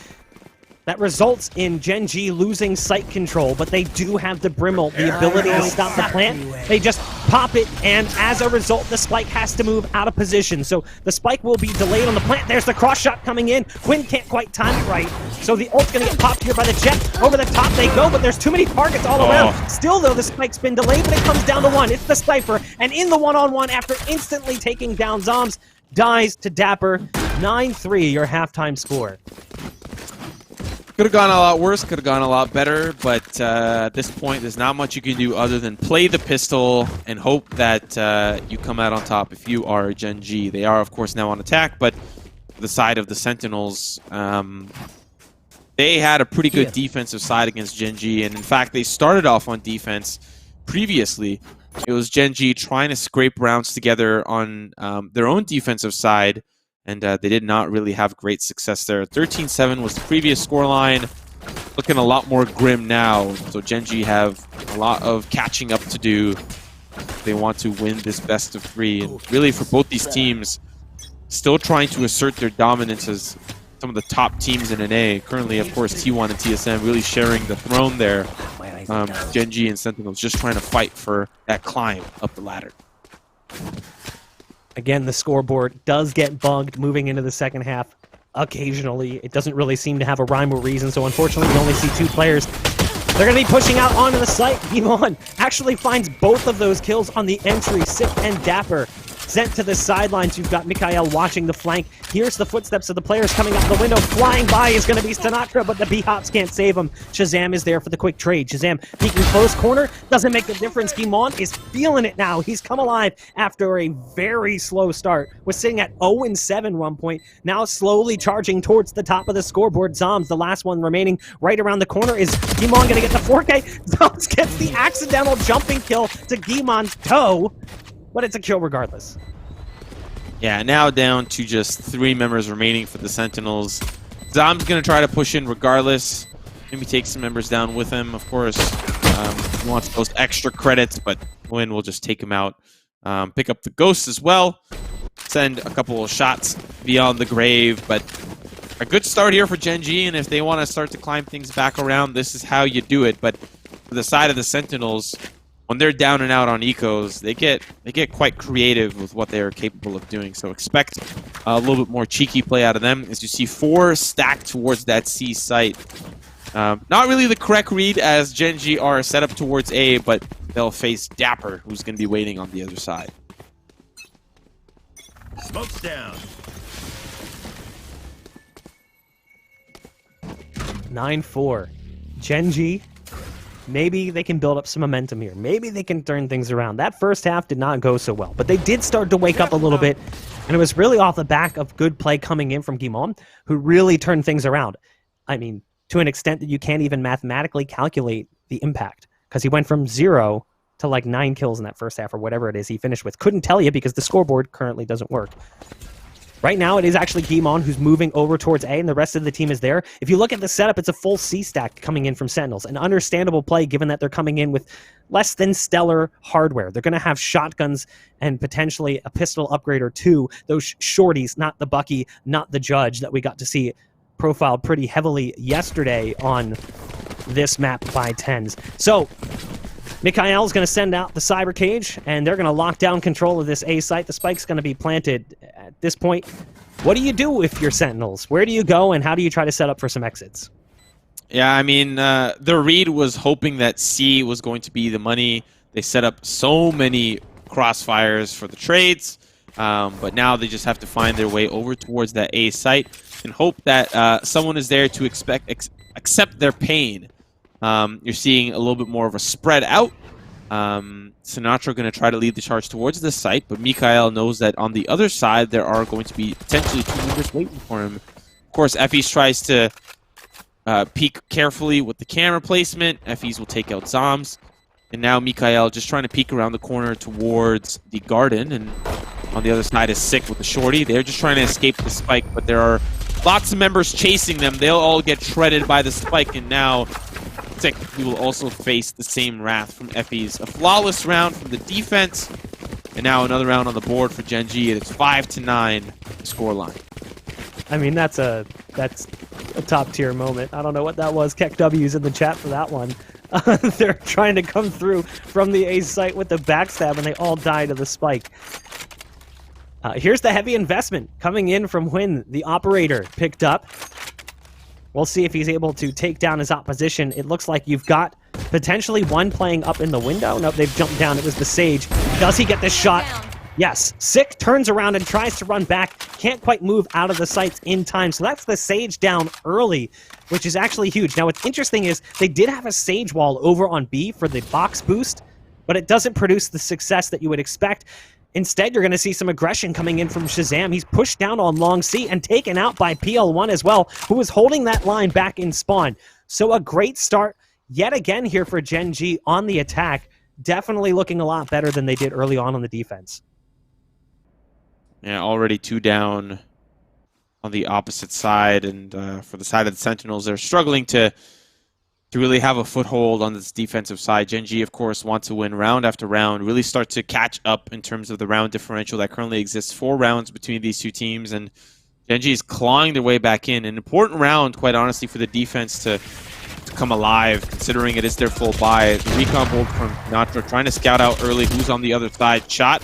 That results in Gen.G losing site control, but they do have the Brim ult, the ability to stop the plant. They just pop it, and as a result, the spike has to move out of position. So the spike will be delayed on the plant. There's the cross shot coming in. Quinn can't quite time it right. So the ult's going to get popped here by the jet. Over the top they go, but there's too many targets all around. Still, though, the spike's been delayed, but it comes down to 1. It's the Cypher, and in the one-on-one, after instantly taking down Zombs, dies to Dapper. 9-3, your halftime score. Could have gone a lot worse, could have gone a lot better, but at this point, there's not much you can do other than play the pistol and hope that you come out on top if you are Gen.G. They are, of course, now on attack, but the side of the Sentinels, they had a pretty good defensive side against Gen.G, and in fact, they started off on defense previously. It was Gen.G trying to scrape rounds together on their own defensive side, and they did not really have great success there. 13-7 was the previous scoreline. Looking a lot more grim now. So Gen.G have a lot of catching up to do if they want to win this best of 3. And really, for both these teams, still trying to assert their dominance as some of the top teams in NA. Currently, of course, T1 and TSM really sharing the throne there. Gen.G and Sentinels just trying to fight for that climb up the ladder. Again, the scoreboard does get bugged moving into the second half. Occasionally, it doesn't really seem to have a rhyme or reason, so unfortunately we only see 2 players. They're going to be pushing out onto the site. Gimon actually finds both of those kills on the entry. Sick and Dapper sent to the sidelines. You've got Mikhail watching the flank. Here's the footsteps of the players coming out the window. Flying by is going to be Sinatra, but the B-Hops can't save him. Shazam is there for the quick trade. Shazam peeking close corner. Doesn't make the difference. Gimon is feeling it now. He's come alive after a very slow start. Was sitting at 0-7 one point. Now slowly charging towards the top of the scoreboard. Zombs, the last one remaining right around the corner. Is Gimon going to get the 4K? Zombs gets the accidental jumping kill to Gimon's toe. But it's a kill regardless. Yeah, now down to just 3 members remaining for the Sentinels. Zom's going to try to push in regardless. Maybe take some members down with him, of course. He wants those extra credits, but Win will just take him out. Pick up the Ghost as well. Send a couple of shots beyond the grave, but a good start here for Gen.G, and if they want to start to climb things back around, this is how you do it. But for the side of the Sentinels, when they're down and out on ecos, they get quite creative with what they are capable of doing. So expect a little bit more cheeky play out of them as you see 4 stacked towards that C site. Not really the correct read as Gen.G are set up towards A, but they'll face Dapper, who's going to be waiting on the other side. Smoke's down. 9-4. Gen.G, maybe they can build up some momentum here. Maybe they can turn things around. That first half did not go so well, but they did start to wake up a little bit, and it was really off the back of good play coming in from Gimon, who really turned things around. I mean, to an extent that you can't even mathematically calculate the impact, because he went from 0 to like 9 kills in that first half, or whatever it is he finished with. Couldn't tell you because the scoreboard currently doesn't work. Right now, it is actually Gimon who's moving over towards A, and the rest of the team is there. If you look at the setup, it's a full C stack coming in from Sentinels. An understandable play given that they're coming in with less than stellar hardware. They're going to have shotguns and potentially a pistol upgrade or two. Those shorties, not the Bucky, not the Judge that we got to see profiled pretty heavily yesterday on this map by TenZ. So, Mikhail's going to send out the Cyber Cage, and they're going to lock down control of this A site. The spike's going to be planted at this point. What do you do if you're Sentinels? Where do you go, and how do you try to set up for some exits? Yeah, I mean, the read was hoping that C was going to be the money. They set up so many crossfires for the trades, but now they just have to find their way over towards that A site and hope that someone is there to accept their pain. You're seeing a little bit more of a spread out. Sinatra going to try to lead the charge towards this site, but Mikhail knows that on the other side there are going to be potentially two members waiting for him. Of course, Effys tries to peek carefully with the camera placement. Effys will take out Zombs. And now Mikhail just trying to peek around the corner towards the garden. And on the other side is Sick with the shorty. They're just trying to escape the spike, but there are lots of members chasing them. They'll all get shredded by the spike, and now Sick, we will also face the same wrath from Effys. A flawless round from the defense, and now another round on the board for Gen.G, and it's 5-9 scoreline. I mean, that's a top tier moment. I don't know what that was. Keck W's in the chat for that one. They're trying to come through from the A site with the backstab, and they all die to the spike. Here's the heavy investment coming in from Huynh, the operator, picked up. We'll see if he's able to take down his opposition. It looks like you've got potentially one playing up in the window. Nope, they've jumped down. It was the Sage. Does he get this shot? Yes. Sick turns around and tries to run back. Can't quite move out of the sights in time. So that's the Sage down early, which is actually huge. Now, what's interesting is they did have a Sage wall over on B for the box boost, but it doesn't produce the success that you would expect. Instead, you're going to see some aggression coming in from Shazam. He's pushed down on long C and taken out by PL1 as well, who was holding that line back in spawn. So a great start yet again here for Gen.G on the attack. Definitely looking a lot better than they did early on the defense. Yeah, already 2 down on the opposite side, and for the side of the Sentinels, they're struggling to really have a foothold on this defensive side. Gen.G, of course, want to win round after round, really start to catch up in terms of the round differential that currently exists. 4 rounds between these two teams, and Gen.G is clawing their way back in. An important round, quite honestly, for the defense to come alive, considering it is their full buy. The recon bolt from Sinatra trying to scout out early who's on the other side. Shot,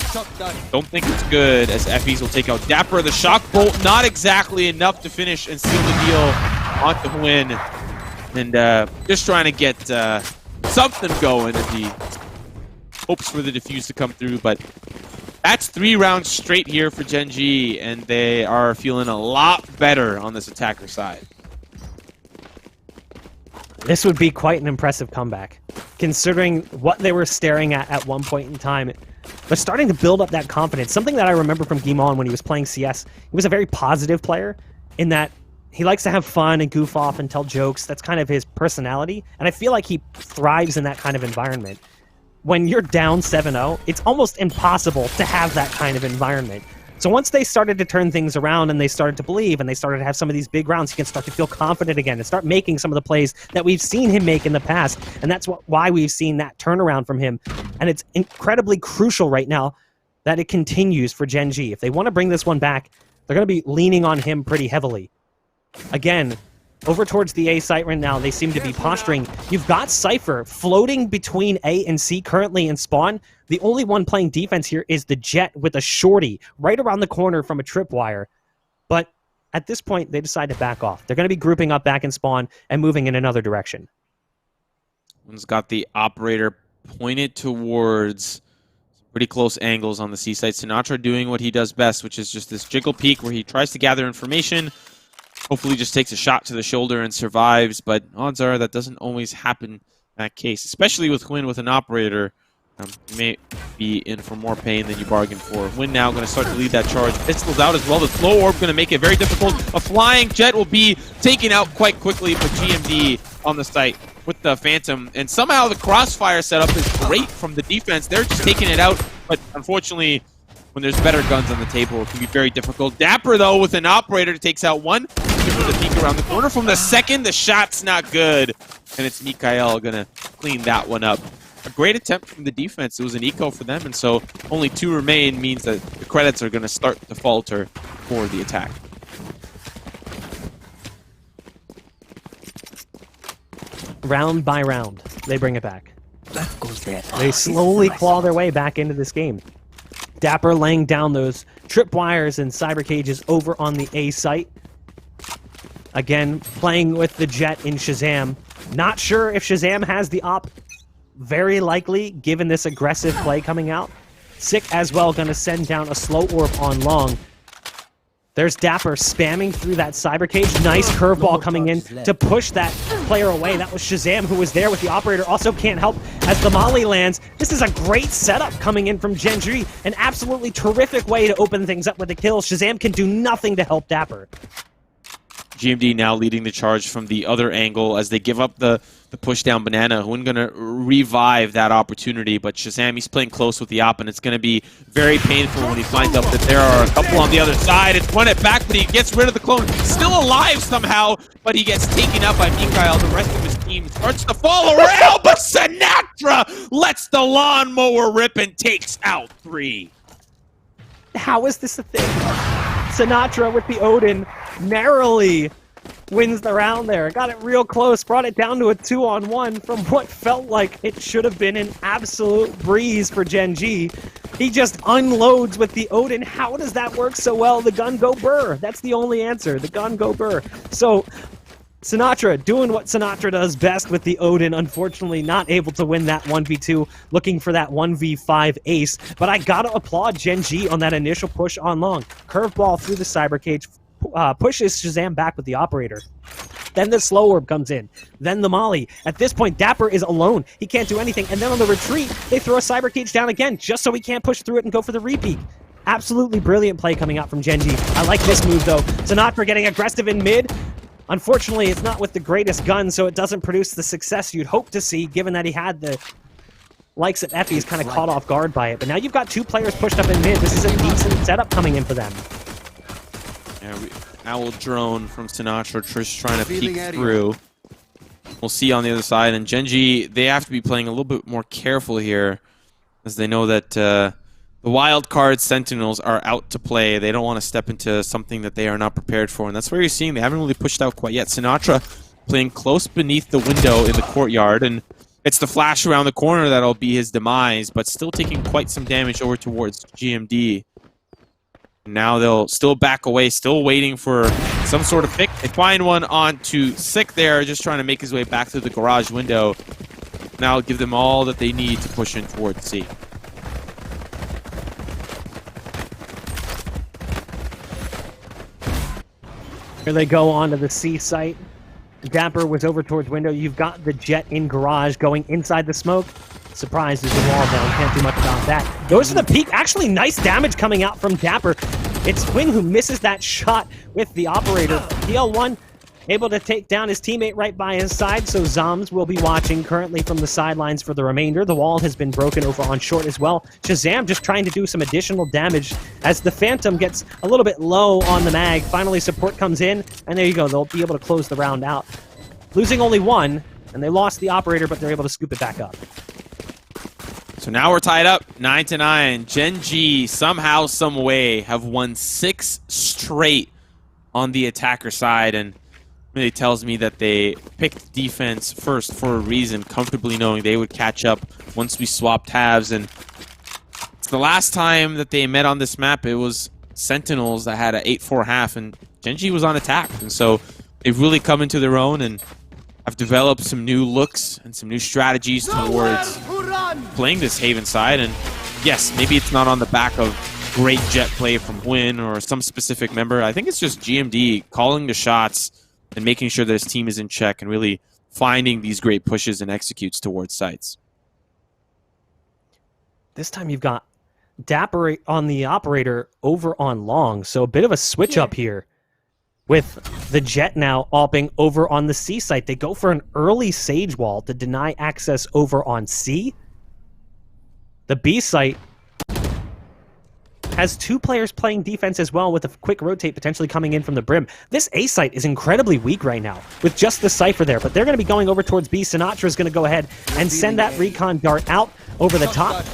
don't think it's good, as Effys will take out Dapper. The shock bolt, not exactly enough to finish and seal the deal onto Huynh. And just trying to get something going as he hopes for the defuse to come through. But that's 3 rounds straight here for Gen.G, and they are feeling a lot better on this attacker side. This would be quite an impressive comeback, considering what they were staring at one point in time. But starting to build up that confidence, something that I remember from Gimon when he was playing CS. He was a very positive player in that he likes to have fun and goof off and tell jokes. That's kind of his personality. And I feel like he thrives in that kind of environment. When you're down 7-0, it's almost impossible to have that kind of environment. So once they started to turn things around and they started to believe and they started to have some of these big rounds, he can start to feel confident again and start making some of the plays that we've seen him make in the past. And that's why we've seen that turnaround from him. And it's incredibly crucial right now that it continues for Gen.G. If they want to bring this one back, they're going to be leaning on him pretty heavily. Again, over towards the A site right now, they seem to be posturing. You've got Cypher floating between A and C currently in spawn. The only one playing defense here is the Jet with a shorty right around the corner from a tripwire. But at this point, they decide to back off. They're going to be grouping up back in spawn and moving in another direction. One's got the operator pointed towards pretty close angles on the C site. Sinatra doing what he does best, which is just this jiggle peek where he tries to gather information. Hopefully just takes a shot to the shoulder and survives, but odds are that doesn't always happen in that case, especially with Huynh with an operator. You may be in for more pain than you bargained for. Huynh now going to start to lead that charge. Pistols out as well. The slow orb going to make it very difficult. A flying Jet will be taken out quite quickly, but GMD on the site with the Phantom. And somehow the crossfire setup is great from the defense. They're just taking it out, but unfortunately when there's better guns on the table, it can be very difficult. Dapper, though, with an operator, takes out one. Give her the peek around the corner. From the second, the shot's not good. And it's Mikael going to clean that one up. A great attempt from the defense. It was an eco for them, and so only 2 remain means that the credits are going to start to falter for the attack. Round by round, they bring it back. They slowly claw their way back into this game. Dapper laying down those tripwires and cyber cages over on the A site. Again, playing with the Jet in Shazam. Not sure if Shazam has the op. Very likely, given this aggressive play coming out. Sick as well, going to send down a slow orb on long. There's Dapper spamming through that cyber cage. Nice curveball coming in to push that player away. That was Shazam who was there with the operator. Also can't help as the molly lands. This is a great setup coming in from Gen.G. An absolutely terrific way to open things up with a kill. Shazam can do nothing to help Dapper. GMD now leading the charge from the other angle as they give up the push down banana. Who's going to revive that opportunity, but Shazam, he's playing close with the op, and it's going to be very painful when he finds out that there are a couple on the other side. It's run it back, but he gets rid of the clone. Still alive somehow, but he gets taken up by Mikael. The rest of his team starts to fall around, but Sinatra lets the lawnmower rip and takes out 3. How is this a thing? Sinatra with the Odin narrowly wins the round there. Got it real close, brought it down to a 2-on-1 from what felt like it should have been an absolute breeze for Gen.G. He just unloads with the Odin. How does that work so well? The gun go burr. That's the only answer. The gun go burr. So Sinatra doing what Sinatra does best with the Odin, unfortunately not able to win that 1v2, looking for that 1v5 ace. But I gotta applaud Gen.G on that initial push on long. Curveball through the cyber cage, pushes Shazam back with the operator. Then the slow orb comes in. Then the molly. At this point, Dapper is alone. He can't do anything. And then on the retreat, they throw a cyber cage down again, just so he can't push through it and go for the repeat. Absolutely brilliant play coming out from Gen.G. I like this move, though. Sinatra getting aggressive in mid. Unfortunately, it's not with the greatest gun, so it doesn't produce the success you'd hope to see, given that he had the likes of Effie's kind of caught off guard by it. But now you've got 2 players pushed up in mid. This is a decent setup coming in for them. Yeah, owl drone from Sinatra, Trish trying to peek through. We'll see on the other side. And Gen.G, they have to be playing a little bit more careful here, as they know that the wild card Sentinels are out to play. They don't want to step into something that they are not prepared for. And that's where you're seeing they haven't really pushed out quite yet. Sinatra playing close beneath the window in the courtyard. And it's the flash around the corner that'll be his demise, but still taking quite some damage over towards GMD. Now they'll still back away, still waiting for some sort of pick. They find one onto Sick there, just trying to make his way back through the garage window. Now give them all that they need to push in towards C. Here they go onto the C site. Dapper was over towards window. You've got the Jet in garage going inside the smoke. Surprised there's a wall down. Can't do much about that. Goes to the peak. Actually, nice damage coming out from Dapper. It's Quinn who misses that shot with the operator. DL1 able to take down his teammate right by his side, so Zoms will be watching currently from the sidelines for the remainder. The wall has been broken over on short as well. Shazam just trying to do some additional damage as the Phantom gets a little bit low on the mag. Finally, support comes in, and there you go. They'll be able to close the round out. Losing only 1, and they lost the operator, but they're able to scoop it back up. So now we're tied up 9-9. Gen.G somehow, some way have won 6 straight on the attacker side, and really tells me that they picked defense first for a reason, comfortably knowing they would catch up once we swapped halves. And it's the last time that they met on this map, it was Sentinels that had an 8-4 half, and Gen.G was on attack. And so they've really come into their own and have developed some new looks and some new strategies towards playing this Haven side. And yes, maybe it's not on the back of great Jet play from Win or some specific member. I think it's just GMD calling the shots and making sure that his team is in check and really finding these great pushes and executes towards sites. This time you've got Dapper on the operator over on long, so a bit of a switch up here with the Jet now opping over on the C site. They go for an early Sage Wall to deny access over on C. The B site has 2 players playing defense as well, with a quick rotate potentially coming in from the brim. This A site is incredibly weak right now with just the Cypher there, but they're going to be going over towards B. Sinatra is going to go ahead and send that recon dart out over the top.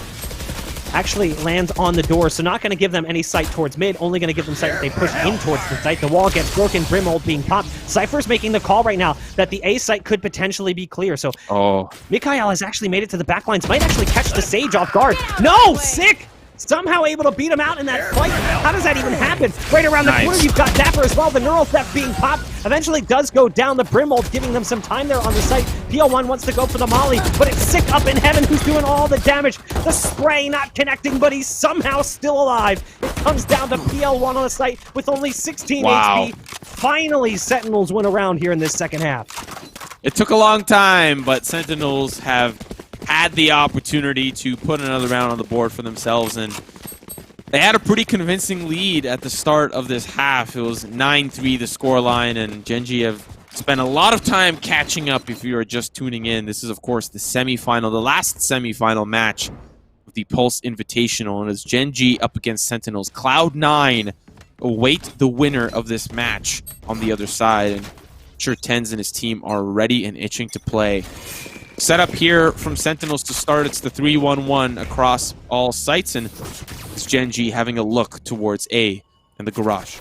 Actually lands on the door, so not going to give them any sight towards mid, only going to give them sight if they push in towards the site. The wall gets broken, Brim ult being popped. Cypher's making the call right now that the A site could potentially be clear, so Mikhail has actually made it to the back lines, might actually catch the Sage off guard. No! Sick! Somehow able to beat him out in that fight. How does that even happen? Right around the corner, you've got Dapper as well. The neural theft being popped eventually does go down. The Brim ult giving them some time there on the site. PL1 wants to go for the molly, but it's Sick up in heaven who's doing all the damage. The spray not connecting, but he's somehow still alive. It comes down to PL1 on the site with only 16 HP. Finally, Sentinels win around here in this second half. It took a long time, but Sentinels have had the opportunity to put another round on the board for themselves, and they had a pretty convincing lead at the start of this half. It was 9-3 the scoreline, and Gen.G have spent a lot of time catching up if you are just tuning in. This is, of course, the semifinal, the last semifinal match of the Pulse Invitational, and it's Gen.G up against Sentinels. Cloud9 await the winner of this match on the other side, and I'm sure Tens and his team are ready and itching to play. Set up here from Sentinels to start. It's the 3-1-1 across all sites, and it's Gen.G having a look towards A and the garage.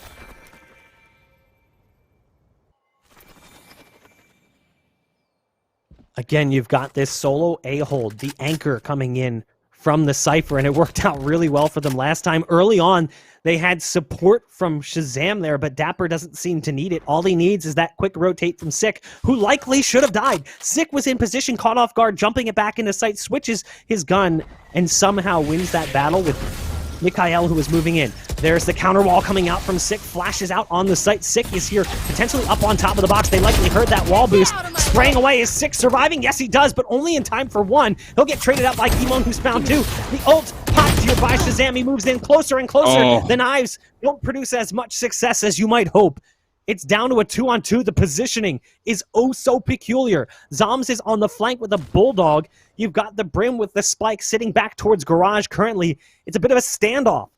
Again, you've got this solo A-hold, the anchor coming in from the Cypher, and it worked out really well for them last time. Early on, they had support from Shazam there, but Dapper doesn't seem to need it. All he needs is that quick rotate from Sick, who likely should have died. Sick was in position, caught off guard, jumping it back into sight, switches his gun, and somehow wins that battle with Mikhail, who was moving in. There's the counter wall coming out from Sick, flashes out on the site. Sick is here, potentially up on top of the box. They likely heard that wall boost. Spraying away, is Sick surviving? Yes, he does, but only in time for 1. He'll get traded out by Kimon, who's found 2. The ult popped here by Shazam. He moves in closer and closer. The knives don't produce as much success as you might hope. It's down to a 2-on-2. The positioning is oh so peculiar. Zoms is on the flank with a Bulldog. You've got the Brim with the Spike sitting back towards Garage currently. It's a bit of a standoff.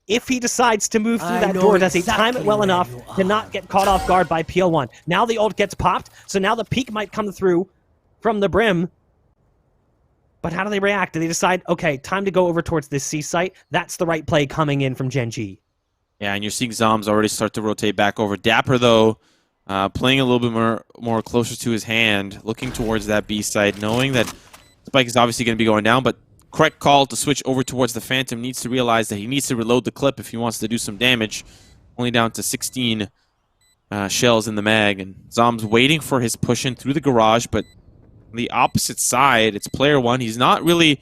If he decides to move through that door, does he time it well enough to not get caught off guard by PL1? Now the ult gets popped, so now the peek might come through from the Brim. But how do they react? Do they decide, okay, time to go over towards this C site? That's the right play coming in from Gen.G. Yeah, and you're seeing Zoms already start to rotate back over. Dapper, though, playing a little bit more closer to his hand, looking towards that B side, knowing that Spike is obviously going to be going down, but correct call to switch over towards the Phantom. Needs to realize that he needs to reload the clip if he wants to do some damage. Only down to 16 shells in the mag, and Zoms waiting for his push in through the garage, but on the opposite side, it's player 1. He's not really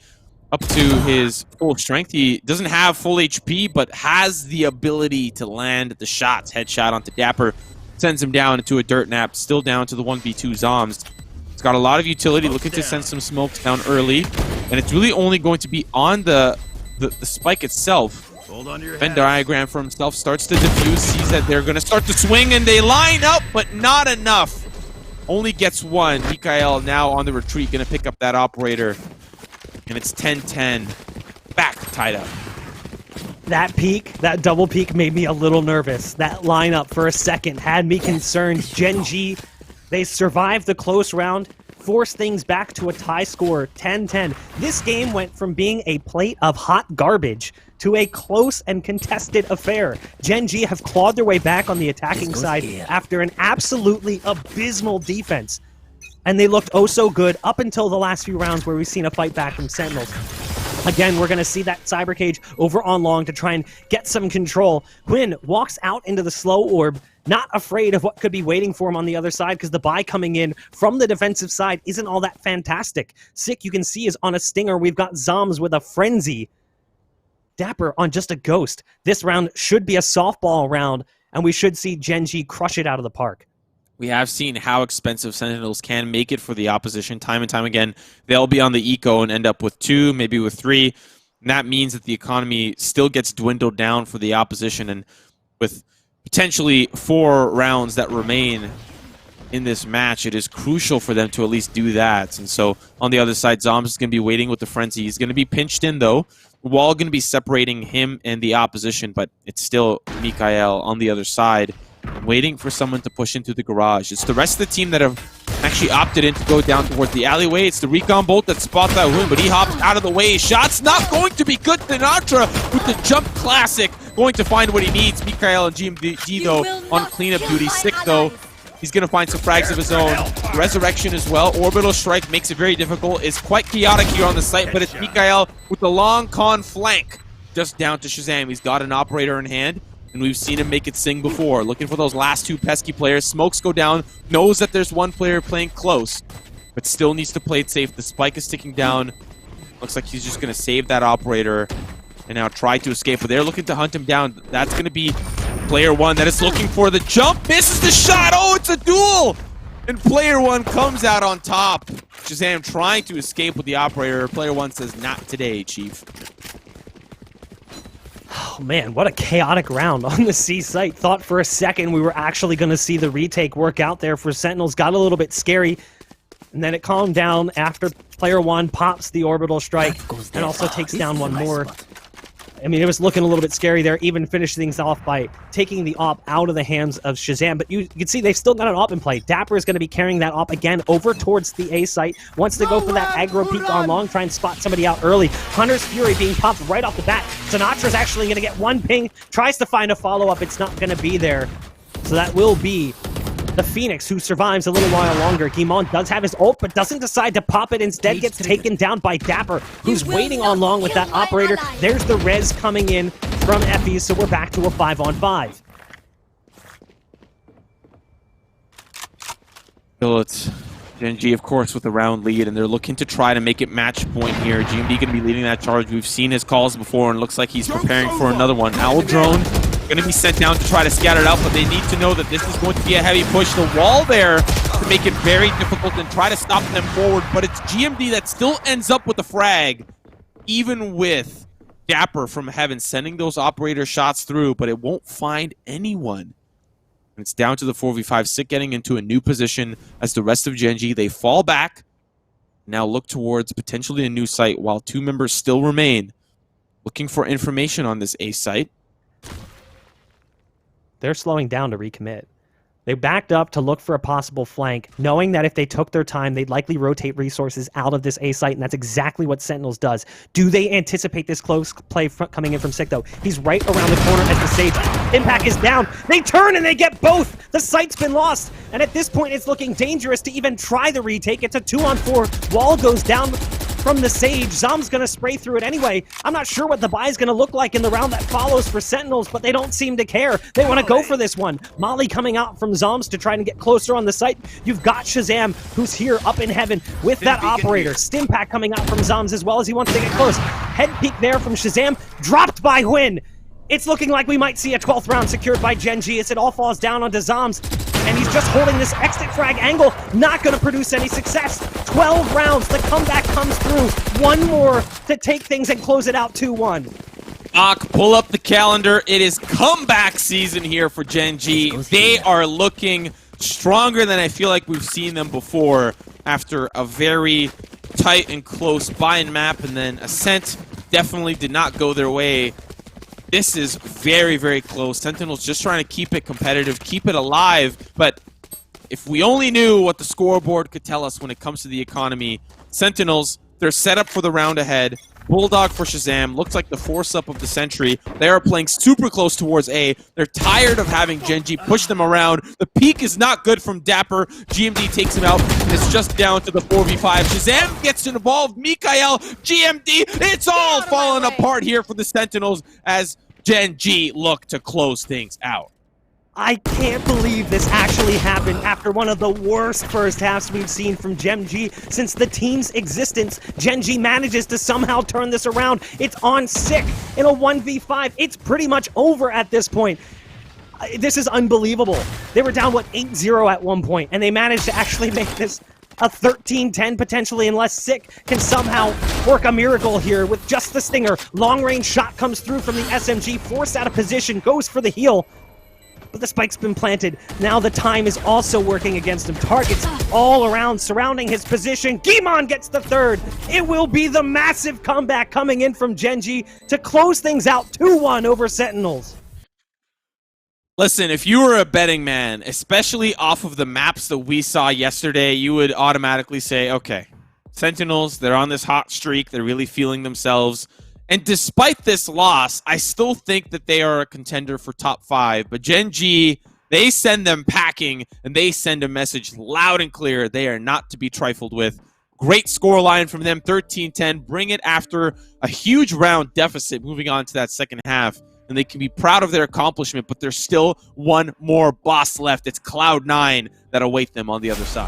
up to his full strength. He doesn't have full HP, but has the ability to land the shots. Headshot onto Dapper, sends him down into a dirt nap, still down to the 1v2 Zoms. It's got a lot of utility, looking to send some smokes down early, and it's really only going to be on the Spike itself. Venn diagram for himself, starts to defuse, sees that they're going to start to swing, and they line up, but not enough. Only gets 1. Mikhail now on the retreat, going to pick up that operator. And it's 10-10. Back tied up. That peek, that double peek made me a little nervous. That lineup for a second had me concerned. Gen.G, they survived the close round, forced things back to a tie score, 10-10. This game went from being a plate of hot garbage to a close and contested affair. Gen.G have clawed their way back on the attacking side after an absolutely abysmal defense. And they looked oh so good up until the last few rounds where we've seen a fight back from Sentinels. Again, we're going to see that Cyber Cage over on long to try and get some control. Quinn walks out into the slow orb, not afraid of what could be waiting for him on the other side, because the buy coming in from the defensive side isn't all that fantastic. Sick, you can see, is on a stinger. We've got Zoms with a frenzy. Dapper on just a ghost. This round should be a softball round, and we should see Gen.G crush it out of the park. We have seen how expensive Sentinels can make it for the opposition time and time again. They'll be on the eco and end up with 2, maybe with 3. And that means that the economy still gets dwindled down for the opposition. And with potentially 4 rounds that remain in this match, it is crucial for them to at least do that. And so on the other side, Zoms is going to be waiting with the frenzy. He's going to be pinched in, though, wall going to be separating him and the opposition, but it's still Mikael on the other side, waiting for someone to push into the garage. It's the rest of the team that have actually opted in to go down towards the alleyway. It's the Recon Bolt that spots that win, but he hops out of the way. Shot's not going to be good. Sinatra with the jump classic, going to find what he needs. Mikael and GMG, though, on cleanup duty. Sick, though. He's going to find some frags of his own. Resurrection as well. Orbital Strike makes it very difficult. It's quite chaotic here on the site, but it's Mikael with the long con flank. Just down to Shazam. He's got an operator in hand, and we've seen him make it sing before. Looking for those last two pesky players. Smokes go down. Knows that there's one player playing close, but still needs to play it safe. The spike is ticking down. Looks like he's just going to save that operator and now try to escape, but they're looking to hunt him down. That's going to be player one that is looking for the jump. Misses the shot. Oh, it's a duel! And player one comes out on top. Shazam trying to escape with the operator. Player one says, not today, Chief. Oh man, what a chaotic round on the C site. Thought for a second we were actually going to see the retake work out there for Sentinels. Got a little bit scary, and then it calmed down after player one pops the orbital strike and also takes down one more. I mean, it was looking a little bit scary there, even finished things off by taking the AWP out of the hands of Shazam. But you can see they've still got an AWP in play. Dapper is going to be carrying that AWP again over towards the A site. Wants to go for that aggro peek on long, try and spot somebody out early. Hunter's Fury being popped right off the bat. Sinatra's actually going to get one ping, tries to find a follow-up. It's not going to be there. So that will be the Phoenix, who survives a little while longer. Guimon does have his ult, but doesn't decide to pop it. Instead gets taken down by Dapper, who's waiting on long with that operator. There's the res coming in from Effie, so we're back to a 5-on-5. So it's Gen.G, of course, with the round lead, and they're looking to try to make it match point here. GMD going to be leading that charge. We've seen his calls before, and looks like he's preparing for another one. Owl Drone going to be sent down to try to scatter it out, but they need to know that this is going to be a heavy push. The wall there to make it very difficult and try to stop them forward, but it's GMD that still ends up with the frag, even with Dapper from heaven sending those operator shots through, but it won't find anyone. And it's down to the 4v5. Sick getting into a new position as the rest of Gen.G. They fall back, now look towards potentially a new site while two members still remain, looking for information on this A site. They're slowing down to recommit. They backed up to look for a possible flank, knowing that if they took their time, they'd likely rotate resources out of this A site, and that's exactly what Sentinels does. Do they anticipate this close play coming in from Sick, though? He's right around the corner as the Sage impact is down. They turn and they get both! The site's been lost, and at this point, it's looking dangerous to even try the retake. It's a 2-on-4. Wall goes down from the Sage. Zom's gonna spray through it anyway. I'm not sure what the buy is gonna look like in the round that follows for Sentinels, but they don't seem to care. They want to go for this one. Molly coming out from Zoms to try and get closer on the site. You've got Shazam, who's here up in heaven with that operator. Stimpack coming out from Zoms as well as he wants to get close. Head peek there from Shazam, dropped by Hwin. It's looking like we might see a 12th round secured by Gen.G as it all falls down onto Zoms. And he's just holding this exit frag angle, not going to produce any success. 12 rounds, the comeback comes through. One more to take things and close it out 2-1. Pull up the calendar. It is comeback season here for Gen.G. They are looking stronger than I feel like we've seen them before after a very tight and close buy-in map, and then Ascent definitely did not go their way. This is very, very close. Sentinels just trying to keep it competitive, keep it alive. But if we only knew what the scoreboard could tell us when it comes to the economy, Sentinels, they're set up for the round ahead. Bulldog for Shazam. Looks like the force-up of the Sentry. They are playing super close towards A. They're tired of having Gen.G push them around. The peak is not good from Dapper. GMD takes him out, and it's just down to the 4v5. Shazam gets involved. Mikael, GMD. It's all falling apart here for the Sentinels as Gen.G look to close things out. I can't believe this actually happened after one of the worst first halves we've seen from Gen.G since the team's existence. Gen.G manages to somehow turn this around. It's on Sick in a 1v5. It's pretty much over at this point. This is unbelievable. They were down, 8-0 at one point, and they managed to actually make this a 13-10 potentially, unless Sick can somehow work a miracle here with just the stinger. Long-range shot comes through from the SMG, forced out of position, goes for the heal. but the spike's been planted. Now the time is also working against him. Targets all around, surrounding his position. Guimon gets the third. It will be the massive comeback coming in from Gen.G to close things out 2-1 over Sentinels. Listen, if you were a betting man, especially off of the maps that we saw yesterday, you would automatically say, okay, Sentinels, they're on this hot streak. They're really feeling themselves. And despite this loss, I still think that they are a contender for top 5. But Gen.G, they send them packing, and they send a message loud and clear. They are not to be trifled with. Great scoreline from them, 13-10. Bring it after a huge round deficit moving on to that second half. And they can be proud of their accomplishment, but there's still one more boss left. It's Cloud9 that await them on the other side.